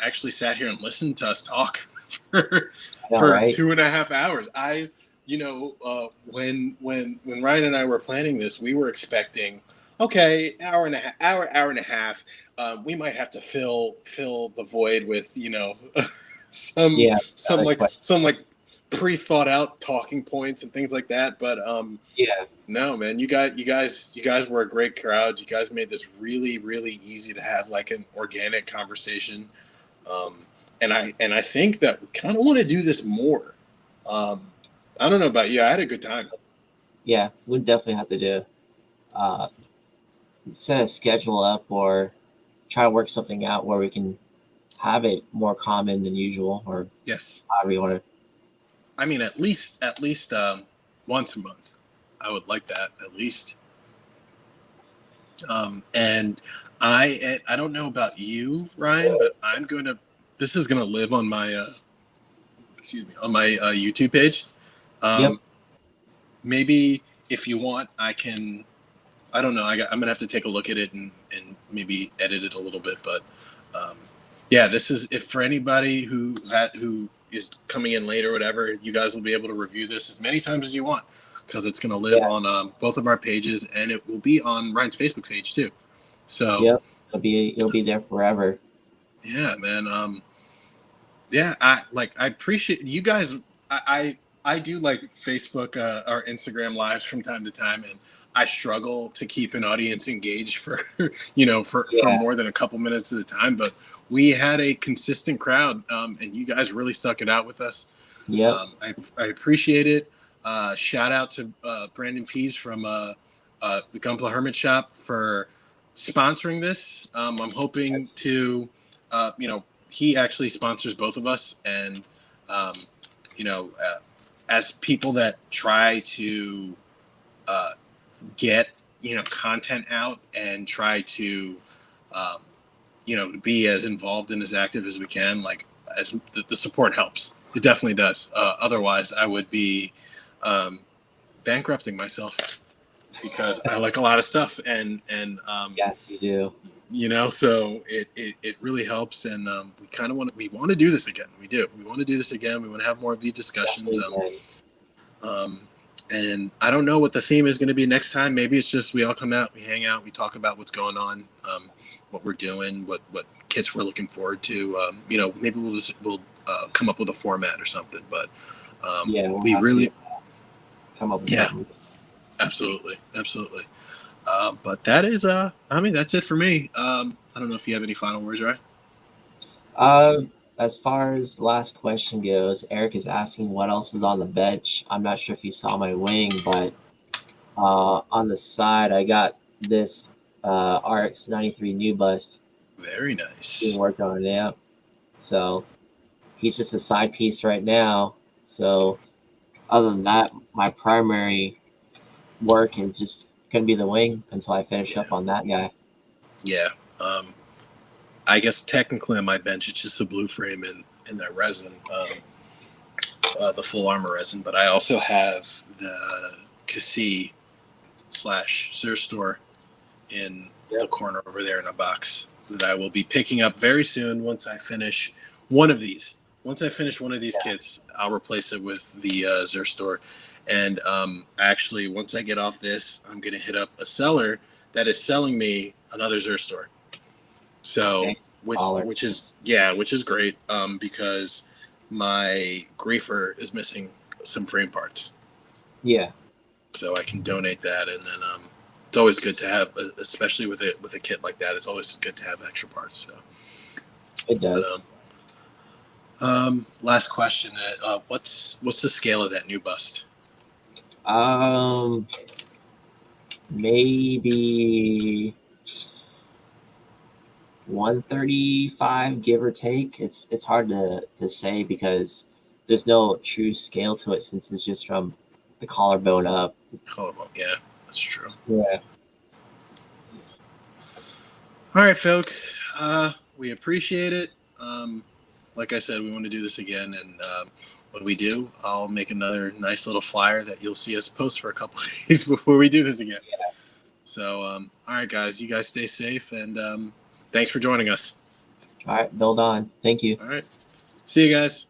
actually sat here and listened to us talk for 2.5 hours. When Ryan and I were planning this, we were expecting, okay, hour and a half. We might have to fill the void with some pre-thought out talking points and things like that. But no, man, you guys were a great crowd. You guys made this really, really easy to have like an organic conversation. And I think that we kind of want to do this more. I don't know about you. I had a good time. Yeah, we definitely have to do set a schedule up or try to work something out where we can have it more common than usual, or however you want to. I mean, at least once a month. I would like that at least. And I don't know about you, Ryan, but this is gonna live on my YouTube page. Maybe if you want, I don't know. I'm gonna have to take a look at it and maybe edit it a little bit. But this is, if for anybody who is coming in late or whatever, you guys will be able to review this as many times as you want, because it's going to live on both of our pages, and it will be on Ryan's Facebook page too. So yep, it'll be there forever. Yeah, man. Yeah, I appreciate you guys. I do like Facebook or Instagram lives from time to time, and I struggle to keep an audience engaged for for more than a couple minutes at a time. But we had a consistent crowd, and you guys really stuck it out with us. Yep. I appreciate it. Shout out to Brandon Pease from the Gunpla Hermit Shop for sponsoring this. I'm hoping to, he actually sponsors both of us, and as people that try to get content out and try to be as involved and as active as we can, like as the support helps. It definitely does. Otherwise I would be bankrupting myself, because I like a lot of stuff, and yes, you do. So it really helps, and we want to do this again. We want to do this again. We want to have more of these discussions. And I don't know what the theme is going to be next time. Maybe it's just we all come out, we hang out, we talk about what's going on, what we're doing, what kits we're looking forward to. Maybe we'll come up with a format or something. But we really come up with something. Absolutely. But that is that's it for me. I don't know if you have any final words, right? As far as the last question goes, Eric is asking what else is on the bench. I'm not sure if you saw my wing, but on the side I got this RX 93 new bust. Very nice. Being worked on, yeah. So he's just a side piece right now. So other than that, my primary work is just gonna be the wing until I finish up on that guy. Yeah. I guess technically on my bench it's just the blue frame and that resin, the full armor resin, but I also have the Cassie / Zerstore in the corner over there in a box that I will be picking up very soon once I finish one of these. Once I finish one of these kits, I'll replace it with the Zerstore. And actually, once I get off this, I'm going to hit up a seller that is selling me another Zerstore. So, which is great, because my griefer is missing some frame parts. Yeah. So I can donate that, and then it's always good to have, especially with a kit like that. It's always good to have extra parts. So it does. But, last question: what's the scale of that new bust? Maybe 135, give or take. It's hard to say because there's no true scale to it since it's just from the collarbone up. Collarbone, yeah, that's true. Yeah. All right, folks. We appreciate it. Like I said, we want to do this again, and when we do, I'll make another nice little flyer that you'll see us post for a couple of days before we do this again. Yeah. So, all right, guys, you guys stay safe, and thanks for joining us. All right, build on. Thank you. All right. See you guys.